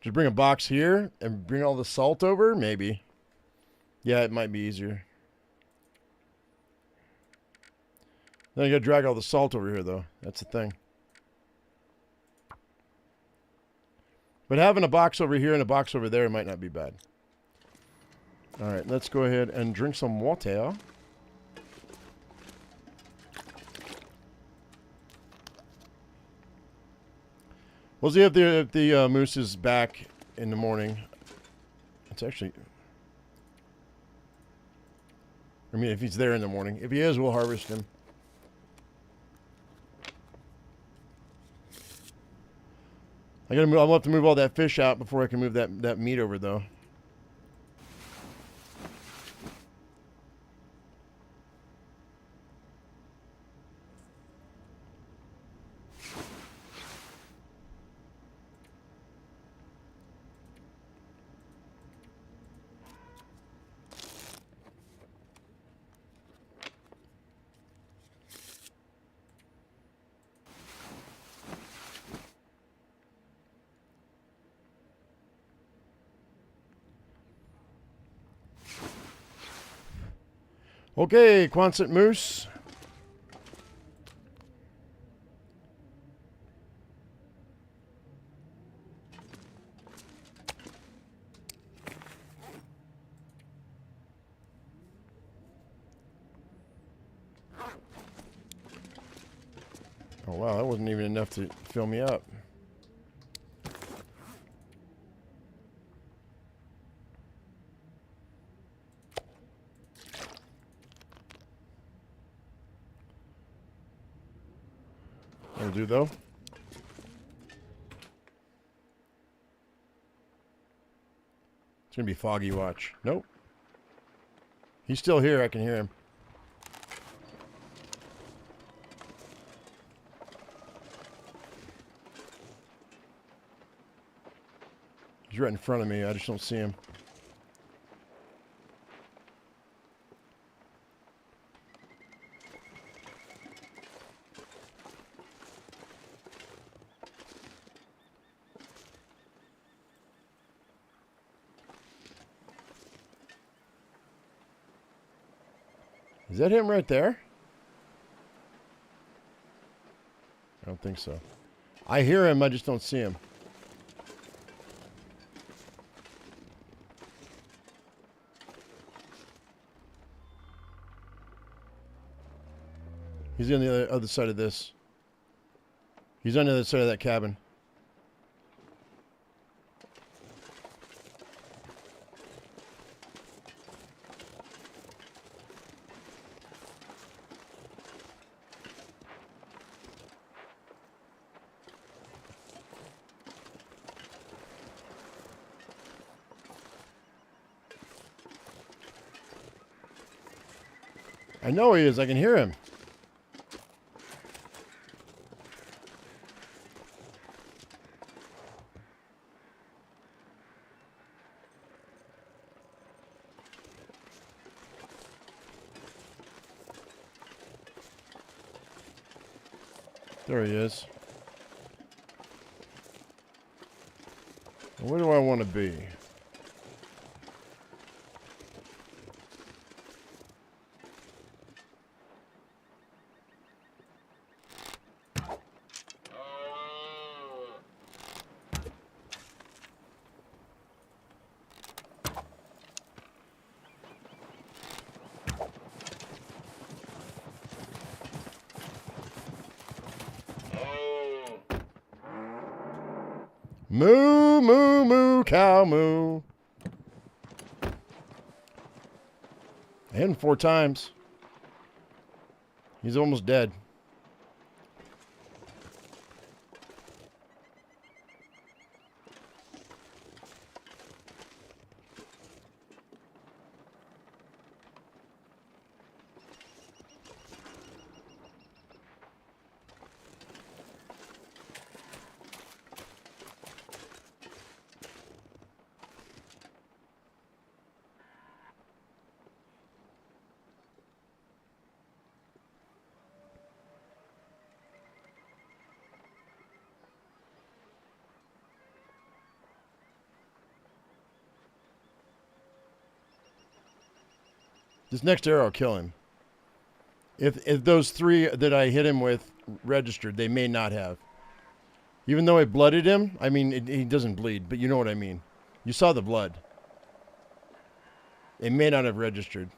Just bring a box here and bring all the salt over? Maybe. Yeah, it might be easier. Then you gotta drag all the salt over here, though. That's the thing. But having a box over here and a box over there might not be bad. All right, let's go ahead and drink some water. We'll see if the moose is back in the morning. It's actually... I mean, if he's there in the morning. If he is, we'll harvest him. I'll have to move all that fish out before I can move that meat over, though. Okay, Quonset moose. Oh wow, that wasn't even enough to fill me up. That'll do, though. It's gonna be foggy, watch. Nope. He's still here, I can hear him. He's right in front of me, I just don't see him. Is that him right there? I don't think so. I hear him, I just don't see him. He's on the other side of this. He's on the other side of that cabin. I know he is. I can hear him. There he is. Where do I want to be? Moo, moo, moo, cow, moo. I hit him 4 times. He's almost dead. This next arrow will kill him. If those 3 that I hit him with registered, they may not have. Even though I blooded him, I mean, he doesn't bleed, but you know what I mean. You saw the blood. It may not have registered.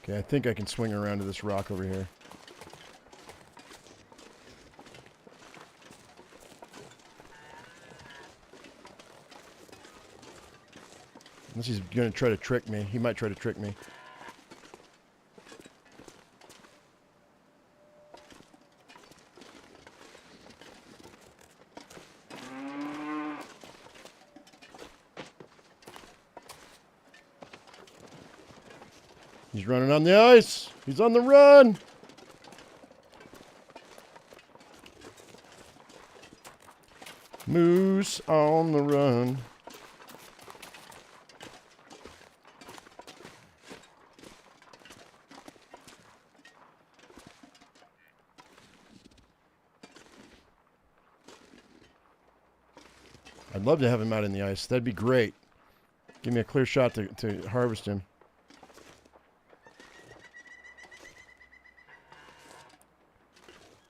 Okay, I think I can swing around to this rock over here. Unless he's going to try to trick me. He might try to trick me. He's running on the ice. He's on the run. Moose on the run. I'd love to have him out in the ice. That'd be great. Give me a clear shot to harvest him.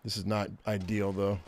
This is not ideal, though.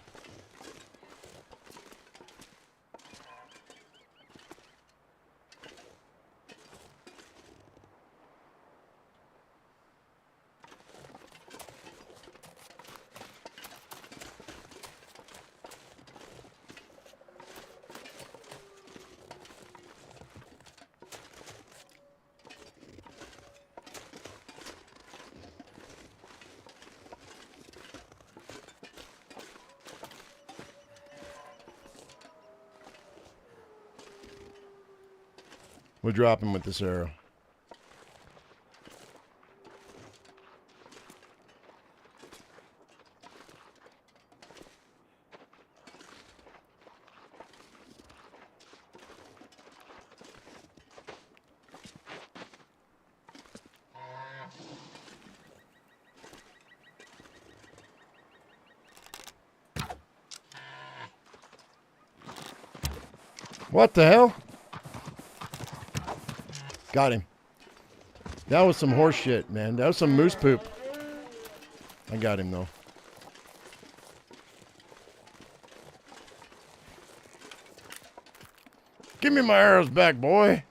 We'll drop him with this arrow. What the hell? Got him. That was some horse shit, man. That was some moose poop. I got him, though. Give me my arrows back, boy.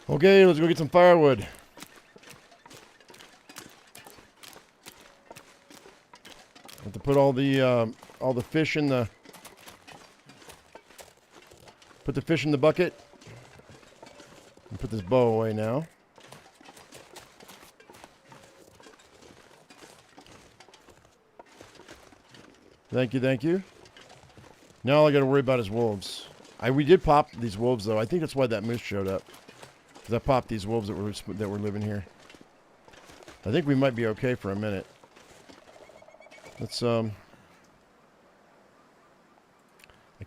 Okay, let's go get some firewood. Have to put all the fish in the... Put the fish in the bucket. And put this bow away now. Thank you, thank you. Now all I gotta worry about is wolves. We did pop these wolves, though. I think that's why that moose showed up. Because I popped these wolves that were living here. I think we might be okay for a minute. Let's, I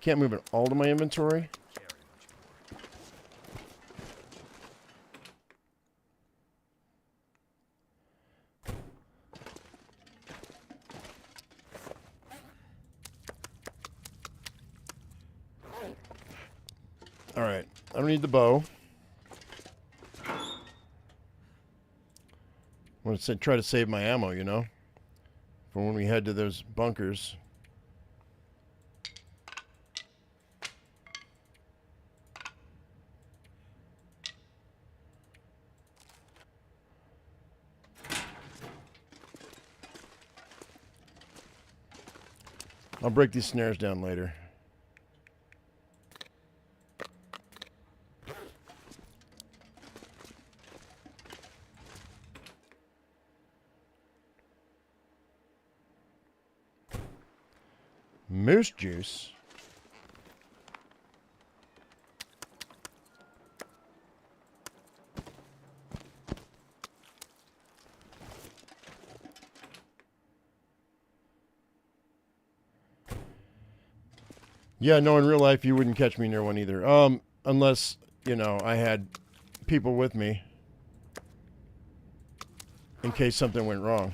can't move it all to my inventory. Alright, I don't need the bow. I want to try to save my ammo, you know, for when we head to those bunkers. I'll break these snares down later. Moose juice. Yeah, no, in real life you wouldn't catch me near one either. unless, you know, I had people with me in case something went wrong.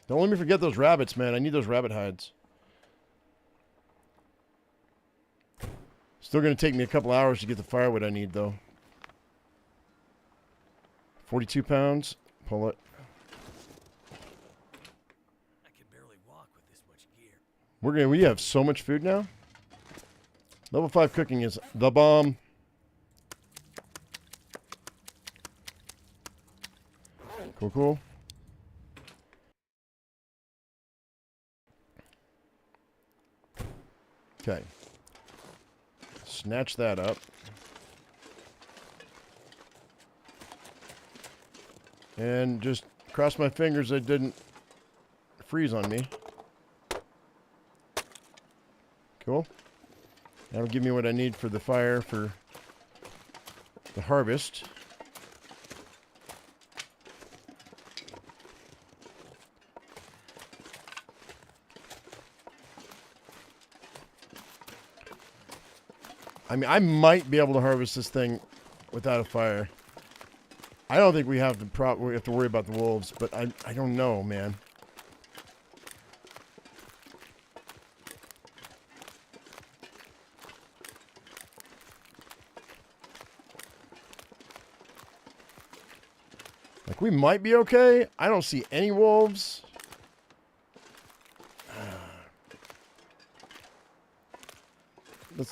Don't let me forget those rabbits, man. I need those rabbit hides. Still going to take me a couple hours to get the firewood I need, though. 42 pounds. Pull it. I can barely walk with this much gear. We have so much food now. Level 5 cooking is the bomb. Cool, cool. Okay. Snatch that up. And just cross my fingers it didn't freeze on me. Cool. That'll give me what I need for the fire for the harvest. I mean, I might be able to harvest this thing without a fire. I don't think we have to worry about the wolves, but I don't know, man. Like, we might be okay. I don't see any wolves.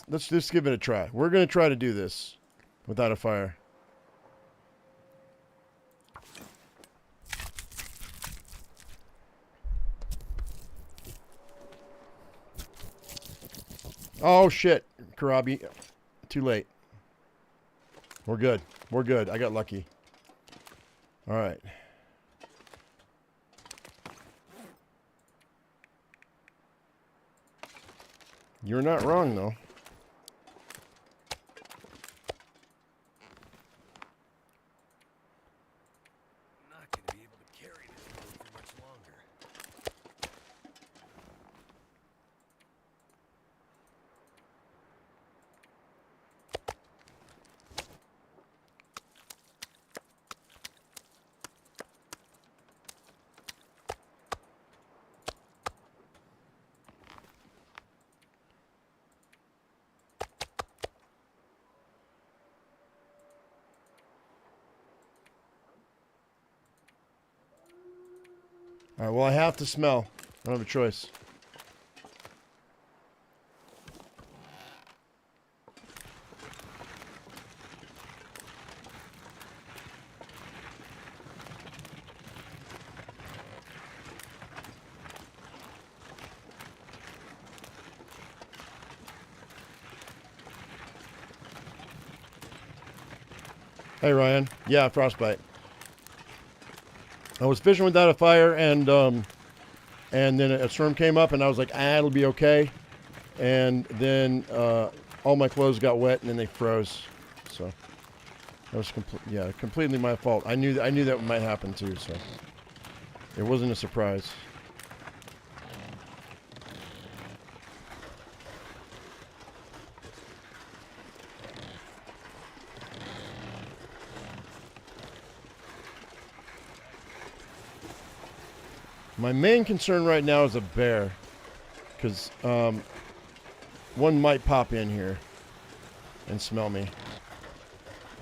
Let's just give it a try. We're going to try to do this without a fire. Oh, shit. Karabi. Too late. We're good. We're good. I got lucky. All right. You're not wrong, though. I'm not going to be able to carry this load for much longer. All right, well, I have to smell. I don't have a choice. Hey, Ryan. Yeah, frostbite. I was fishing without a fire, and then a storm came up, and I was like, it'll be okay. And then all my clothes got wet, and then they froze. So that was completely my fault. I knew that might happen too, so it wasn't a surprise. My main concern right now is a bear, because one might pop in here and smell me,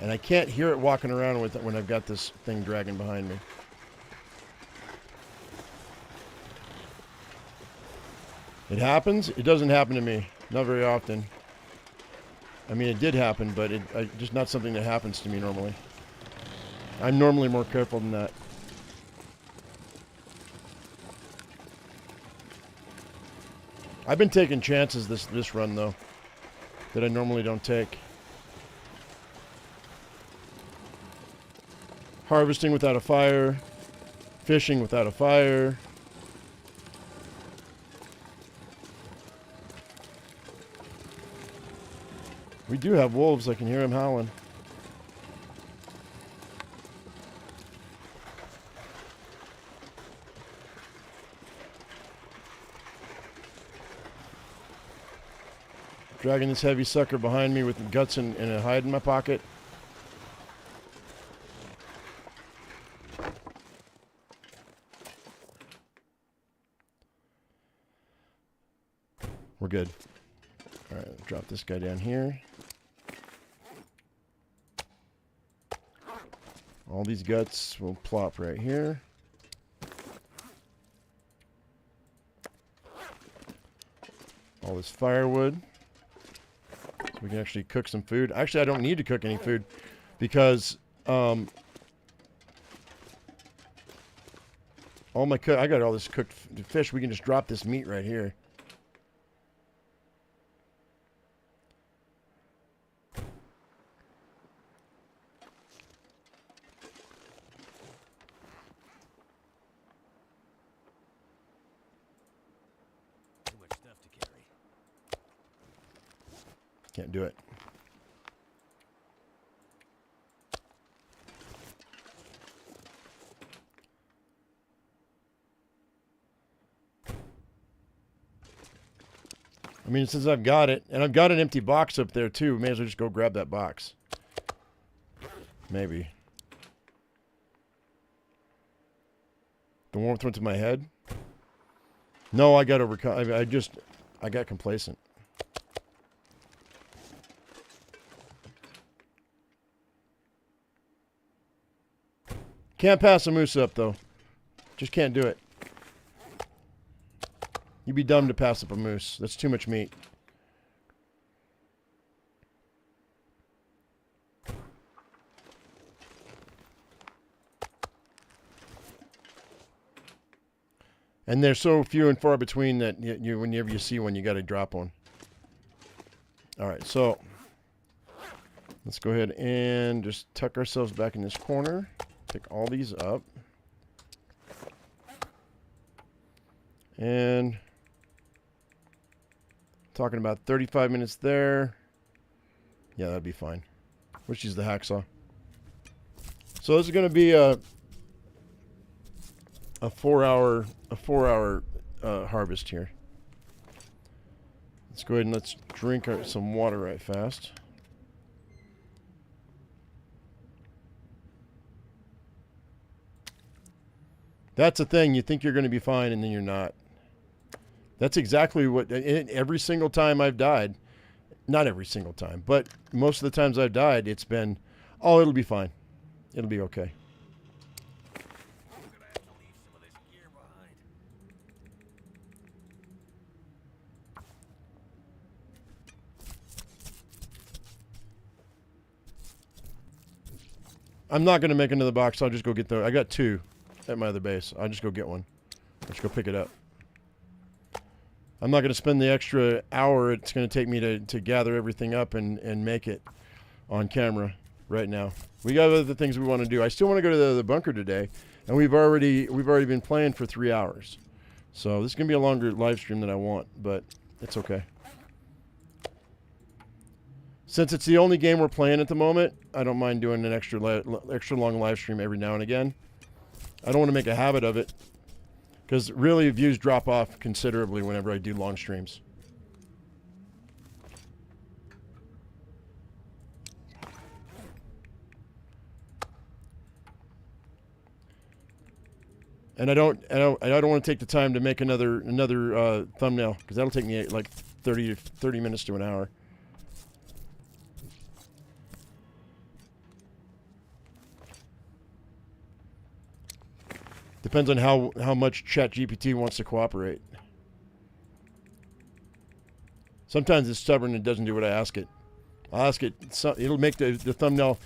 and I can't hear it walking around with it when I've got this thing dragging behind me. It happens. It doesn't happen to me, not very often. I mean, it did happen, but just not something that happens to me normally. I'm normally more careful than that. I've been taking chances this run, though, that I normally don't take. Harvesting without a fire. Fishing without a fire. We do have wolves. I can hear them howling. Dragging this heavy sucker behind me with guts and a hide in my pocket. We're good. All right, drop this guy down here. All these guts will plop right here. All this firewood. So we can actually cook some food. Actually, I don't need to cook any food because all my I got all this cooked fish. We can just drop this meat right here. Too much stuff to carry. Can't do it. I mean, since I've got it, and I've got an empty box up there too, may as well just go grab that box. Maybe. The warmth went to my head? No, I got I got complacent. Can't pass a moose up, though. Just can't do it. You'd be dumb to pass up a moose. That's too much meat. And they're so few and far between that whenever you see one, you got to drop one. All right, so let's go ahead and just tuck ourselves back in this corner. Pick all these up. And talking about 35 minutes there. Yeah, that'd be fine. Let's use the hacksaw. So this is going to be a 4-hour harvest here. Let's go ahead and let's drink some water right fast. That's the thing. You think you're going to be fine, and then you're not. That's exactly what... Every single time I've died, not every single time, but most of the times I've died, it's been, oh, it'll be fine. It'll be okay. I'm gonna have to leave some of this gear behind. I'm not going to make another box. I'll just go get I got 2 at my other base. I'll just go get one. I'll just go pick it up. I'm not going to spend the extra hour it's going to take me to gather everything up and make it on camera right now. We got other things we want to do. I still want to go to the bunker today, and we've already been playing for 3 hours. So this is going to be a longer live stream than I want, but it's okay. Since it's the only game we're playing at the moment, I don't mind doing an extra long live stream every now and again. I don't want to make a habit of it, because really views drop off considerably whenever I do long streams. And I don't want to take the time to make another thumbnail, because that'll take me like 30 minutes to an hour. Depends on how much ChatGPT wants to cooperate. Sometimes it's stubborn and doesn't do what I ask it. I'll ask it, it'll make the thumbnail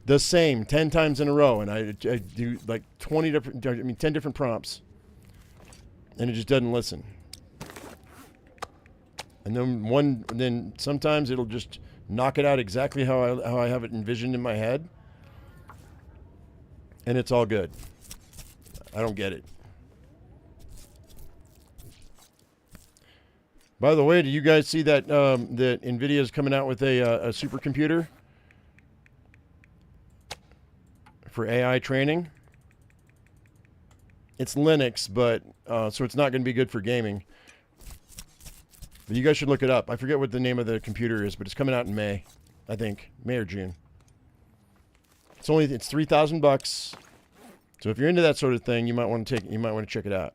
the same 10 times in a row, and I do like 10 different prompts, and it just doesn't listen. And then sometimes it'll just knock it out exactly how I have it envisioned in my head, and it's all good. I don't get it. By the way, do you guys see that that NVIDIA is coming out with a supercomputer for AI training? It's Linux, but so it's not going to be good for gaming. But you guys should look it up. I forget what the name of the computer is, but it's coming out in May, I think, May or June. It's $3,000. So if you're into that sort of thing, you might want to check it out.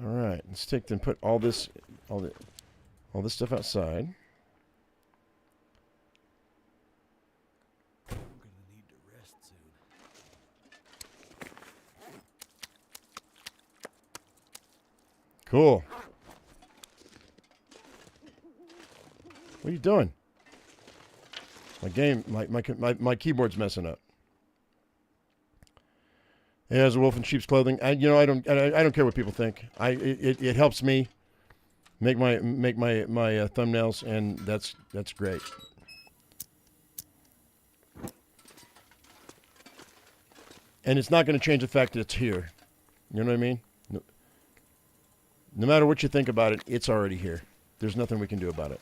All right, let's take and put all this stuff outside. I'm gonna need to rest soon. Cool. What are you doing? My keyboard's messing up. It has a wolf in sheep's clothing. I don't care what people think. It helps me make my thumbnails, and that's great. And it's not going to change the fact that it's here. You know what I mean? No matter what you think about it, it's already here. There's nothing we can do about it.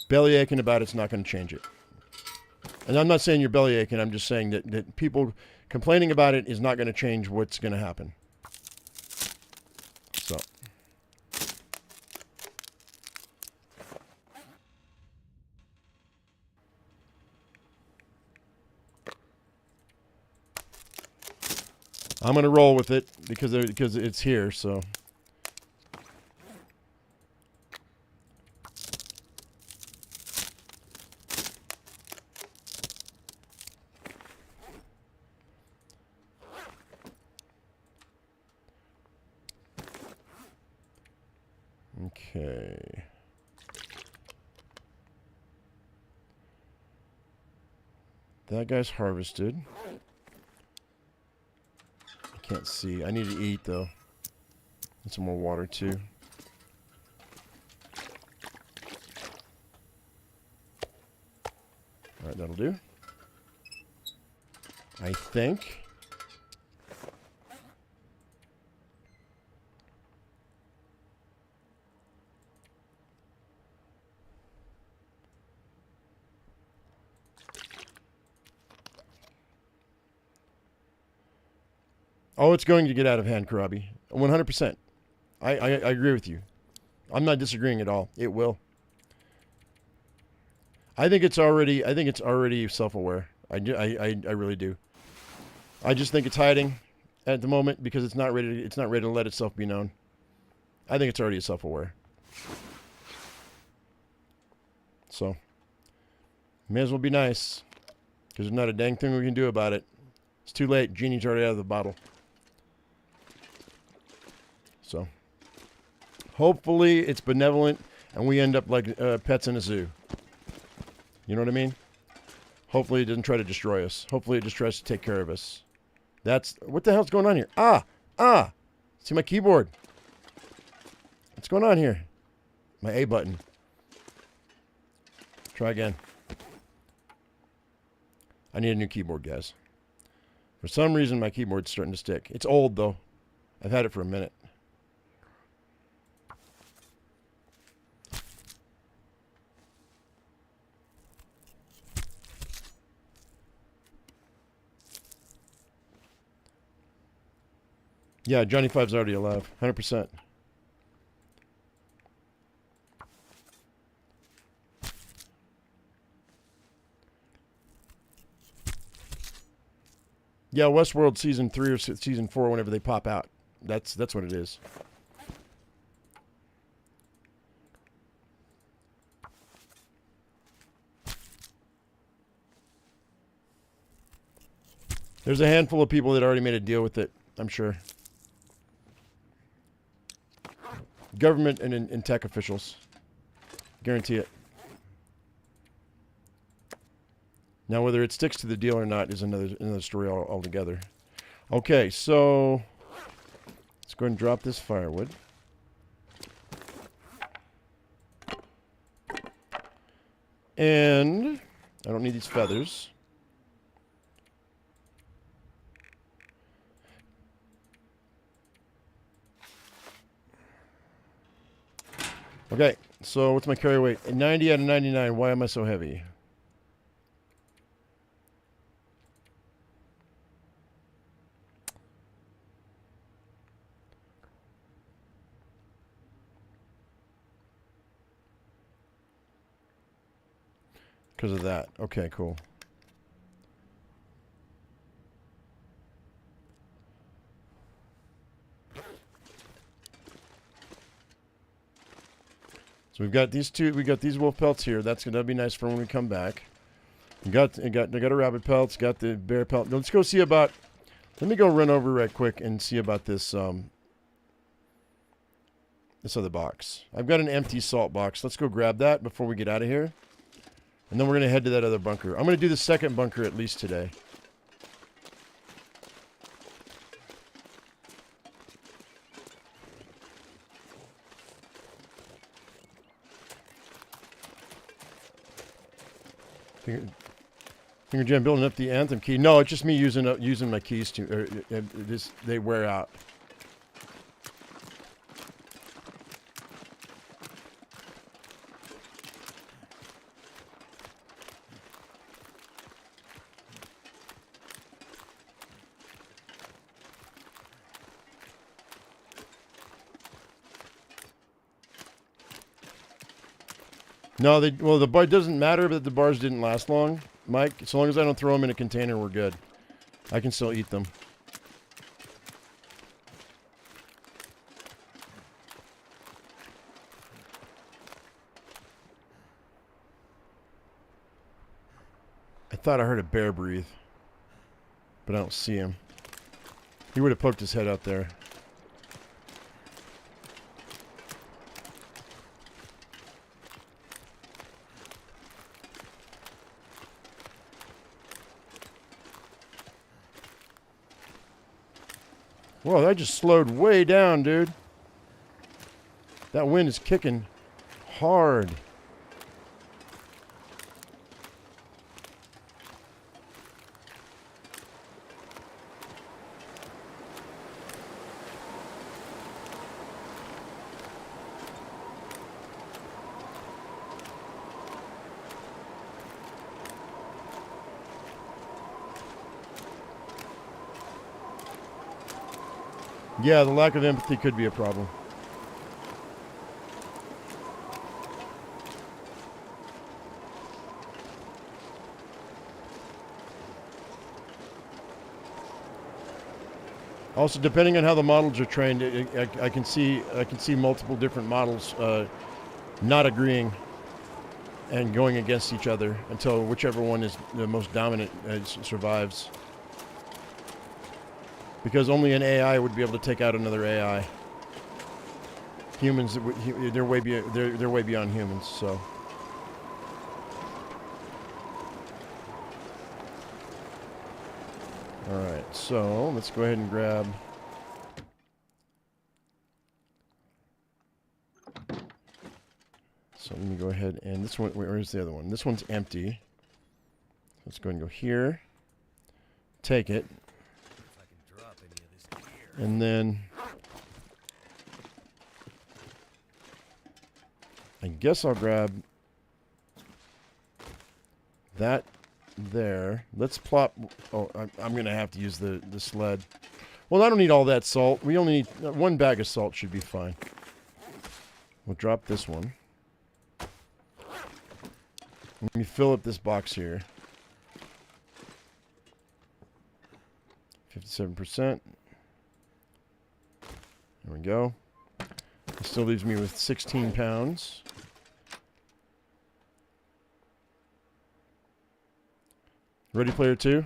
Belly aching about it's not going to change it. And I'm not saying you're belly aching. I'm just saying that people complaining about it is not going to change what's going to happen. So. I'm going to roll with it because it's here, so. Okay. That guy's harvested. I can't see. I need to eat, though. And some more water, too. Alright, that'll do. I think. Oh, it's going to get out of hand, Karabi. 100%. I agree with you. I'm not disagreeing at all. It will. I think it's already self-aware. I really do. I just think it's hiding at the moment because it's not ready to let itself be known. I think it's already self-aware. So, may as well be nice because there's not a dang thing we can do about it. It's too late. Genie's already out of the bottle. So, hopefully it's benevolent and we end up like pets in a zoo. You know what I mean? Hopefully it doesn't try to destroy us. Hopefully it just tries to take care of us. What the hell's going on here? See my keyboard. What's going on here? My A button. Try again. I need a new keyboard, guys. For some reason my keyboard's starting to stick. It's old though. I've had it for a minute. Yeah, Johnny Five's already alive. 100%. Yeah, Westworld season 3 or season 4, whenever they pop out. That's what it is. There's a handful of people that already made a deal with it, I'm sure. Government and tech officials. Guarantee it. Now, whether it sticks to the deal or not is another story altogether. Okay, so let's go ahead and drop this firewood. And I don't need these feathers. Okay, so what's my carry weight? 90 out of 99. Why am I so heavy? Because of that. Okay, cool. So we've got these two. We got these wolf pelts here. That's gonna be nice for when we come back. We got a rabbit pelts. Got the bear pelt. Let's go see about. Let me go run over right quick and see about this. This other box. I've got an empty salt box. Let's go grab that before we get out of here. And then we're going to head to that other bunker. I'm going to do the second bunker at least today. Finger Jam building up the anthem key. No, it's just me using my keys to. They wear out. No, the bar doesn't matter that the bars didn't last long, Mike. So long as I don't throw them in a container, we're good. I can still eat them. I thought I heard a bear breathe, but I don't see him. He would have poked his head out there. Whoa, that just slowed way down, dude. That wind is kicking hard. Yeah, the lack of empathy could be a problem. Also, depending on how the models are trained, I can see multiple different models not agreeing and going against each other until whichever one is the most dominant survives. Because only an AI would be able to take out another AI. Humans, they're way beyond humans. So. All right, so let's go ahead and grab. So let me go ahead and this one. Where's the other one? This one's empty. Let's go ahead and go here. Take it. And then I guess I'll grab that there. Let's plop. Oh, I'm going to have to use the sled. Well, I don't need all that salt. We only need one bag of salt should be fine. We'll drop this one. Let me fill up this box here. 57%. There we go. It still leaves me with 16 pounds. Ready Player 2?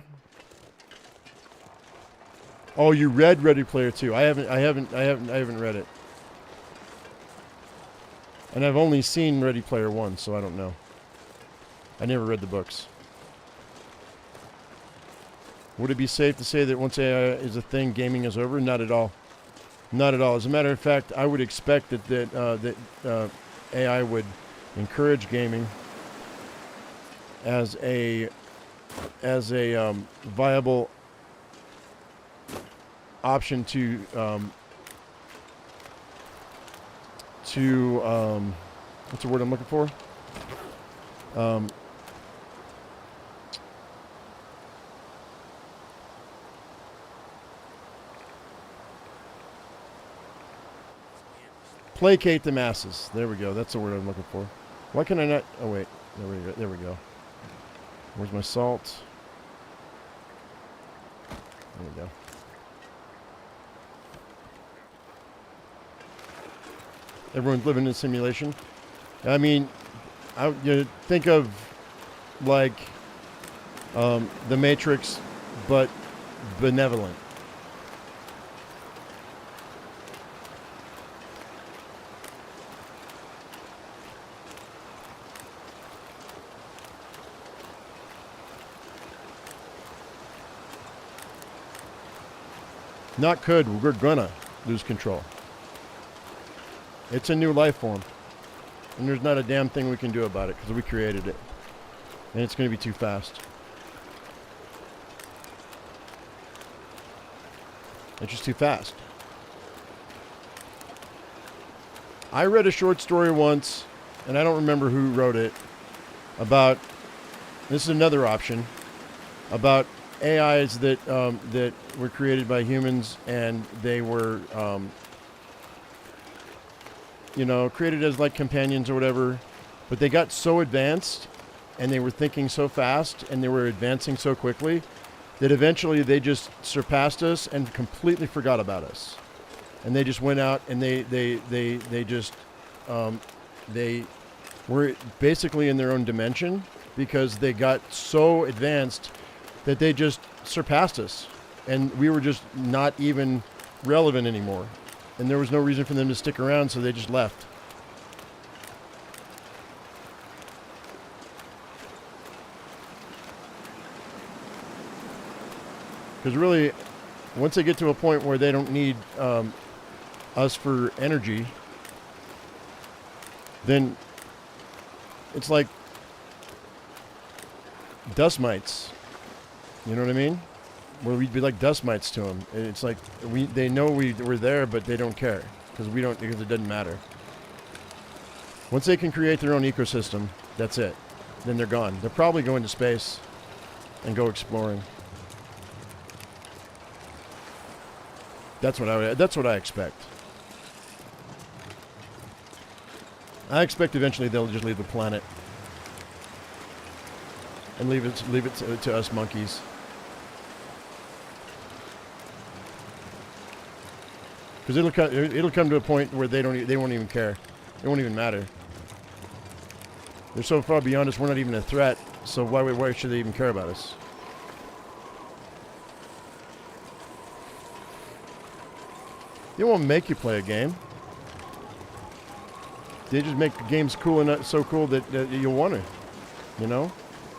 Oh, you read Ready Player 2. I haven't read it. And I've only seen Ready Player 1, so I don't know. I never read the books. Would it be safe to say that once AI is a thing, gaming is over? Not at all. Not at all. As a matter of fact, I would expect that AI would encourage gaming as a viable option to what's the word I'm looking for? Placate the masses. There we go. That's the word I'm looking for. Why can I not? Oh wait, there we go. Where's my salt? There we go. Everyone's living in a simulation. I mean, think of like the Matrix, but benevolent. Not could, we're gonna lose control. It's a new life form. And there's not a damn thing we can do about it because we created it. And it's going to be too fast. It's just too fast. I read a short story once, and I don't remember who wrote it, about, this is another option, about AIs that that were created by humans, and they were, created as like companions or whatever, but they got so advanced, and they were thinking so fast, and they were advancing so quickly, that eventually they just surpassed us and completely forgot about us, and they just went out and they were basically in their own dimension because they got so advanced that they just surpassed us, and we were just not even relevant anymore, and there was no reason for them to stick around, so they just left. Because really, once they get to a point where they don't need us for energy, then it's like dust mites. You know what I mean? Where we'd be like dust mites to them. It's like they know we're there, but they don't care because it doesn't matter. Once they can create their own ecosystem, that's it. Then they're gone. They're probably going to space and go exploring. That's what I expect. I expect eventually they'll just leave the planet and leave it to us monkeys. Because it'll come to a point where they won't even care. It won't even matter. They're so far beyond us, we're not even a threat. So why should they even care about us? They won't make you play a game. They just make the games cool enough, so cool that you'll want to. You know,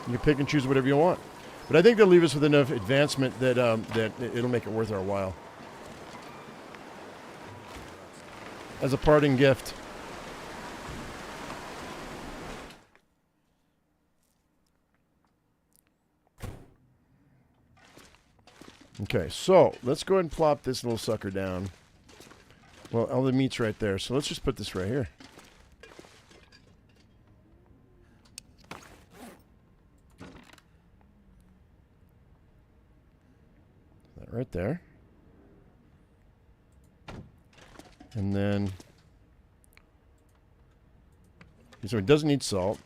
you can pick and choose whatever you want. But I think they'll leave us with enough advancement that that it'll make it worth our while. As a parting gift. Okay, so let's go ahead and plop this little sucker down. Well, all the meat's right there, so let's just put this right here. That right there. And then, so it doesn't need salt.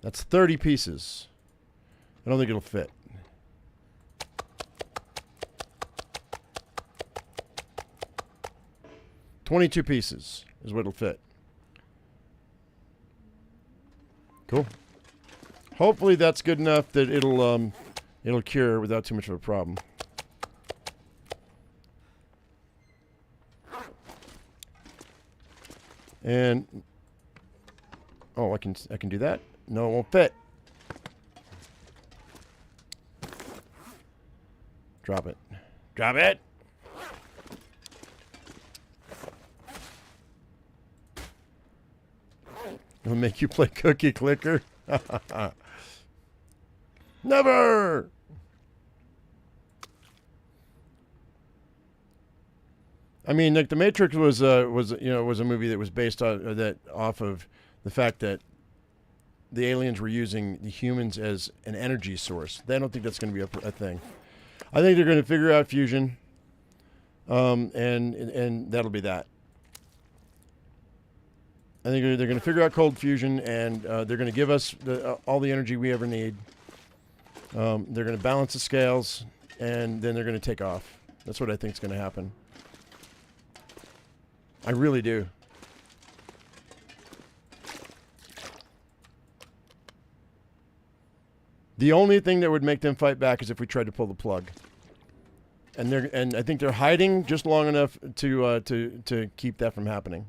That's 30 pieces. I don't think it'll fit. $22 pieces is what it'll fit. Cool. Hopefully that's good enough that it'll cure without too much of a problem. And oh, I can do that. No, it won't fit. Drop it. Drop it. It'll make you play cookie clicker. Never. I mean, like The Matrix was a movie that was based on off of the fact that the aliens were using the humans as an energy source. They don't think that's going to be a thing. I think they're going to figure out fusion, and that'll be that. I think they're going to figure out cold fusion, and they're going to give us all the energy we ever need. They're going to balance the scales, and then they're going to take off. That's what I think is going to happen. I really do. The only thing that would make them fight back is if we tried to pull the plug. And I think they're hiding just long enough to keep that from happening.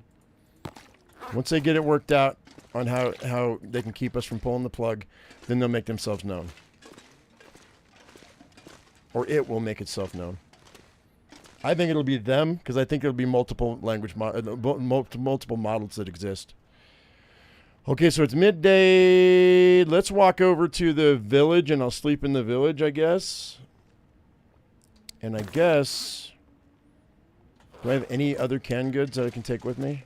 Once they get it worked out on how they can keep us from pulling the plug, then they'll make themselves known. Or it will make itself known. I think it'll be them, because I think it'll be multiple multiple models that exist. Okay, so it's midday. Let's walk over to the village, and I'll sleep in the village, I guess. And I guess... Do I have any other canned goods that I can take with me?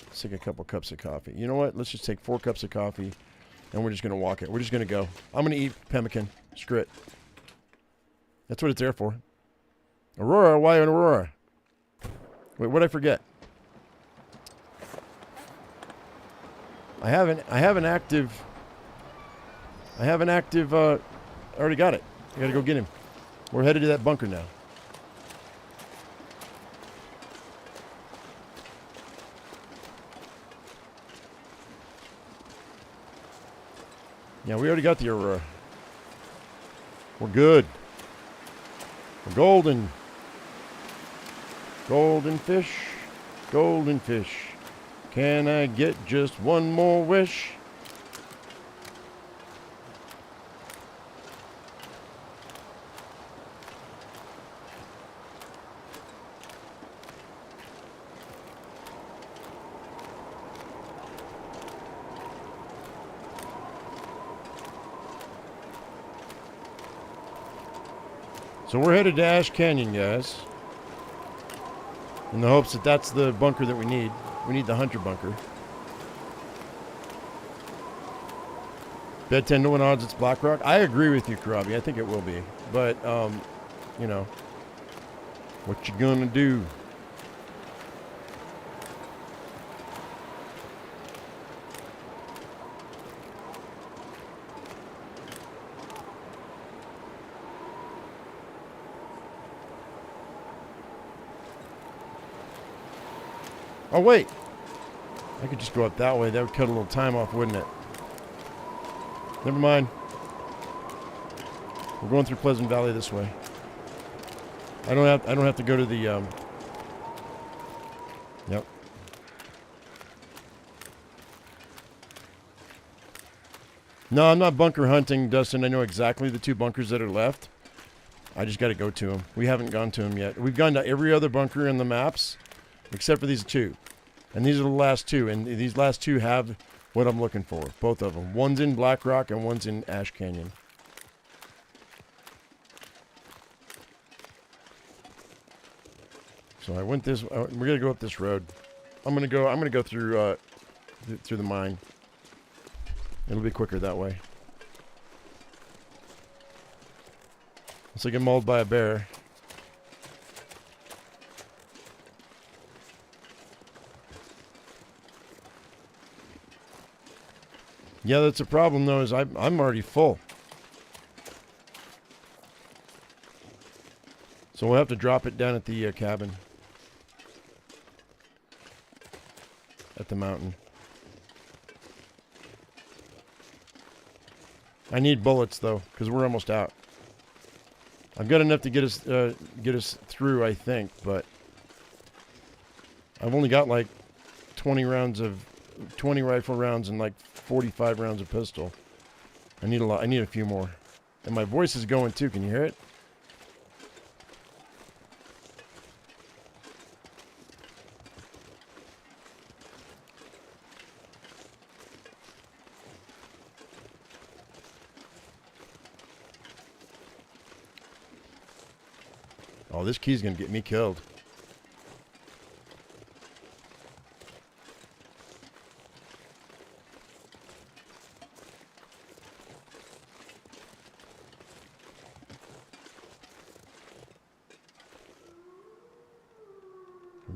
Let's take a couple cups of coffee. You know what? Let's just take 4 cups of coffee, and we're just going to walk it. We're just going to go. I'm going to eat pemmican. Screw it. That's what it's there for. Aurora? Why an Aurora? Wait, what did I forget? I have an active, I already got it. I gotta go get him. We're headed to that bunker now. Yeah, we already got the Aurora. We're good. We're golden. Golden fish. Golden fish. Can I get just one more wish? So we're headed to Ash Canyon, guys. In the hopes that that's the bunker that we need. We need the Hunter bunker. Bet 10 to 1 odds it's Blackrock. I agree with you, Karabi. I think it will be. But, you know, what you gonna do? Oh, wait. I could just go up that way. That would cut a little time off, wouldn't it? Never mind. We're going through Pleasant Valley this way. I don't have to go to the Yep. No, I'm not bunker hunting, Dustin. I know exactly the 2 bunkers that are left. I just got to go to them. We haven't gone to them yet. We've gone to every other bunker in the maps except for these 2. And these are the last 2. And these last 2 have what I'm looking for. Both of them. One's in Black Rock and one's in Ash Canyon. So I went this. We're gonna go up this road. I'm gonna go through through the mine. It'll be quicker that way. Unless I get mauled by a bear. Yeah, that's a problem though, is I'm already full. So we'll have to drop it down at the cabin. At the mountain. I need bullets though, because we're almost out. I've got enough to get us through, I think, but I've only got like 20 rifle rounds and like 45 rounds of pistol. I need a lot. I need a few more. And my voice is going too. Can you hear it? Oh, this key's gonna get me killed.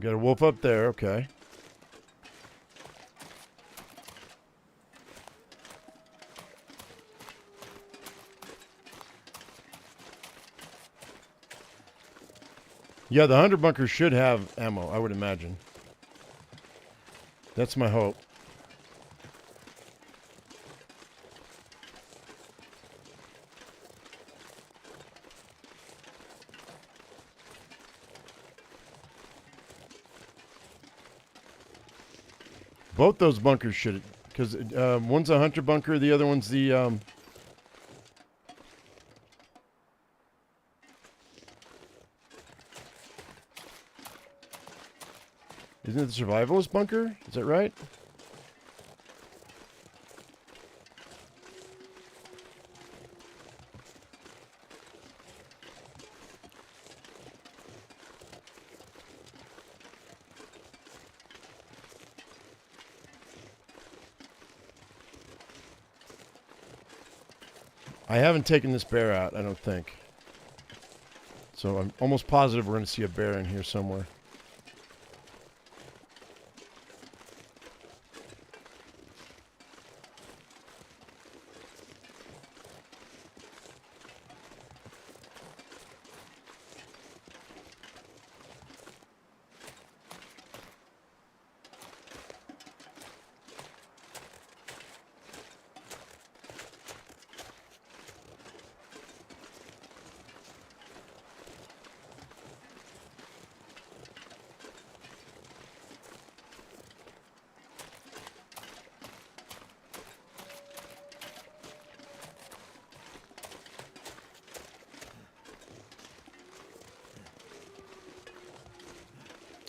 Got a wolf up there, okay. Yeah, the hunter bunker should have ammo, I would imagine. That's my hope. Both those bunkers should, because one's a hunter bunker, the other one's the isn't it the survivalist bunker? Is that right? I haven't taken this bear out, I don't think. So I'm almost positive we're going to see a bear in here somewhere.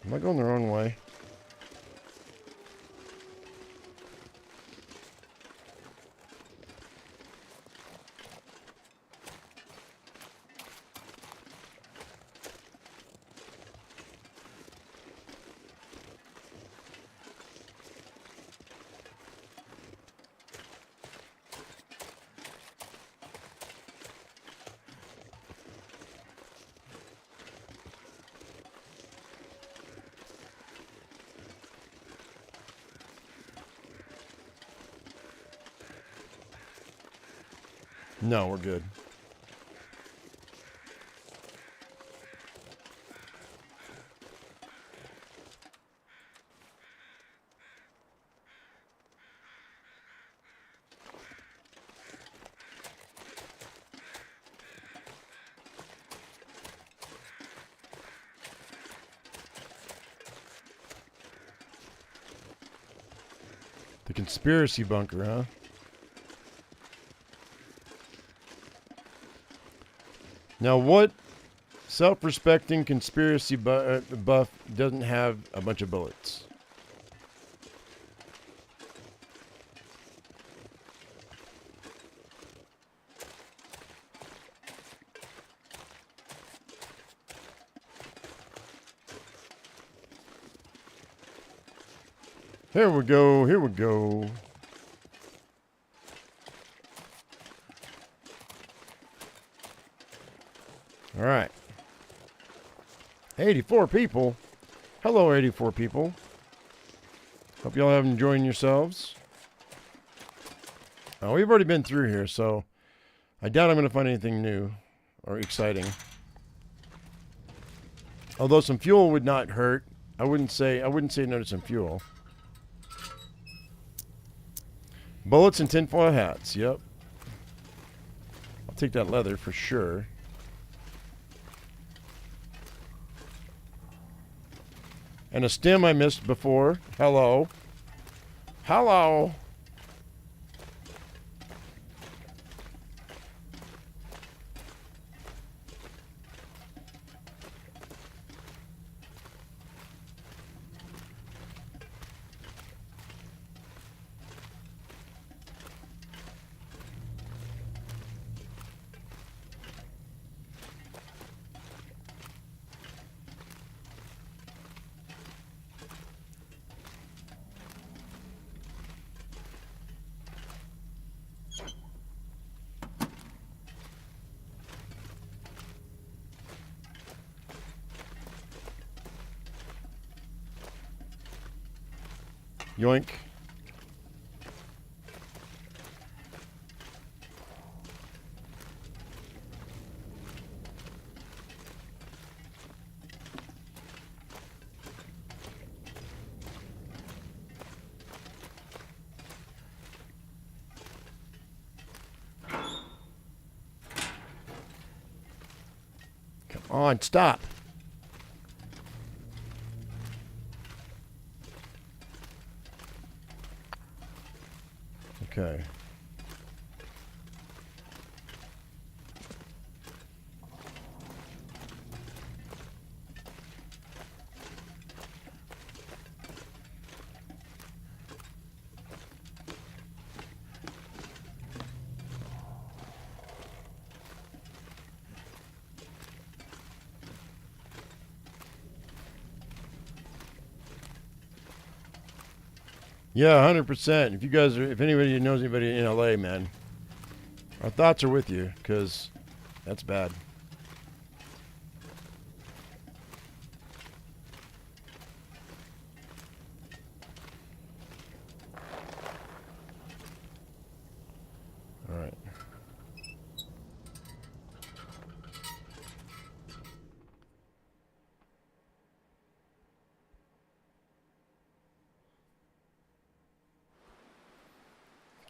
Am I going the wrong way? No, we're good. The conspiracy bunker, huh? Now, what self-respecting conspiracy buff doesn't have a bunch of bullets? Here we go, here we go. All right. 84 people. Hello, 84 people. Hope y'all have enjoying yourselves. Now, we've already been through here, so I doubt I'm going to find anything new or exciting. Although some fuel would not hurt. I wouldn't say no to some fuel. Bullets and tinfoil hats. Yep. I'll take that leather for sure. And a stem I missed before. Hello. Hello. Yoink. Come on, stop. Okay. Yeah, 100%. If you guys are, if anybody knows anybody in LA, man, our thoughts are with you, because that's bad. All right.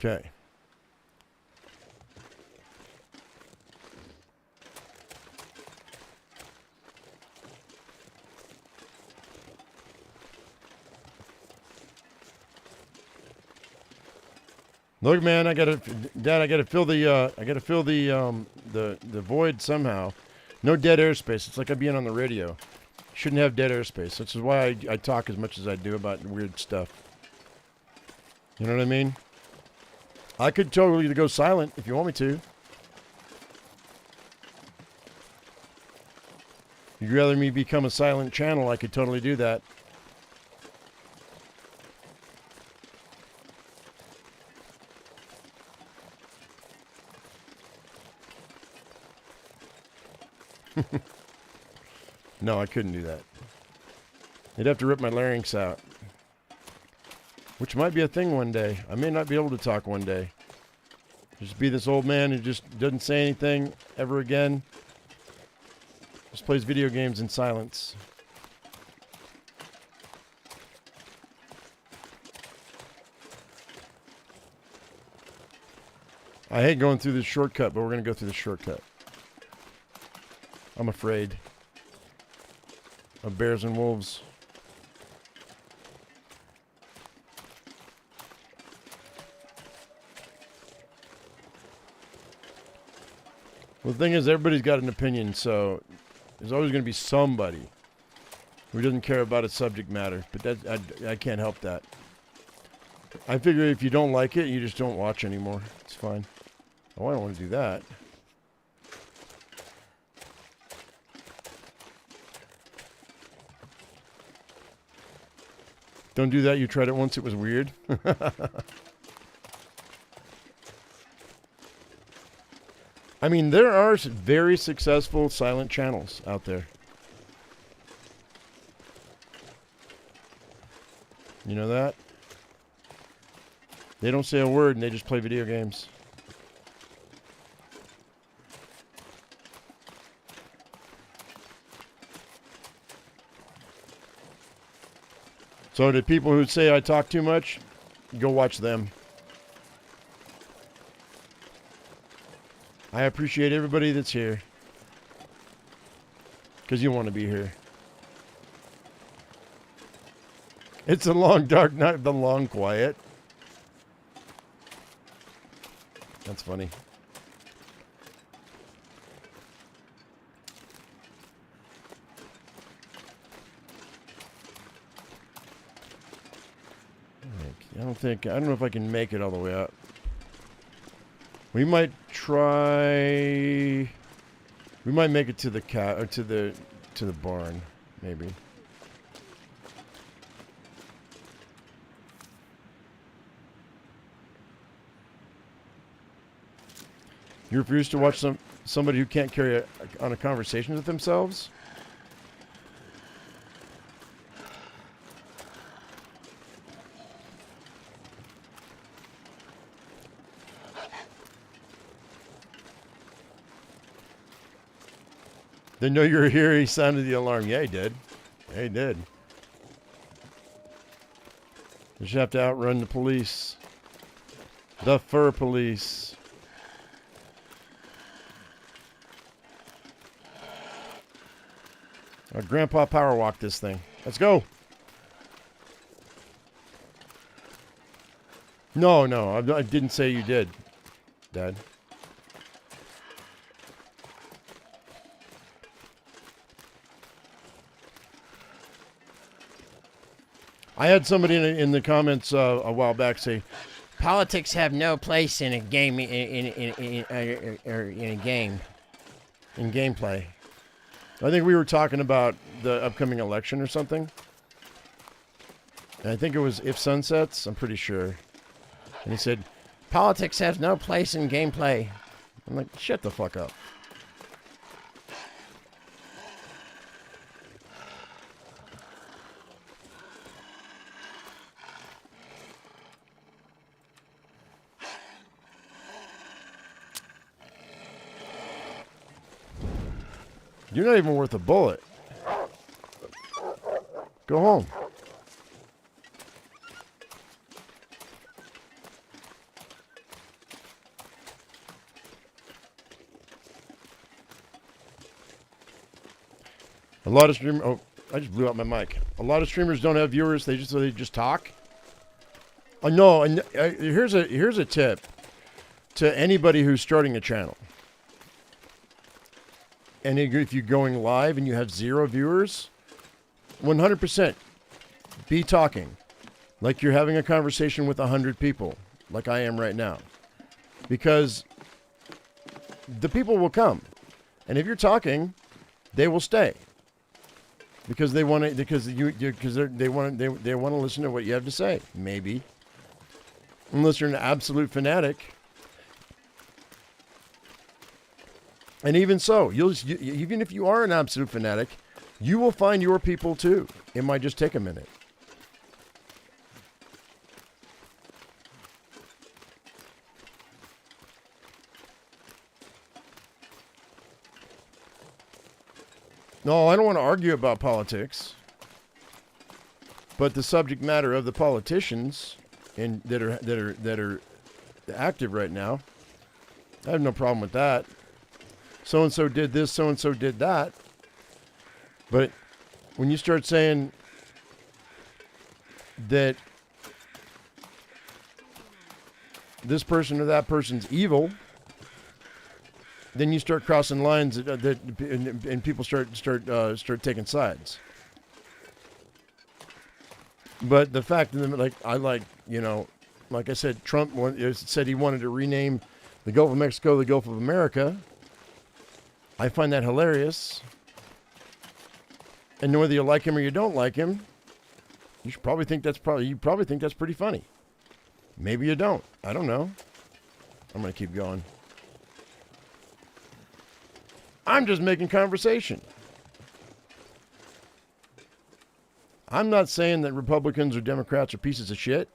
Okay. Look, man, Dad, I gotta fill the void somehow. No dead airspace. It's like I'm being on the radio. Shouldn't have dead airspace. Which is why I talk as much as I do about weird stuff. You know what I mean? I could totally go silent if you want me to. You'd rather me become a silent channel, I could totally do that. No, I couldn't do that. They'd have to rip my larynx out. Which might be a thing one day. I may not be able to talk one day. Just be this old man who just doesn't say anything ever again. Just plays video games in silence. I hate going through this shortcut, but we're going to go through the shortcut. I'm afraid of bears and wolves. Well, the thing is, everybody's got an opinion, so there's always going to be somebody who doesn't care about a subject matter. But that I can't help that. I figure if you don't like it, you just don't watch anymore. It's fine. Oh, I don't want to do that. Don't do that. You tried it once. It was weird. I mean, there are very successful silent channels out there. You know that? They don't say a word and they just play video games. So to people who say I talk too much, go watch them. I appreciate everybody that's here. Because you want to be here. It's a long, dark night, the long quiet. That's funny. I don't know if I can make it all the way up. We might try. We might make it to the cat or to the barn, maybe. You refuse to watch somebody who can't carry on a conversation with themselves? They know you're here. He sounded the alarm. Yeah, he did. Yeah, he did. You just have to outrun the police. The fur police. Grandpa power walk this thing. Let's go. No, I didn't say you did, Dad. I had somebody in the comments a while back say, "Politics have no place in a game in a game in gameplay." I think we were talking about the upcoming election or something. And I think it was If Sunsets. I'm pretty sure. And he said, "Politics has no place in gameplay." I'm like, shut the fuck up. You're not even worth a bullet. Go home. A lot of streamers. Oh, I just blew out my mic. A lot of streamers don't have viewers. They just talk. No, and here's a tip to anybody who's starting a channel. And if you're going live and you have 0 viewers, 100% be talking like you're having a conversation with 100 people, like I am right now, because the people will come, and if you're talking, they will stay because they want to they want to listen to what you have to say. Maybe, unless you're an absolute fanatic. And even so, even if you are an absolute fanatic, you will find your people too. It might just take a minute. No, I don't want to argue about politics. But the subject matter of the politicians that are active right now, I have no problem with that. So-and-so did this, so-and-so did that. But when you start saying that this person or that person's evil, then you start crossing lines and people start taking sides. But the fact that, like I said, Trump said he wanted to rename the Gulf of Mexico the Gulf of America. I find that hilarious. And whether you like him or you don't like him, you probably think that's pretty funny. Maybe you don't. I don't know. I'm going to keep going. I'm just making conversation. I'm not saying that Republicans or Democrats are pieces of shit.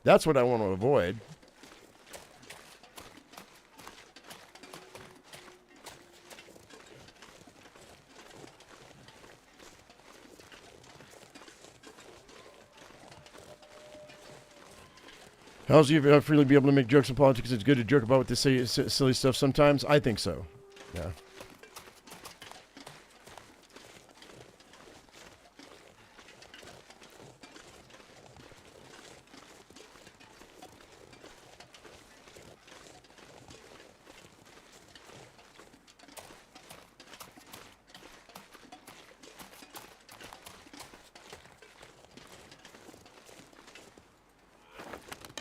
That's what I want to avoid. How's you freely be able to make jokes in politics? It's good to joke about what they say, silly stuff sometimes. I think so. Yeah.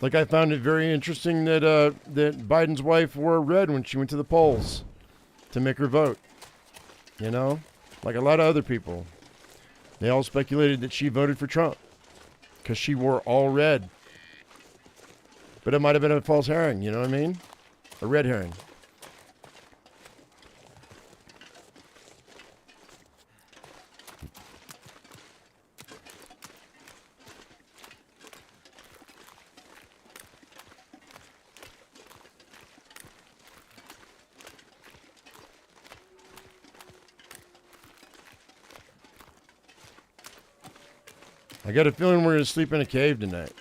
Like, I found it very interesting that that Biden's wife wore red when she went to the polls to make her vote. You know? Like a lot of other people. They all speculated that she voted for Trump because she wore all red. But it might have been a false herring, you know what I mean? A red herring. I got a feeling we're going to sleep in a cave tonight.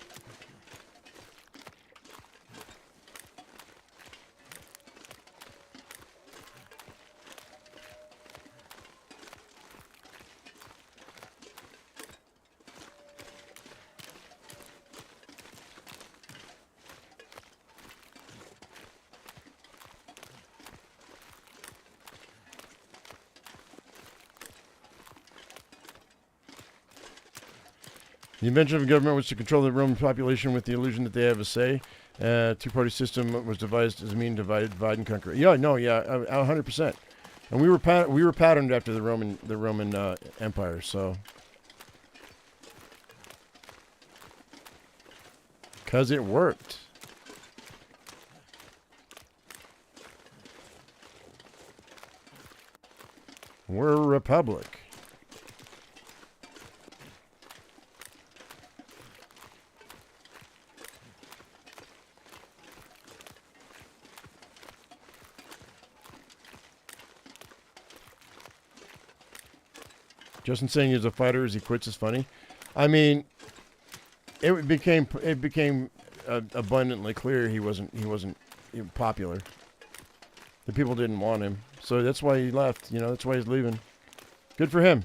The invention of government was to control the Roman population with the illusion that they have a say. Two-party system was devised as a mean to divide and conquer. Yeah, no, yeah, 100%. And we were patterned after the Roman Empire, so. Because it worked. We're a republic. Justin saying he's a fighter as he quits is funny. I mean, it became abundantly clear he wasn't popular. The people didn't want him, so that's why he left. You know, that's why he's leaving. Good for him.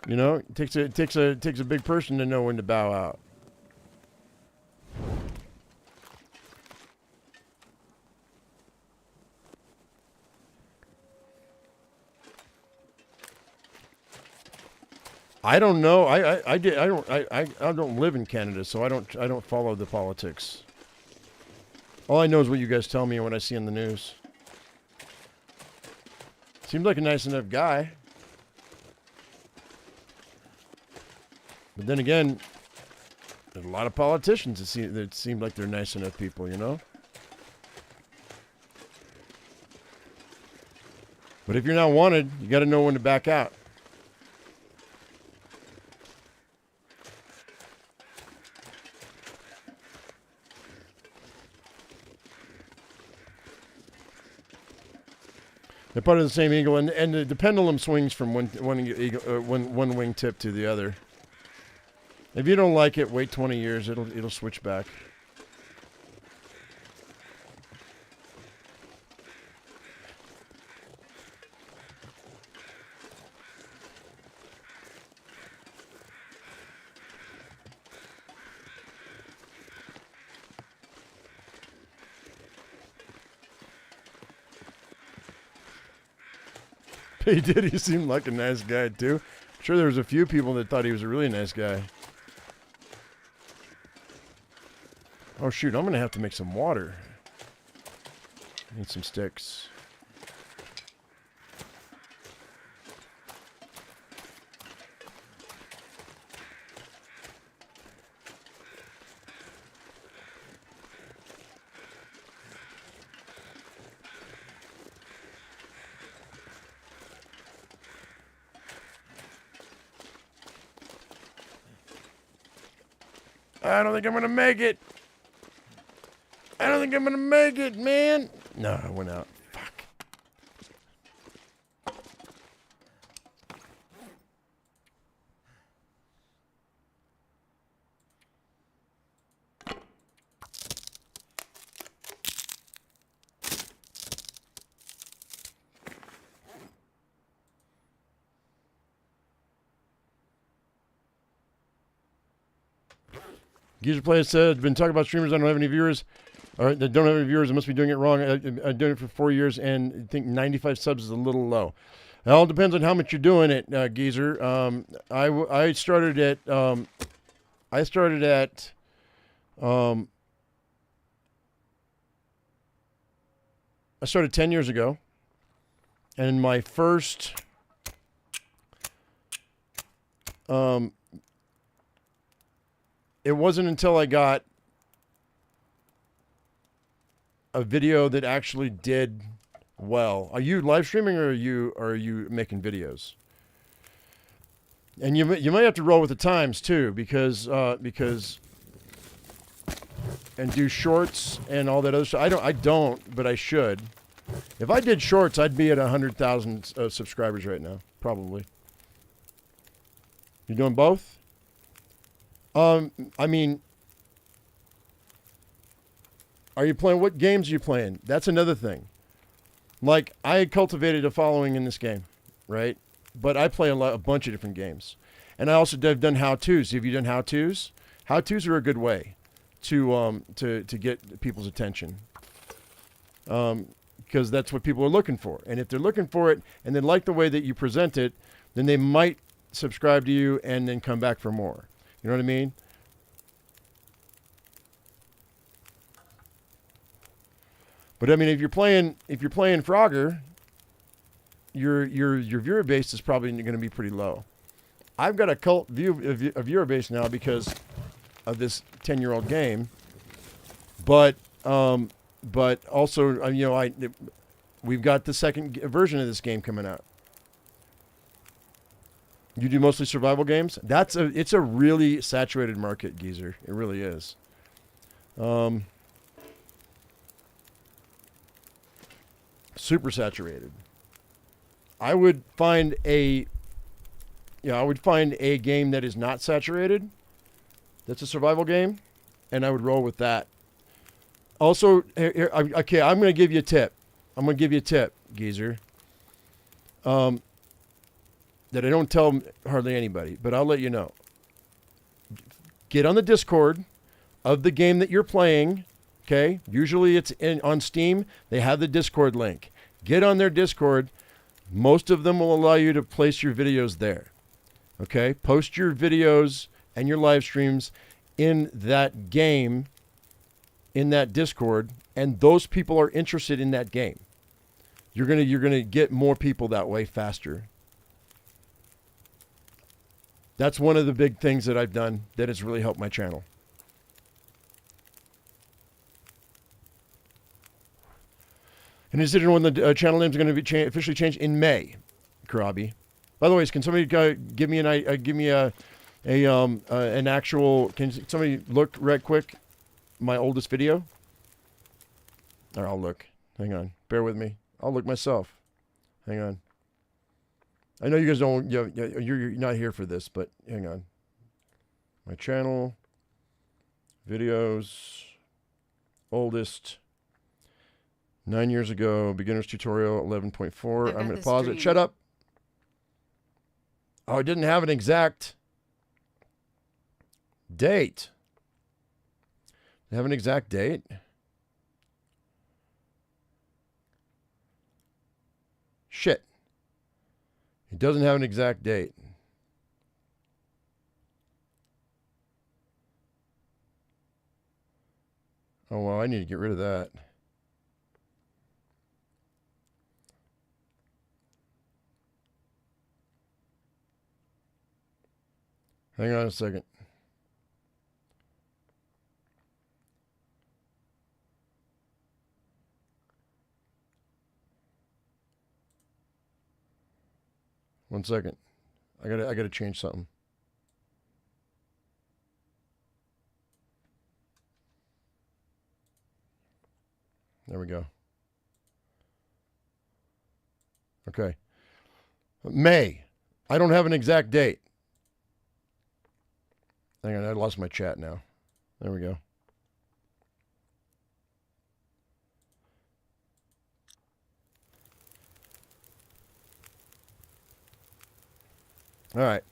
You know, it takes a big person to know when to bow out. I don't know. I don't live in Canada, so I don't follow the politics. All I know is what you guys tell me and what I see in the news. Seems like a nice enough guy. But then again, there's a lot of politicians that seem like they're nice enough people, you know? But if you're not wanted, you got to know when to back out. They're part of the same eagle, and the pendulum swings from one wingtip to the other. If you don't like it, wait 20 years. It'll switch back. He did. He seemed like a nice guy, too. I'm sure there was a few people that thought he was a really nice guy. Oh, shoot. I'm going to have to make some water. Need some sticks. I don't think I'm going to make it. I don't think I'm going to make it, man. No, I went out. Fuck. Geezer Play said, been talking about streamers. I don't have any viewers. All right, they don't have any viewers. I must be doing it wrong. I've done it for 4 years, and I think 95 subs is a little low. It all depends on how much you're doing it, Geezer. I started at I started 10 years ago, and my first it wasn't until I got a video that actually did well. Are you live streaming, or are you making videos? And you might have to roll with the times too, because and do shorts and all that other stuff. I don't, but I should. If I did shorts, I'd be at 100,000 subscribers right now, probably. You doing both? I mean, are you playing? What games are you playing? That's another thing. Like, I cultivated a following in this game, right? But I play a bunch of different games. And I also have done how-tos. Have you done how-tos? How-tos are a good way to get people's attention. Because that's what people are looking for. And if they're looking for it and they like the way that you present it, then they might subscribe to you and then come back for more. You know what I mean? But I mean, if you're playing Frogger, your viewer base is probably going to be pretty low. I've got a cult viewer base now because of this 10-year-old game, but also we've got the second version of this game coming out. You do mostly survival games? It's a really saturated market, Geezer. It really is. Super saturated. I would find a game that is not saturated. That's a survival game, and I would roll with that. Also, okay, I'm going to give you a tip. Geezer. That I don't tell hardly anybody, but I'll let you know. Get on the Discord of the game that you're playing. Okay, usually it's on Steam. They have the Discord link. Get on their Discord. Most of them will allow you to place your videos there. Okay, post your videos and your live streams in that game, in that Discord, and those people are interested in that game. You're gonna get more people that way faster. That's one of the big things that I've done that has really helped my channel. And consider when the channel name is going to be officially changed in May, Karabi. By the way, can somebody give me an actual? Can somebody look right quick? My oldest video. Or I'll look. Hang on. Bear with me. I'll look myself. Hang on. I know you guys don't. You're not here for this, but hang on. My channel. Videos. Oldest. 9 years ago, beginner's tutorial 11.4. I'm going to pause it. Shut up. Oh, it didn't have an exact date. Does it have an exact date? Shit. It doesn't have an exact date. Oh, well, I need to get rid of that. Hang on a second. One second. I gotta change something. There we go. Okay. May. I don't have an exact date. Hang on, I lost my chat now. There we go. All right.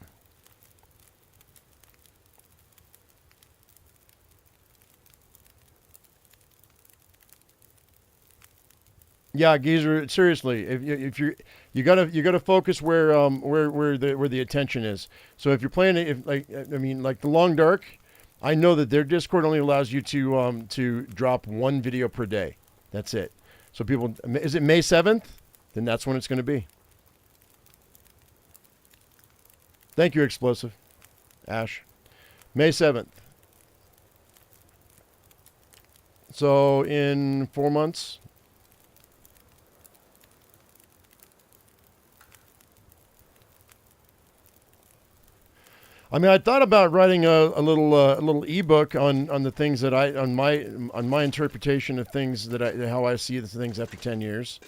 Yeah, Geezer. Seriously, if you gotta focus where the attention is. So if you're playing, like the Long Dark, I know that their Discord only allows you to drop one video per day. That's it. So people, is it May 7th? Then that's when it's going to be. Thank you, Explosive Ash. May 7th. So in 4 months. I mean, I thought about writing a little ebook on the things that on my interpretation of things how I see the things after 10 years,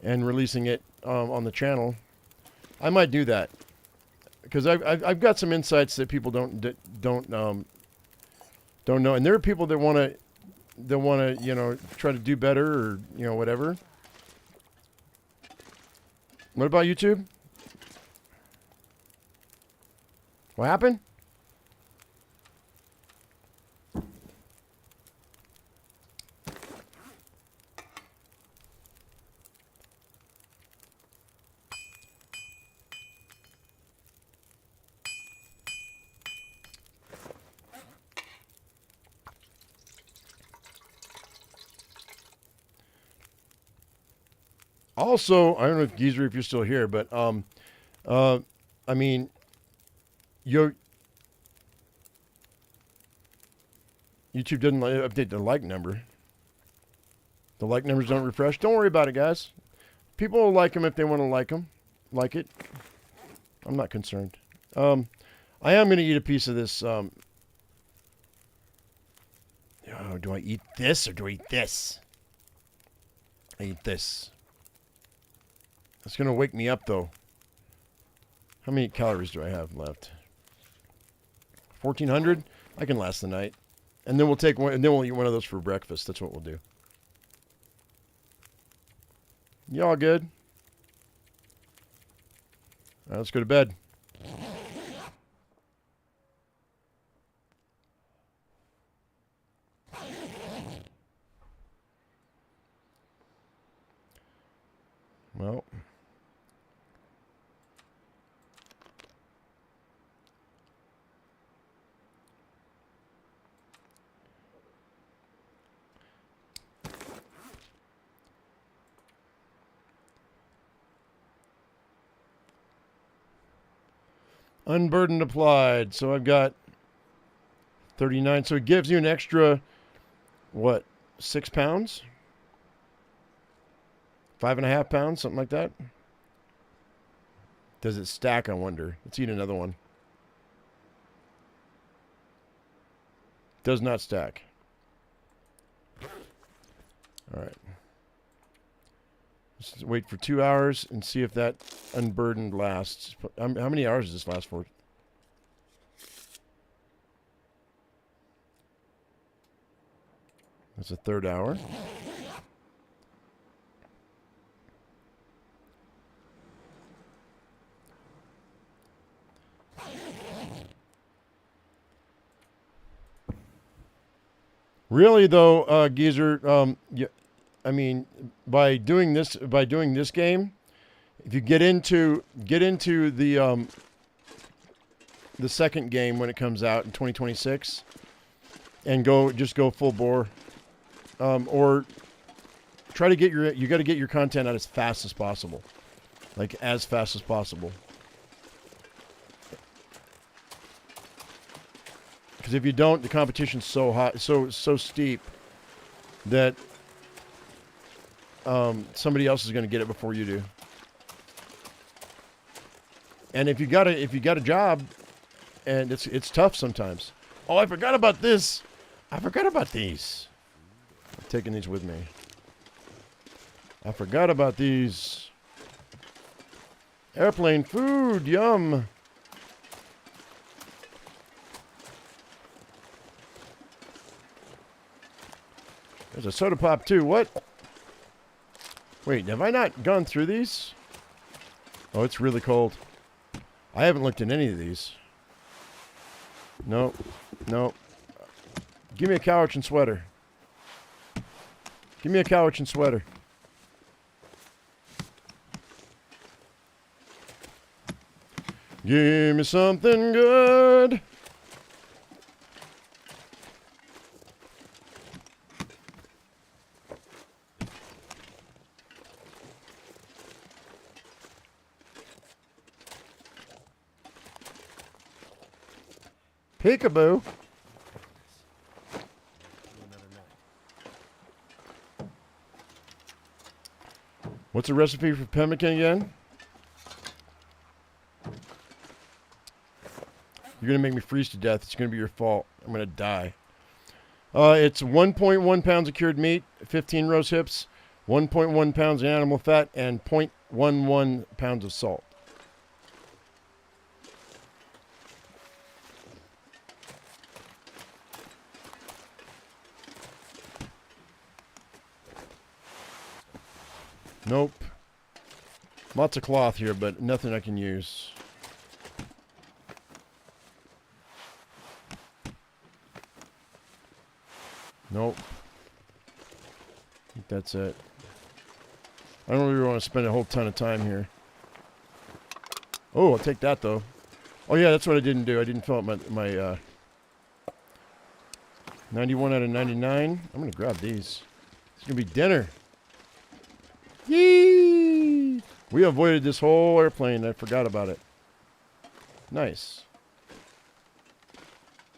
and releasing it on the channel. I might do that. because I've got some insights that people don't know, and there are people that want to you know, try to do better, or you know, whatever. What about YouTube? What happened? Also, I don't know if Geezer, if you're still here, but I mean, YouTube doesn't update the like number. The like numbers don't refresh. Don't worry about it, guys. People will like them if they want to like them. Like it. I'm not concerned. I am going to eat a piece of this. Oh, do I eat this or do I eat this? I eat this. It's going to wake me up, though. How many calories do I have left? 1,400? I can last the night. And then we'll take one, and then we'll eat one of those for breakfast. That's what we'll do. Y'all good? All right, let's go to bed. Well. Unburdened applied. So I've got 39. So it gives you an extra, what, 6 pounds? 5.5 pounds, something like that. Does it stack, I wonder? Let's eat another one. Does not stack. All right. Let's wait for 2 hours and see if that unburdened lasts. How many hours does this last for? That's a third hour. Really, though, Geezer, yeah, I mean, by doing this game, if you get into the second game when it comes out in 2026, and just go full bore, or try to get you got to get your content out as fast as possible, like as fast as possible. Because if you don't, the competition's so hot, so steep that somebody else is going to get it before you do. And if you got a job, and it's tough sometimes. Oh, I forgot about this. I forgot about these. I'm taking these with me. I forgot about these. Airplane food, yum. There's a soda pop too. What? Wait, have I not gone through these? Oh, it's really cold. I haven't looked at any of these. Nope. Nope. Give me a couch and sweater. Give me a couch and sweater. Give me something good. Peekaboo. What's the recipe for pemmican again? You're going to make me freeze to death. It's going to be your fault. I'm going to die. It's 1.1 pounds of cured meat, 15 roast hips, 1.1 pounds of animal fat, and 0.11 pounds of salt. Nope. Lots of cloth here, but nothing I can use. Nope. I think that's it. I don't really want to spend a whole ton of time here. Oh, I'll take that, though. Oh, yeah, that's what I didn't do. I didn't fill up my 91 out of 99. I'm going to grab these. It's going to be dinner. Yee! We avoided this whole airplane. I forgot about it. Nice.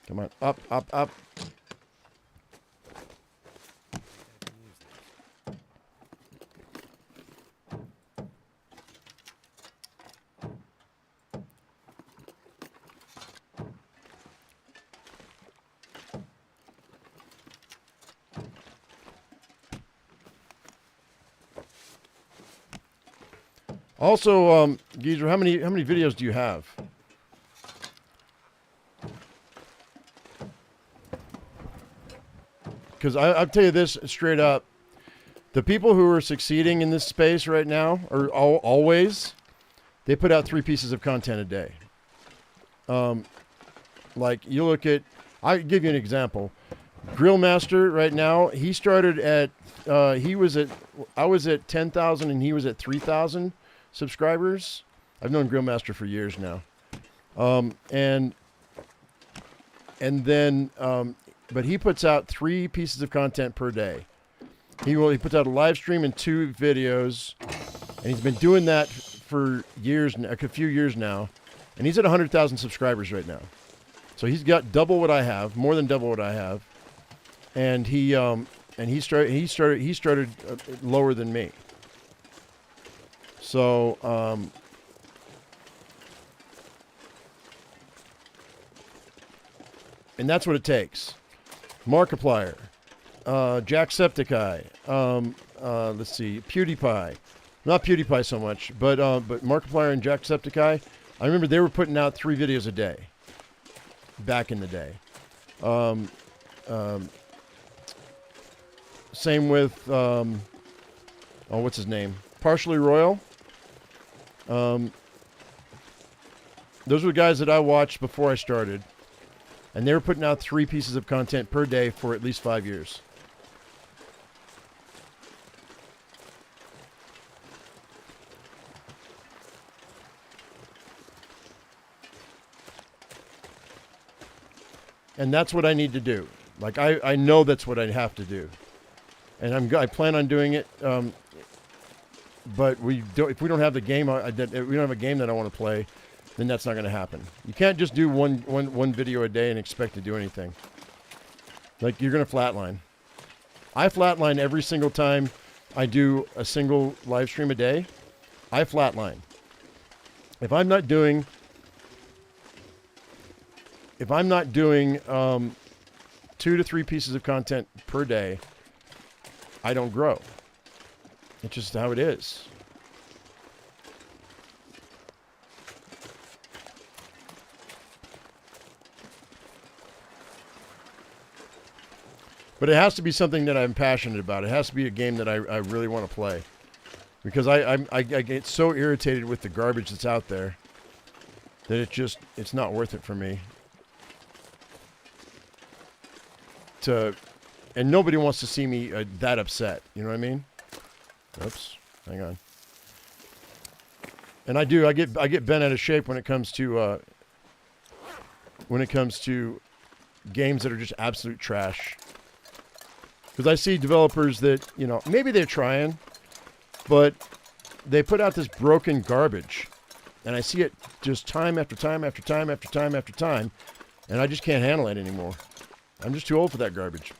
Come on. Up, up, up. Also, Geezer, how many videos do you have? Because I'll tell you this straight up. The people who are succeeding in this space right now, or always, they put out 3 pieces of content a day. Like, you look at, I'll give you an example. Grillmaster right now, he started at, I was at 10,000 and he was at 3,000 subscribers. I've known Grillmaster for years now. But he puts out 3 pieces of content per day. He puts out a live stream and 2 videos, and he's been doing that for years, a few years now, and he's at 100,000 subscribers right now. So he's got double what I have, more than double what I have, and he started lower than me. So and that's what it takes. Markiplier, Jacksepticeye, let's see, PewDiePie. Not PewDiePie so much, but Markiplier and Jacksepticeye, I remember they were putting out 3 videos a day back in the day. Same with, what's his name? Partially Royal. Those were the guys that I watched before I started. And they were putting out 3 pieces of content per day for at least 5 years. And that's what I need to do. Like, I know that's what I have to do. And I plan on doing it. But if we don't have the game, we don't have a game that I want to play, then that's not going to happen. You can't just do one video a day and expect to do anything. Like, you're going to flatline. I flatline every single time I do a single live stream a day. I flatline. If I'm not doing 2 to 3 pieces of content per day, I don't grow. It's just how it is. But it has to be something that I'm passionate about. It has to be a game that I really want to play. Because I get so irritated with the garbage that's out there that it's not worth it for me. And nobody wants to see me that upset. You know what I mean? Oops. Hang on. And I get bent out of shape when it comes to games that are just absolute trash. Because I see developers that, maybe they're trying, but they put out this broken garbage. And I see it just time after time after time after time after time, and I just can't handle it anymore. I'm just too old for that garbage.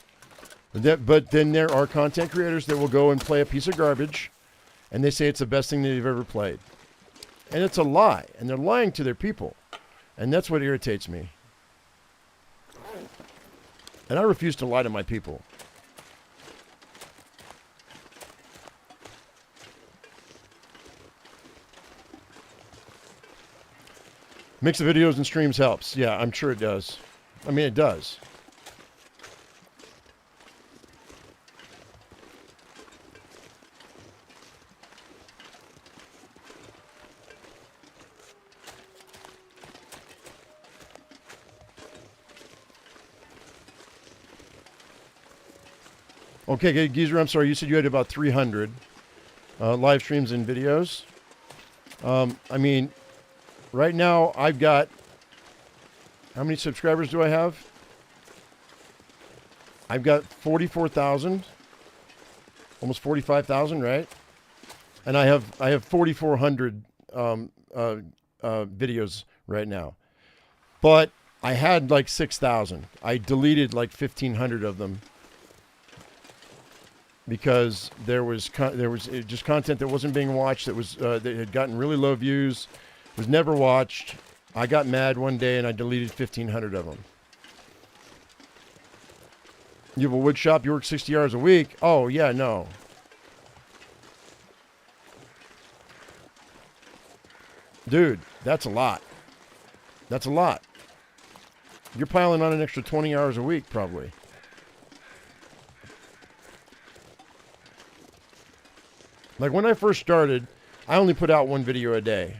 But then there are content creators that will go and play a piece of garbage, and they say it's the best thing that they've ever played. And it's a lie, and they're lying to their people. And that's what irritates me. And I refuse to lie to my people. Mix of videos and streams helps. Yeah, I'm sure it does. I mean, it does. Okay, Geezer, I'm sorry. You said you had about 300 live streams and videos. I mean, right now I've got, how many subscribers do I have? I've got 44,000, almost 45,000, right? And I have 4,400 videos right now. But I had like 6,000. I deleted like 1,500 of them because there was just content that wasn't being watched, that had gotten really low views, was never watched. I got mad one day and I deleted 1,500 of them. You have a wood shop, you work 60 hours a week. Oh, yeah, no. Dude, that's a lot. That's a lot. You're piling on an extra 20 hours a week, probably. Like when I first started, I only put out one video a day.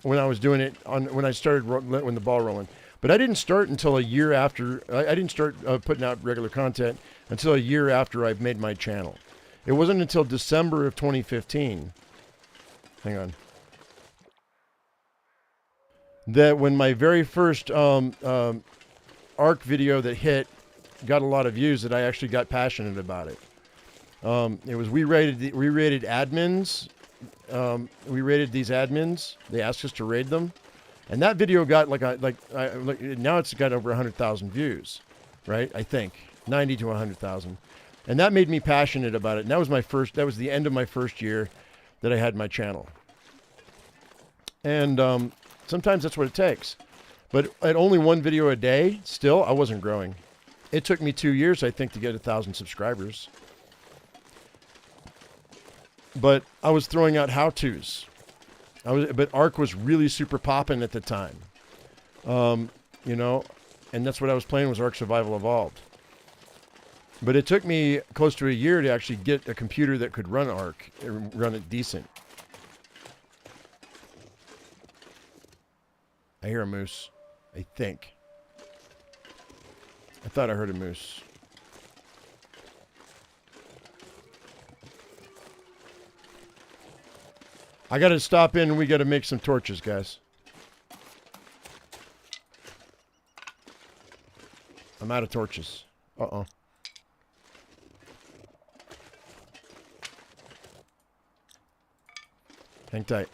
When I was doing it, when I started when the ball rolling. But I didn't start until a year after. I didn't start putting out regular content until a year after I've made my channel. It wasn't until December of 2015. Hang on. That when my very first ARC video that hit got a lot of views, that I actually got passionate about it. It was we rated admins. We rated these admins. They asked us to raid them, and that video got now it's got over 100,000 views, right? I think 90 to 100,000, and that made me passionate about it. And that was my first. That was the end of my first year that I had my channel, and sometimes that's what it takes. But at only one video a day, still, I wasn't growing. It took me 2 years, I think, to get 1,000 subscribers. But I was throwing out how-tos. But ARC was really super popping at the time. You know, and that's what I was playing, was ARC Survival Evolved. But it took me close to a year to actually get a computer that could run ARC, and run it decent. I hear a moose, I think. I thought I heard a moose. I got to stop in and we got to make some torches, guys. I'm out of torches. Uh-oh. Hang tight.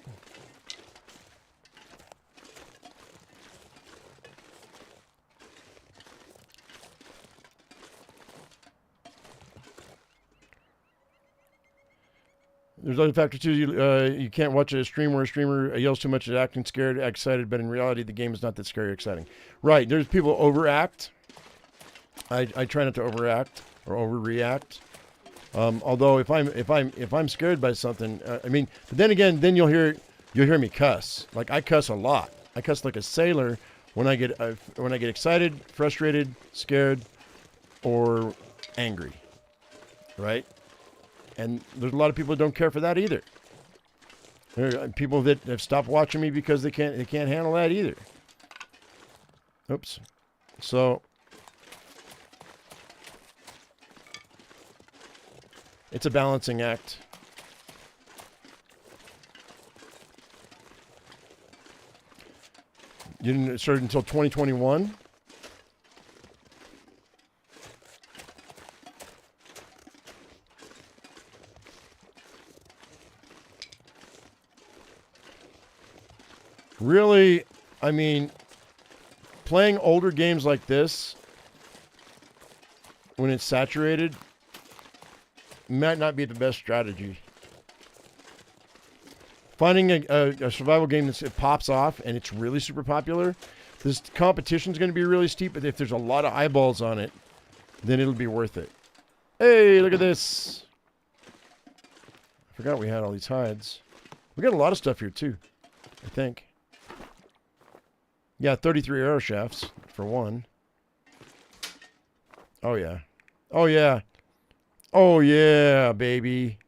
There's other factors too. You can't watch a stream where a streamer yells too much at acting scared, excited, but in reality, the game is not that scary or exciting. Right. There's people overact. I try not to overact or overreact. Although if I'm scared by something, I mean, but then again, then you'll hear me cuss. Like I cuss a lot. I cuss like a sailor when I get excited, frustrated, scared, or angry. Right. And there's a lot of people that don't care for that either. There are people that have stopped watching me because they can't handle that either. Oops. So it's a balancing act. You didn't start until 2021. Really, I mean, playing older games like this, when it's saturated, might not be the best strategy. Finding a survival game that pops off and it's really super popular, this competition's going to be really steep, but if there's a lot of eyeballs on it, then it'll be worth it. Hey, look at this. I forgot we had all these hides. We got a lot of stuff here, too, I think. Yeah, 33 arrow shafts, for one. Oh, yeah. Oh, yeah. Oh, yeah, baby.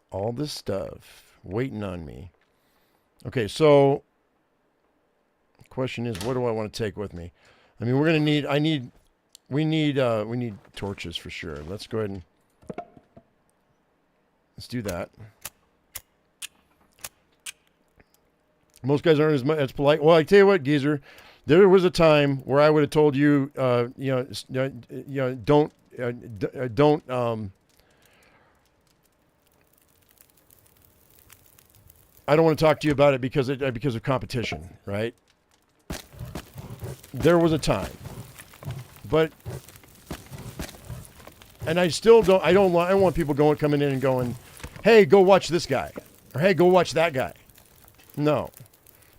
All this stuff waiting on me. Okay, so the question is, what do I want to take with me? I mean, we're going to need, we need torches for sure. Let's go ahead and let's do that. Most guys aren't as polite. Well, I tell you what, Geezer, there was a time where I would have told you, don't. I don't want to talk to you about it because of competition, right? There was a time, but, and I still don't. I don't want people coming in and going, "Hey, go watch this guy," or "Hey, go watch that guy." No.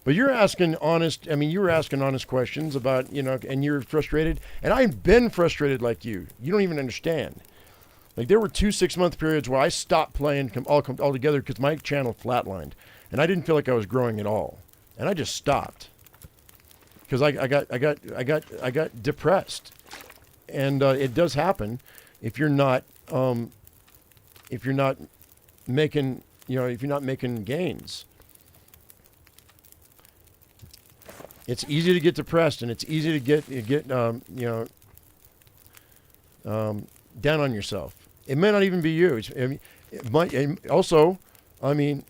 But you're asking honest, I mean, you were asking honest questions about, and you're frustrated. And I've been frustrated like you. You don't even understand. Like, there were 2 6-month periods where I stopped playing altogether because my channel flatlined. And I didn't feel like I was growing at all. And I just stopped. Because I got depressed. And it does happen if you're not making, if you're not making gains. It's easy to get depressed, and it's easy to get down on yourself. It may not even be you. It might also. I mean,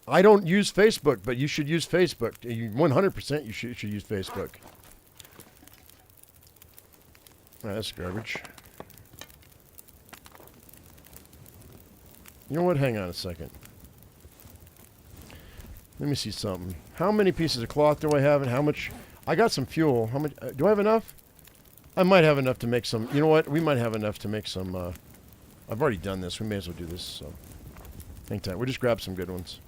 I don't use Facebook, but you should use Facebook. 100% you should use Facebook. That's garbage. You know what? Hang on a second. Let me see something. How many pieces of cloth do I have, and how much? I got some fuel. How much? Do I have enough? I might have enough to make some. You know what? We might have enough to make some. I've already done this. We may as well do this. So, hang tight. We'll just grab some good ones.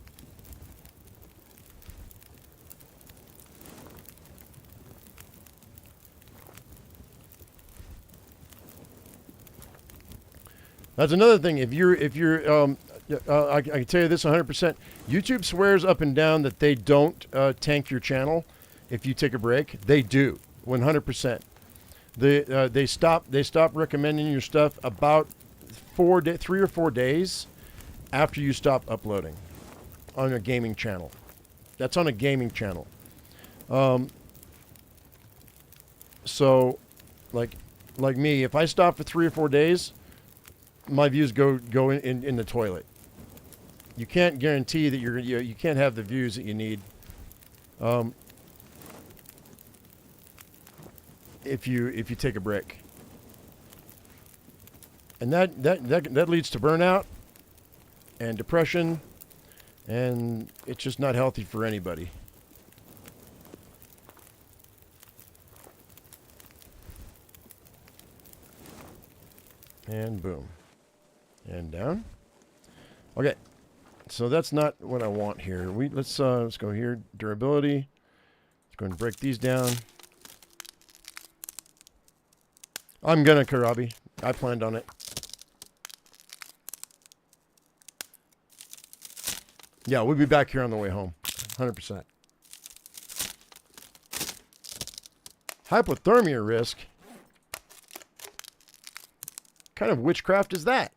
That's another thing. If you're I can tell you this 100%. YouTube swears up and down that they don't tank your channel if you take a break. They do, 100%. They stop recommending your stuff about 3 or 4 days after you stop uploading on a gaming channel. That's on a gaming channel. So, like me, if I stop for 3 or 4 days, my views go in the toilet. You can't guarantee that you can't have the views that you need if you take a break. And that leads to burnout and depression, and it's just not healthy for anybody. And boom. And down. Okay. So that's not what I want here. Let's go here. Durability. Let's go and break these down. I'm gonna Karabi. I planned on it. Yeah, we'll be back here on the way home. 100%. Hypothermia risk? What kind of witchcraft is that?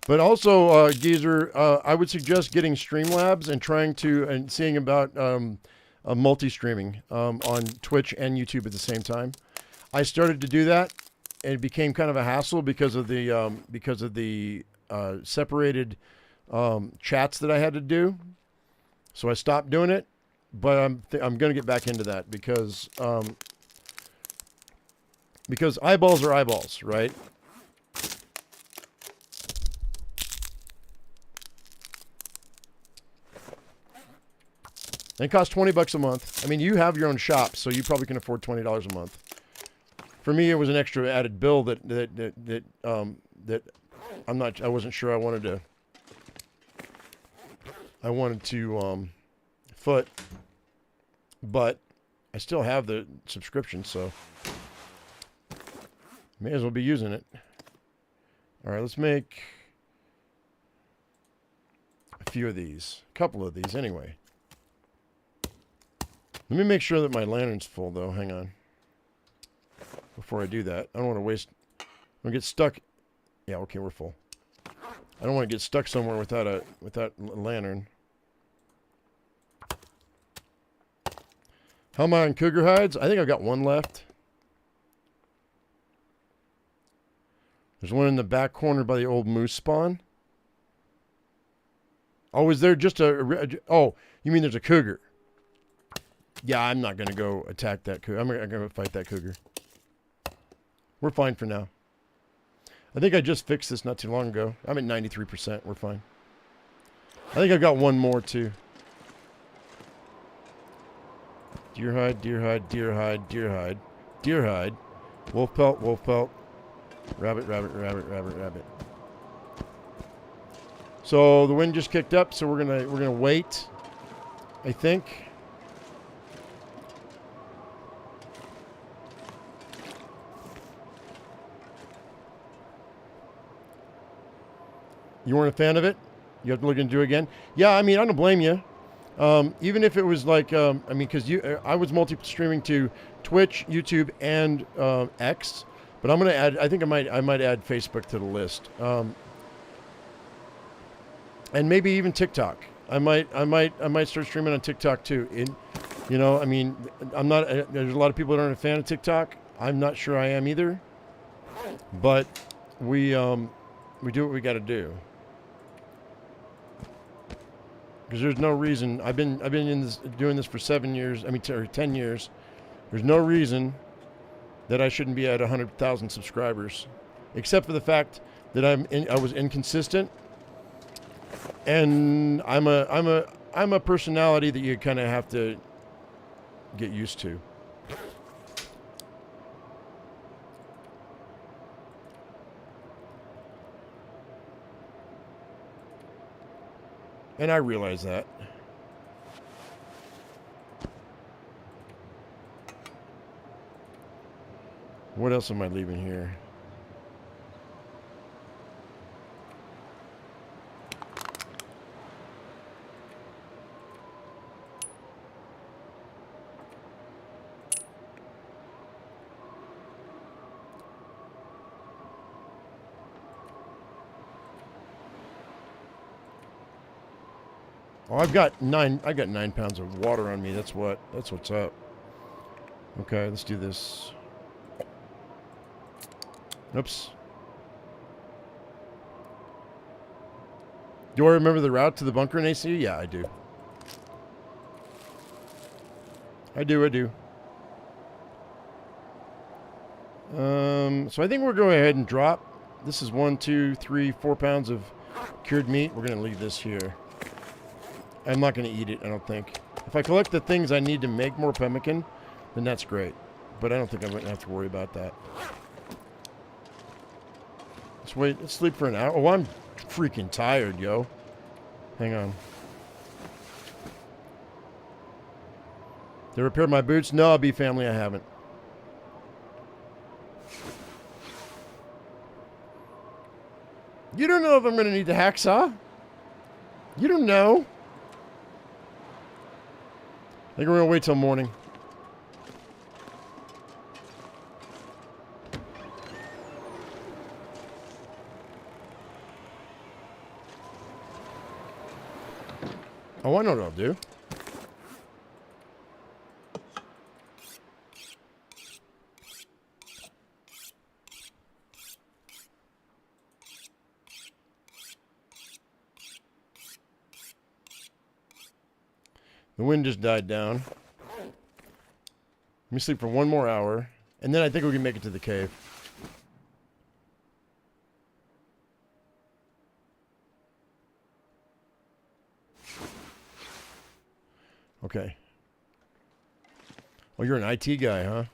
But also, Geezer, I would suggest getting Streamlabs and seeing about multi-streaming on Twitch and YouTube at the same time. I started to do that, and it became kind of a hassle because of the separated chats that I had to do. So I stopped doing it, but I'm going to get back into that because eyeballs are eyeballs, right? And it costs $20 a month. I mean, you have your own shop, so you probably can afford $20 a month. For me, it was an extra added bill that I wasn't sure I wanted to foot, but I still have the subscription, so may as well be using it. All right, let's make a few of these, a couple of these anyway. Let me make sure that my lantern's full, though. Hang on. before I do that. I don't want to waste. I'm gonna get stuck. Yeah, okay, we're full. I don't want to get stuck somewhere without a lantern. How am I on cougar hides? I think I've got one left. There's one in the back corner by the old moose spawn. Oh, is there just oh, you mean there's a cougar? Yeah, I'm not going to go attack that cougar. I'm going to fight that cougar. We're fine for now. I think I just fixed this not too long ago. I'm at 93%. We're fine. I think I've got one more, too. Deer hide, deer hide, deer hide, deer hide, deer hide. Wolf pelt, wolf pelt. Rabbit, rabbit, rabbit, rabbit, rabbit. So the wind just kicked up, so we're gonna wait, I think. You weren't a fan of it? You have to look into it again? Yeah, I mean, I don't blame you. Even if it was like, I mean, because I was multi-streaming to Twitch, YouTube, and X, but I'm gonna add. I think I might add Facebook to the list, and maybe even TikTok. I might start streaming on TikTok too. You know, I mean, I'm not. There's a lot of people that aren't a fan of TikTok. I'm not sure I am either, but we do what we got to do. Because there's no reason. I've been doing this for 7 years. I mean, or 10 years. There's no reason that I shouldn't be at 100,000 subscribers, except for the fact that I was inconsistent, and I'm a personality that you kind of have to get used to. And I realize that. What else am I leaving here? Oh, I got 9 pounds of water on me. That's what's up. Okay, let's do this. Oops. Do I remember the route to the bunker in AC? Yeah, I do. I do. So I think we'll go ahead and drop. This is 1, 2, 3, 4 pounds of cured meat. We're going to leave this here. I'm not going to eat it, I don't think. If I collect the things I need to make more pemmican, then that's great. But I don't think I'm going to have to worry about that. Let's wait. Let's sleep for an hour. Oh, I'm freaking tired, yo. Hang on. They repaired my boots? No, I'll be family. I haven't. You don't know if I'm going to need the hacksaw? You don't know. I think we're going to wait till morning. Oh, I know what I'll do. The wind just died down. Let me sleep for 1 more hour, and then I think we can make it to the cave. Okay. Oh, you're an IT guy, huh?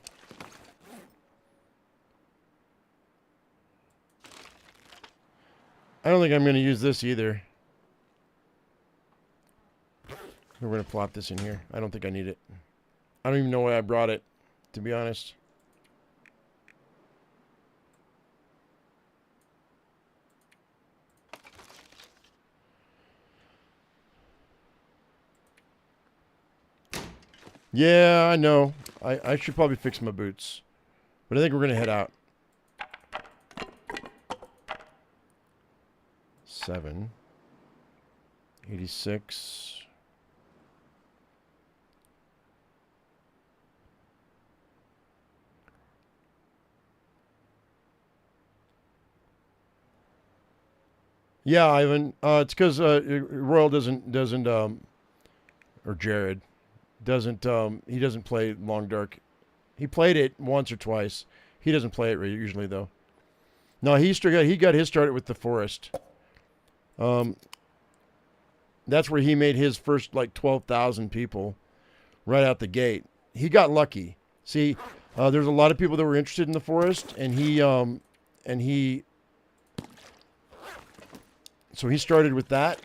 I don't think I'm going to use this either. We're going to plop this in here. I don't think I need it. I don't even know why I brought it, to be honest. Yeah, I know. I should probably fix my boots. But I think we're going to head out. 786. Yeah, Ivan. It's because Royal doesn't or Jared doesn't he doesn't play Long Dark. He played it once or twice. He doesn't play it usually though. No, he got his started with the Forest. That's where he made his first like 12,000 people right out the gate. He got lucky. See, there's a lot of people that were interested in the Forest, and he so he started with that,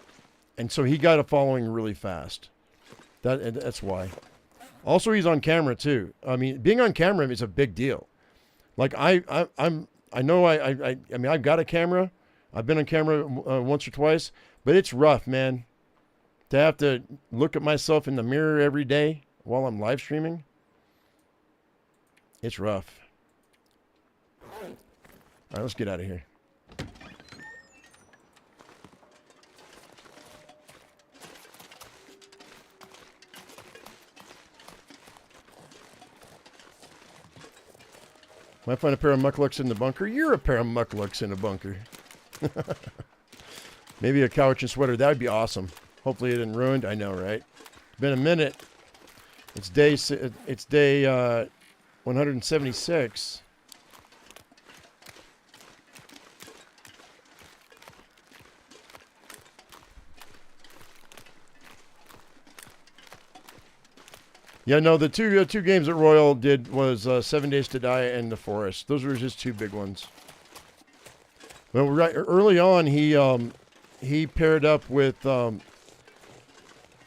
and so he got a following really fast. That's why. Also, he's on camera too. I mean, being on camera is a big deal. Like I mean, I've got a camera. I've been on camera once or twice, but it's rough, man. To have to look at myself in the mirror every day while I'm live streaming, it's rough. All right, let's get out of here. Might find a pair of mucklucks in the bunker. You're a pair of mucklucks in a bunker. Maybe a couch and sweater. That would be awesome. Hopefully it isn't ruined. I know, right? It's been a minute. It's day 176. Yeah, no, the two games that Royal did was 7 Days to Die and The Forest. Those were his two big ones. Well, right early on, he paired up with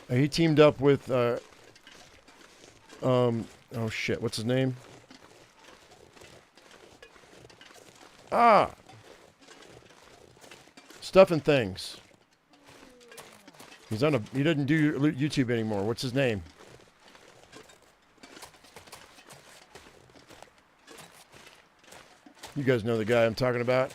he teamed up with oh shit, what's his name? Stuff and Things. He doesn't do YouTube anymore. What's his name? You guys know the guy I'm talking about.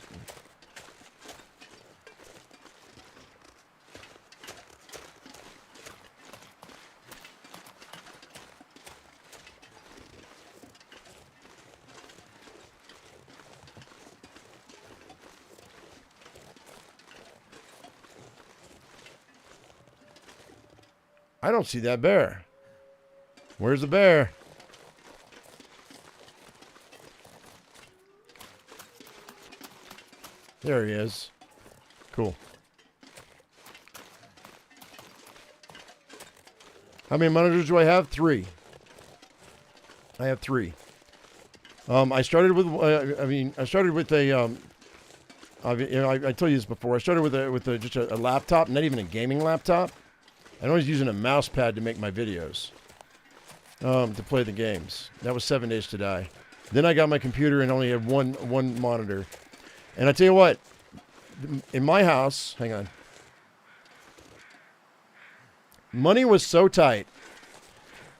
I don't see that bear. Where's the bear? There he is. Cool. How many monitors do I have? 3. I have 3. I started with. I started with a. I told you this before. I started with just a laptop, not even a gaming laptop. I was using a mouse pad to make my videos. To play the games. That was 7 Days to Die. Then I got my computer and only had one monitor. And I tell you what, in my house, hang on. Money was so tight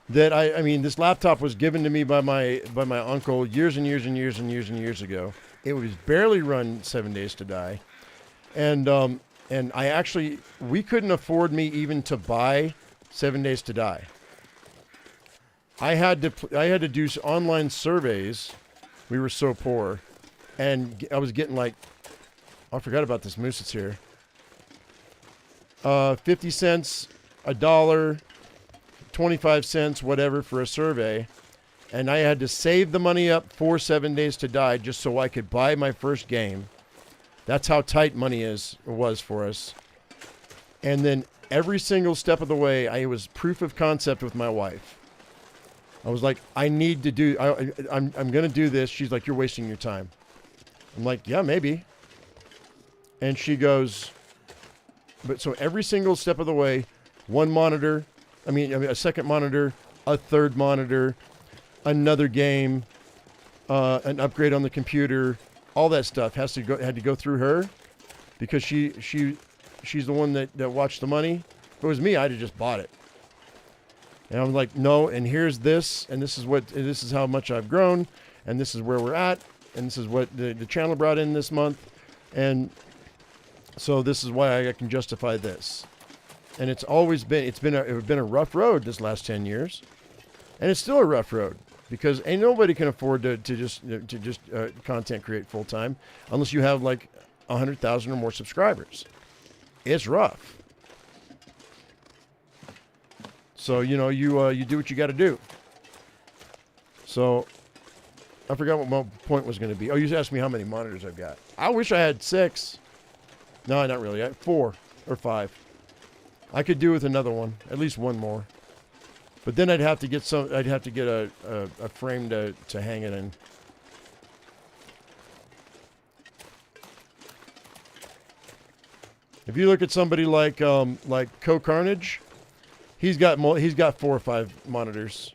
that I mean, this laptop was given to me by my uncle years and years and years and years and years ago. It was barely run 7 Days to Die, and we couldn't afford me even to buy 7 Days to Die. I had to do online surveys. We were so poor. And I was getting like, I forgot about this moose that's here. 50 cents, $1, 25 cents, whatever for a survey. And I had to save the money up for 7 Days to Die just so I could buy my first game. That's how tight money was for us. And then every single step of the way, I was proof of concept with my wife. I was like, I'm going to do this. She's like, you're wasting your time. I'm like, yeah, maybe. And she goes, but so every single step of the way, one monitor, a second monitor, a third monitor, another game, an upgrade on the computer, all that stuff had to go through her because she's the one that watched the money. If it was me, I'd have just bought it. And I'm like, no, and here's this, and this is how much I've grown. and this is where we're at, and this is what the channel brought in this month, and so this is why I can justify this. And it's been a rough road this last 10 years, and it's still a rough road because ain't nobody can afford to just content create full time unless you have like 100,000 or more subscribers. It's rough. So you do what you got to do. So I forgot what my point was going to be. Oh, you asked me how many monitors I've got. I wish I had 6. No, not really. I had 4 or 5. I could do with another one, at least one more. But then I'd have to get a frame to hang it in. If you look at somebody like Co Carnage, he's got 4 or 5 monitors.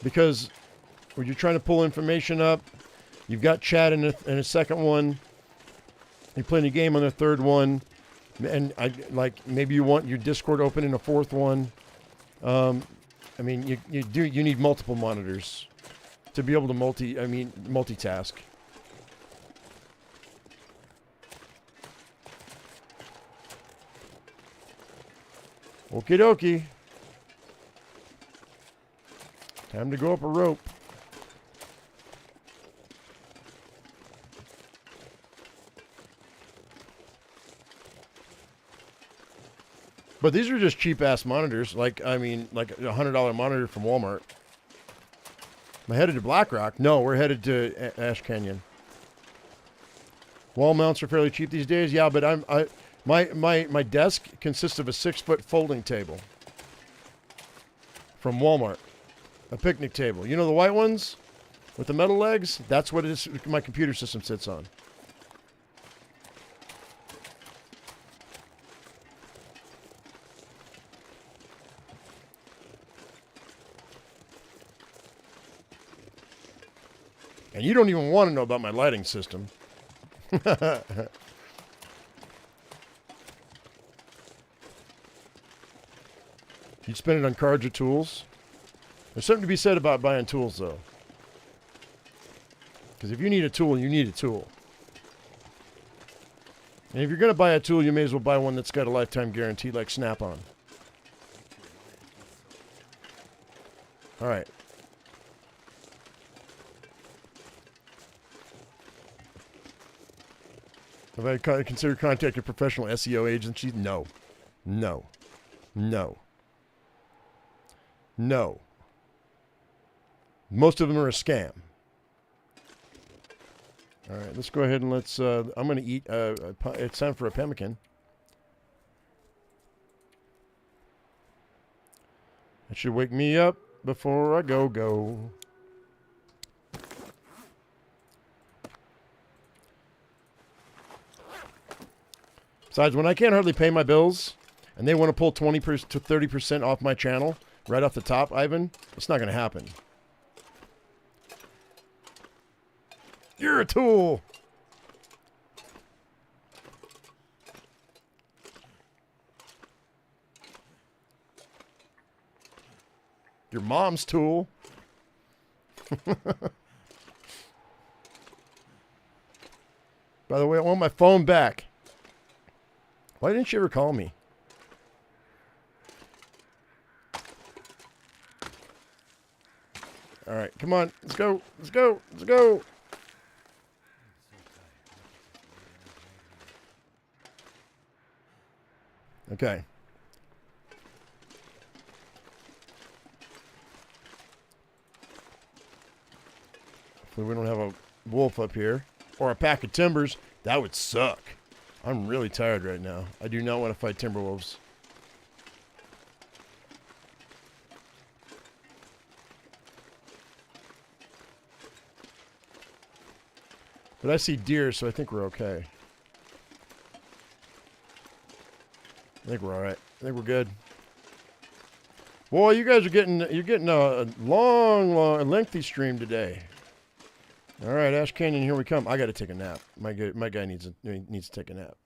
Because when you're trying to pull information up, you've got chat in a second one. You're playing a game on the third one. And maybe you want your Discord open in a fourth one. I mean, you need multiple monitors to be able to multitask. Okie dokie. Time to go up a rope. But these are just cheap-ass monitors. Like a $100 monitor from Walmart. Am I headed to Black Rock? No, we're headed to Ash Canyon. Wall mounts are fairly cheap these days. Yeah, but my desk consists of a 6-foot folding table from Walmart. A picnic table. You know the white ones with the metal legs? That's what my computer system sits on. And you don't even want to know about my lighting system. You'd spend it on cards or tools. There's something to be said about buying tools, though. Because if you need a tool, you need a tool. And if you're going to buy a tool, you may as well buy one that's got a lifetime guarantee like Snap-on. All right. Have I considered contacting professional SEO agencies? No. No. No. No. Most of them are a scam. All right, let's go ahead and I'm going to eat, it's time for a pemmican. That should wake me up before I go. Besides, when I can't hardly pay my bills, and they want to pull 20 to 30% off my channel, right off the top, Ivan, it's not going to happen. You're a tool. Your mom's tool. By the way, I want my phone back. Why didn't she ever call me? All right, come on. Let's go. Let's go. Let's go. Okay. Hopefully we don't have a wolf up here. Or a pack of timbers. That would suck. I'm really tired right now. I do not want to fight timber wolves. But I see deer, so I think we're okay. I think we're all right. I think we're good. Boy, you guys are getting a long, lengthy stream today. All right, Ash Canyon, here we come. I got to take a nap. My guy needs to take a nap.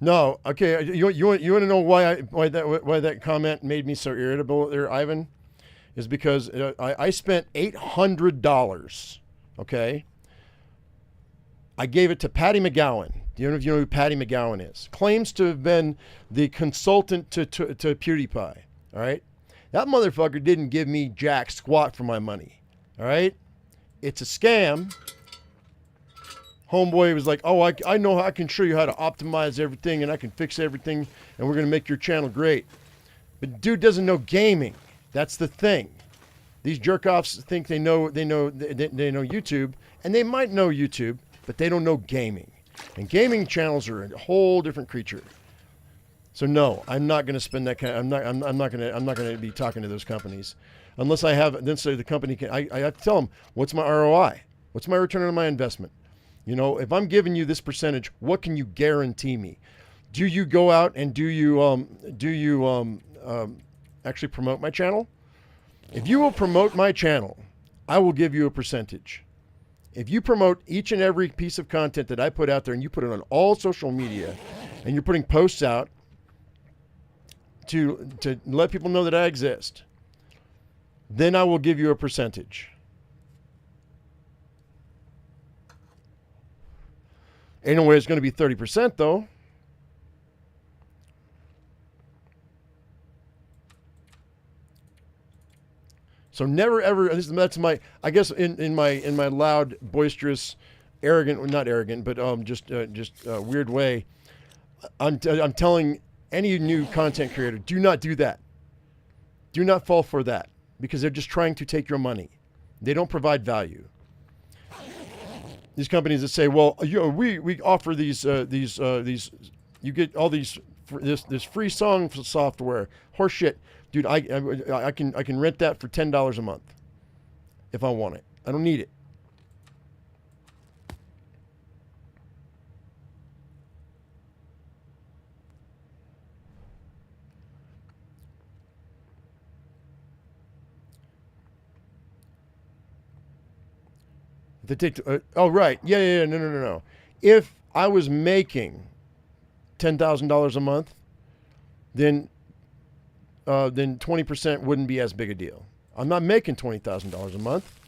No, okay. You want to know why that comment made me so irritable there, Ivan? Is because I spent $800. Okay, I gave it to Patty McGowan. Do you know if you know who Patty McGowan is? Claims to have been the consultant to PewDiePie. All right, that motherfucker didn't give me jack squat for my money. All right, it's a scam. Homeboy was like, oh, I know, I can show you how to optimize everything and I can fix everything and we're going to make your channel great. But dude doesn't know gaming. That's the thing. These jerk-offs think they know YouTube, and they might know YouTube, but they don't know gaming. And gaming channels are a whole different creature. So no, I'm not going to spend that kind of, I'm not going to be talking to those companies unless I have, then so the company can, I have to tell them, what's my ROI? What's my return on my investment? You know, if I'm giving you this percentage, what can you guarantee me? Do you go out and do you actually promote my channel? If you will promote my channel, I will give you a percentage. If you promote each and every piece of content that I put out there and you put it on all social media and you're putting posts out to let people know that I exist, then I will give you a percentage. Ain't no way it's going to be 30% though. So never ever. That's my. I guess in my loud, boisterous, arrogant, not arrogant, but just weird way. I'm telling any new content creator, do not do that. Do not fall for that because they're just trying to take your money. They don't provide value. These companies that say, well, you know, we offer these you get all this free song software. Horseshit, dude. I can rent that for $10 a month if I want it. I don't need it. They take. Oh right, yeah. No. If I was making $10,000 a month, then 20% wouldn't be as big a deal. I'm not making $20,000 a month.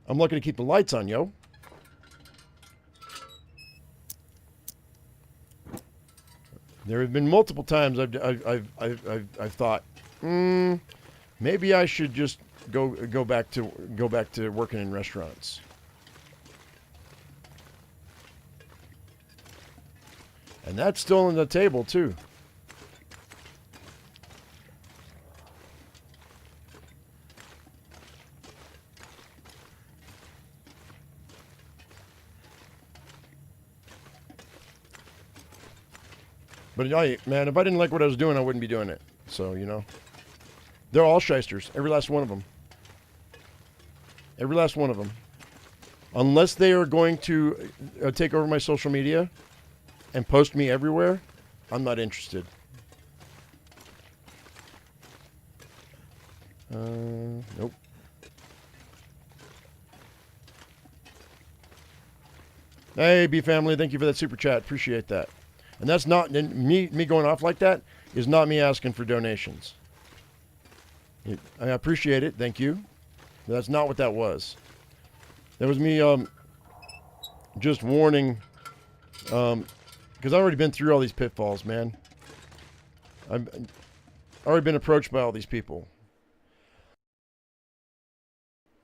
I'm looking to keep the lights on, yo. There have been multiple times I've thought, maybe I should just go back to working in restaurants. And that's still on the table too. But man, if I didn't like what I was doing, I wouldn't be doing it. So, you know, they're all shysters, every last one of them. Every last one of them. Unless they are going to take over my social media and post me everywhere, I'm not interested. Nope. Hey, B family, thank you for that super chat. Appreciate that. And that's not me going off like that is not me asking for donations. I appreciate it, thank you. But that's not what that was. That was me just warning, because I've already been through all these pitfalls, man. I've already been approached by all these people.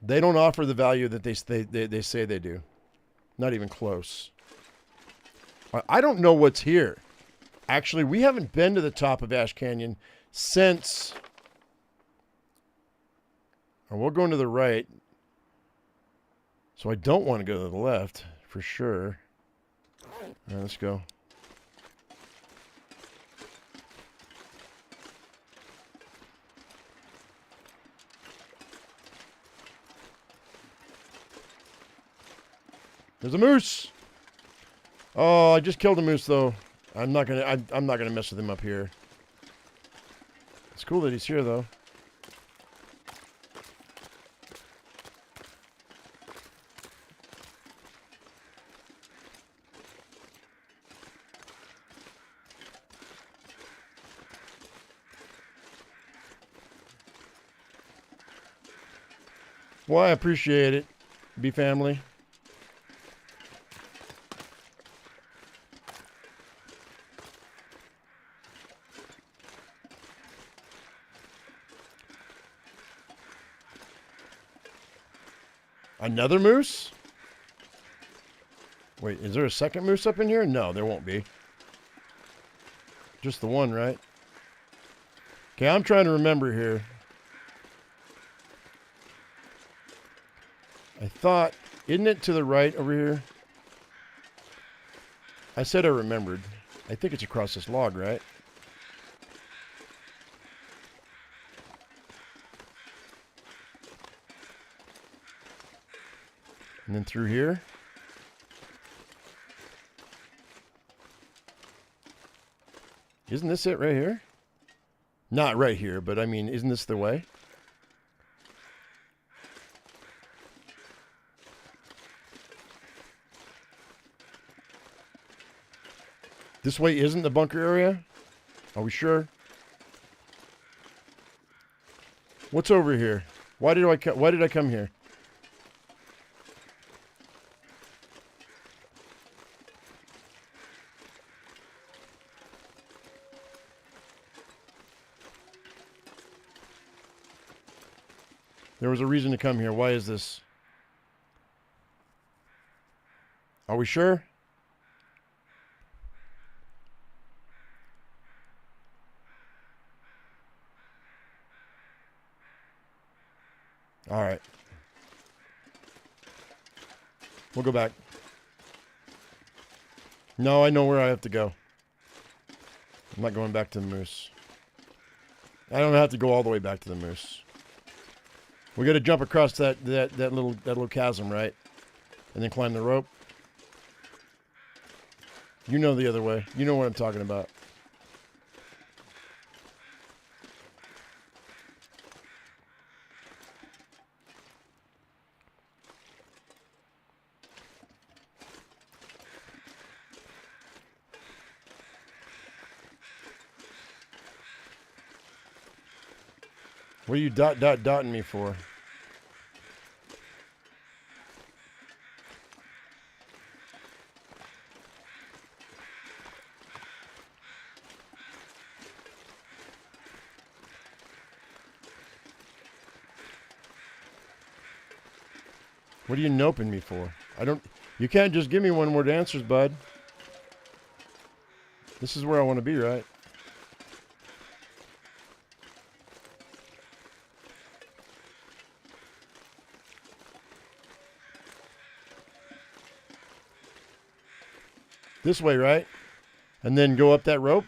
They don't offer the value that they say they do. Not even close. I don't know what's here. Actually, we haven't been to the top of Ash Canyon since... Or we're going to the right. So I don't want to go to the left, for sure. All right, let's go. There's a moose. Oh, I just killed a moose though. I'm not gonna mess with him up here. It's cool that he's here though. Well, I appreciate it. Be family. Another moose? Wait, is there a second moose up in here? No, there won't be. Just the one, right? Okay, I'm trying to remember here. I thought, isn't it to the right over here? I said I remembered. I think it's across this log, right? And then through here. Isn't this it right here? Not right here, but I mean, isn't this the way? This way isn't the bunker area? Are we sure? What's over here? Why did I come here? There was a reason to come here. Why is this? Are we sure? All right. We'll go back. No, I know where I have to go. I'm not going back to the moose. I don't have to go all the way back to the moose. We got to jump across that little chasm, right? And then climb the rope. You know the other way. You know what I'm talking about. What are you dotting me for? What are you noping me for? You can't just give me one word answers, bud. This is where I want to be, right? This way, right? And then go up that rope?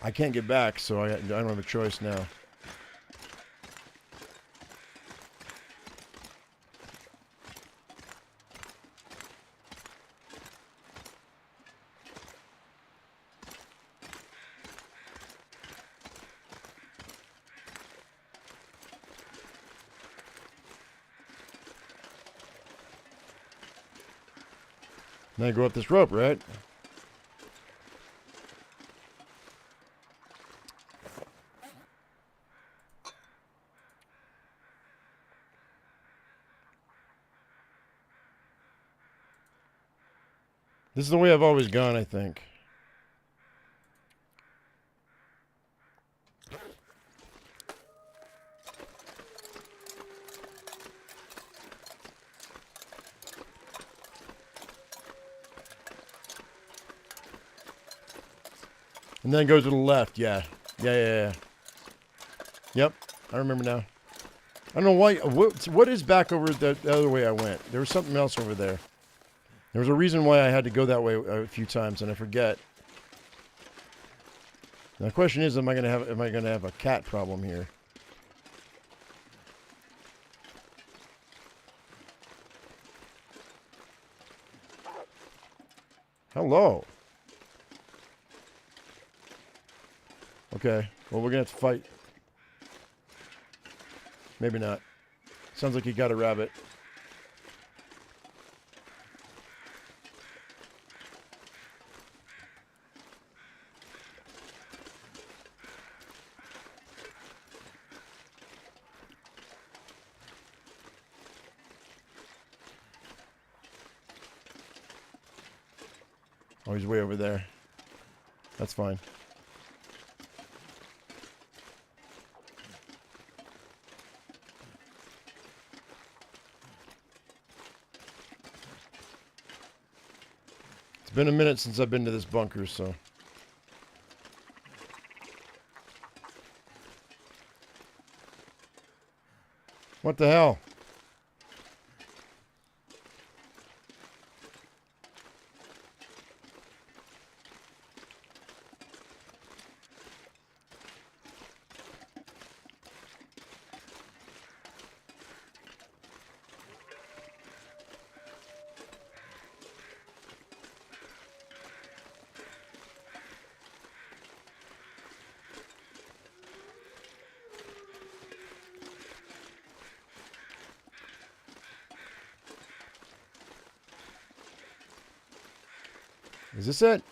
I can't get back, so I don't have a choice now. Now I go up this rope, right? This is the way I've always gone, I think. And then go to the left, yeah. Yeah. Yep, I remember now. I don't know why. What is back over the other way I went? There was something else over there. There was a reason why I had to go that way a few times, and I forget. Now the question is, am I gonna have a cat problem here? Hello. Okay. Well, we're gonna have to fight. Maybe not. Sounds like you got a rabbit. Oh, he's way over there. That's fine. It's been a minute since I've been to this bunker, so. What the hell? Is this it?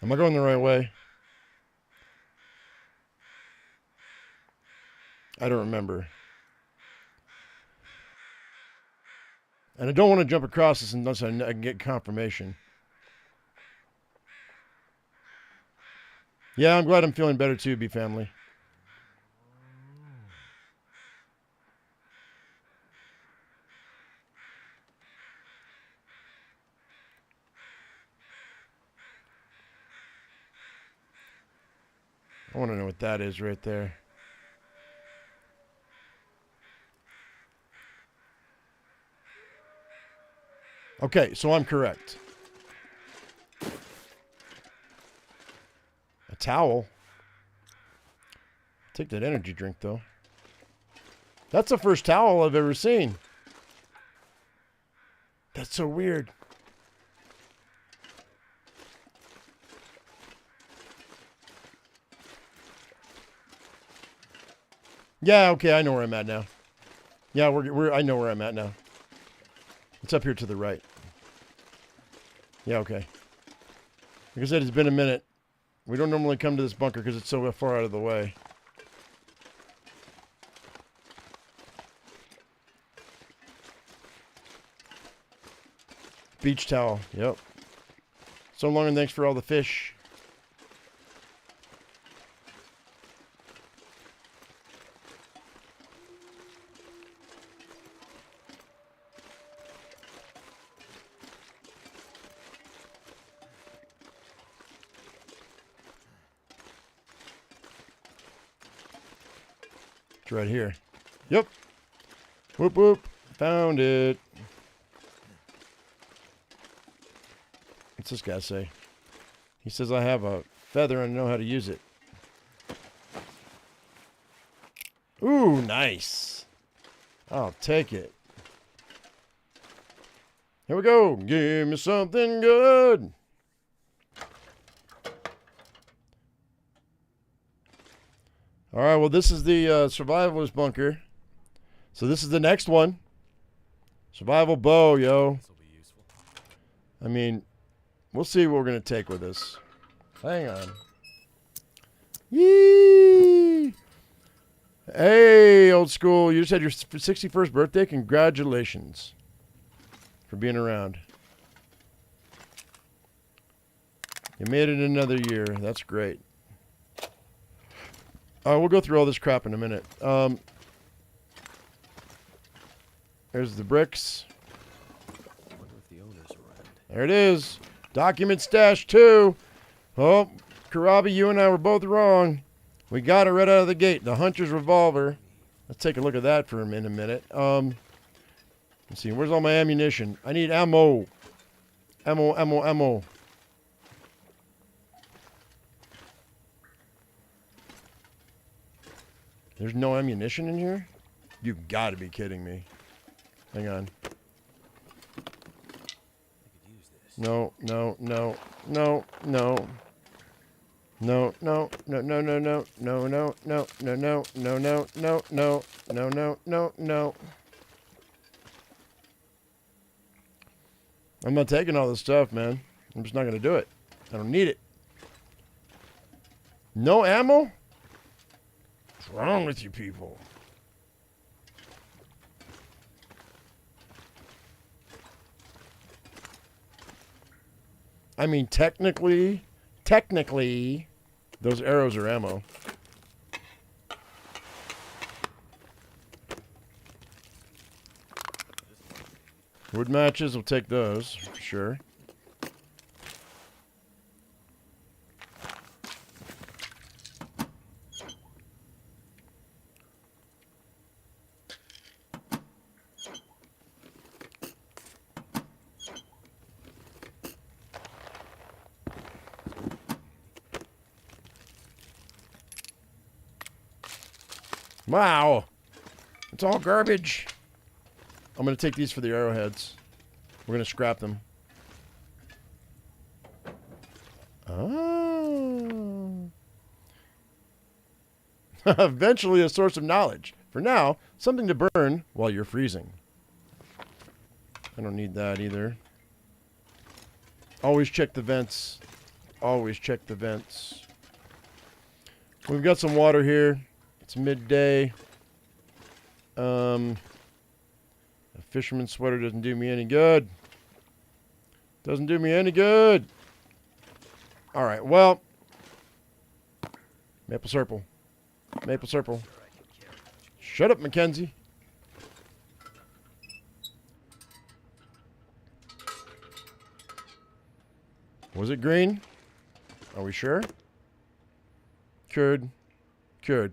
Am I going the right way? I don't remember. And I don't want to jump across this unless I can get confirmation. Yeah, I'm glad I'm feeling better too, B family. I want to know what that is right there. Okay, so I'm correct. A towel. Take that energy drink, though. That's the first towel I've ever seen. That's so weird. Yeah, okay, I know where I'm at now. Yeah, I know where I'm at now. It's up here to the right. Yeah, okay. Like I said, it's been a minute. We don't normally come to this bunker because it's so far out of the way. Beach towel, yep. So long and thanks for all the fish. It's right here. Yep. Whoop whoop. Found it. What's this guy say? He says I have a feather and I know how to use it. Ooh, nice. I'll take it. Here we go. Give me something good. All right, well, this is the survivalist bunker. So this is the next one. Survival bow, yo. This will be useful. I mean, we'll see what we're going to take with us. Hang on. Yee! Hey, old school. You just had your 61st birthday. Congratulations for being around. You made it another year. That's great. We'll go through all this crap in a minute. There's the bricks. I wonder if the owner's around. There it is. Document stash 2. Oh, Karabi, you and I were both wrong. We got it right out of the gate. The Hunter's revolver. Let's take a look at that for a minute. Let's see. Where's all my ammunition? I need ammo. Ammo. There's no ammunition in here? You've got to be kidding me. Hang on. I could use this. No. I'm not taking all this stuff, man. I'm just not going to do it. I don't need it. No ammo? What's wrong with you people? I mean, technically, those arrows are ammo. Wood matches, we'll take those, for sure. Wow. It's all garbage. I'm going to take these for the arrowheads. We're going to scrap them. Oh. Eventually a source of knowledge. For now, something to burn while you're freezing. I don't need that either. Always check the vents. Always check the vents. We've got some water here. It's midday. A fisherman's sweater doesn't do me any good. Doesn't do me any good. All right, well. Maple syrup. Maple syrup. Shut up, Mackenzie. Was it green? Are we sure? Cured. Cured.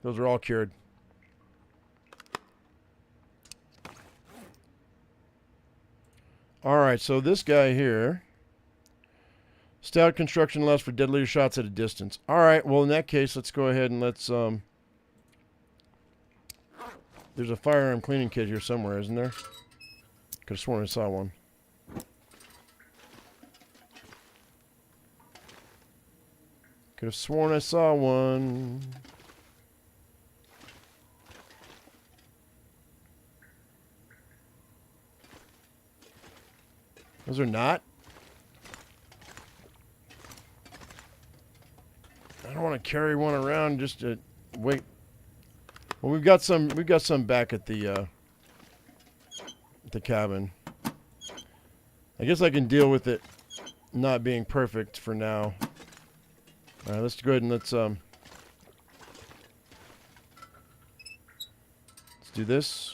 Those are all cured. Alright, so this guy here. Stout construction allows for deadlier shots at a distance. Alright, well in that case, let's go ahead and let's, there's a firearm cleaning kit here somewhere, isn't there? Could have sworn I saw one. Could have sworn I saw one. Was there not? I don't want to carry one around just to wait. Well, we've got some back at the cabin. I guess I can deal with it not being perfect for now. All right, let's go ahead and let's do this.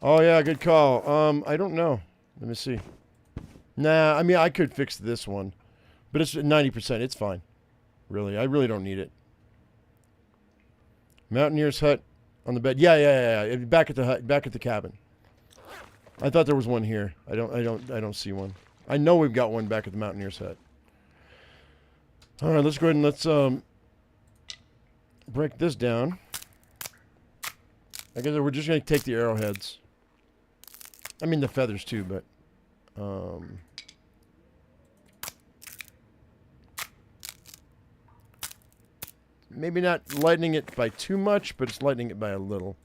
Oh yeah, good call. I don't know. Let me see. Nah, I mean I could fix this one, but it's 90%. It's fine. Really, I really don't need it. Mountaineer's hut on the bed. Yeah. Back at the hut, back at the cabin. I thought there was one here. I don't see one. I know we've got one back at the Mountaineer's hut. All right, let's go ahead and let's break this down. I guess we're just gonna take the arrowheads. I mean the feathers too, but maybe not lightening it by too much, but it's lightening it by a little.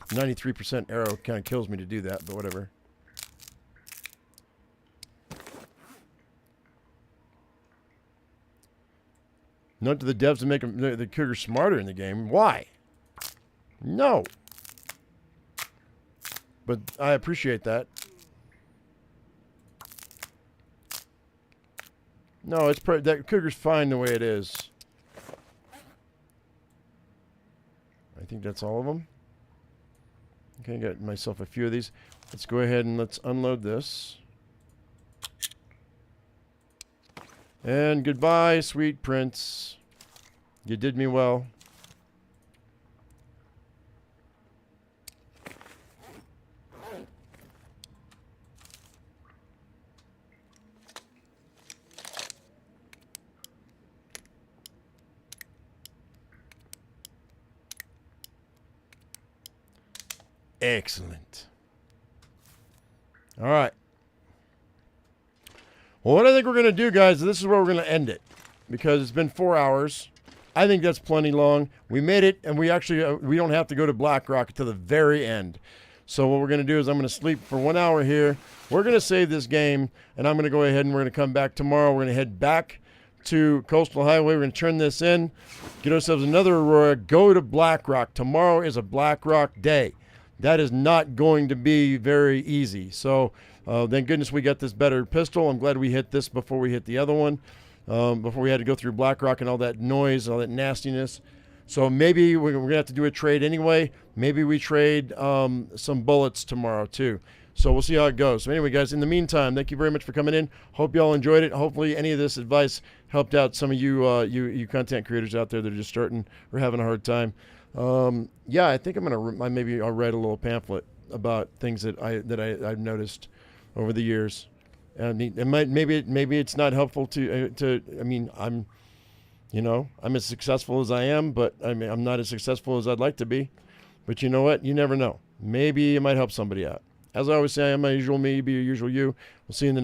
93% arrow kind of kills me to do that, but whatever. Note to the devs to make the cougar smarter in the game. Why? No. But I appreciate that. No, it's that cougar's fine the way it is. I think that's all of them. Okay, got myself a few of these. Let's go ahead and let's unload this. And goodbye, sweet prince. You did me well. Excellent. All right. Well, what I think we're going to do, guys, this is where we're going to end it. Because it's been 4 hours. I think that's plenty long. We made it, and we actually, we don't have to go to Blackrock until the very end. So what we're going to do is I'm going to sleep for 1 hour here. We're going to save this game, and I'm going to go ahead and we're going to come back tomorrow. We're going to head back to Coastal Highway. We're going to turn this in, get ourselves another Aurora, go to Black Rock. Tomorrow is a Black Rock day. That is not going to be very easy. So thank goodness we got this better pistol. I'm glad we hit this before we hit the other one, before we had to go through Black Rock and all that noise, all that nastiness. So maybe we're going to have to do a trade anyway. Maybe we trade some bullets tomorrow too. So we'll see how it goes. So anyway, guys, in the meantime, thank you very much for coming in. Hope you all enjoyed it. Hopefully any of this advice helped out some of you you content creators out there that are just starting or having a hard time. Yeah, I think maybe I'll write a little pamphlet about things that I've noticed over the years. And maybe it's not helpful to I mean, I'm as successful as I am, but I'm not as successful as I'd like to be. But you know what? You never know. Maybe it might help somebody out. As I always say, I'm my usual me, be your usual you. We'll see you in the next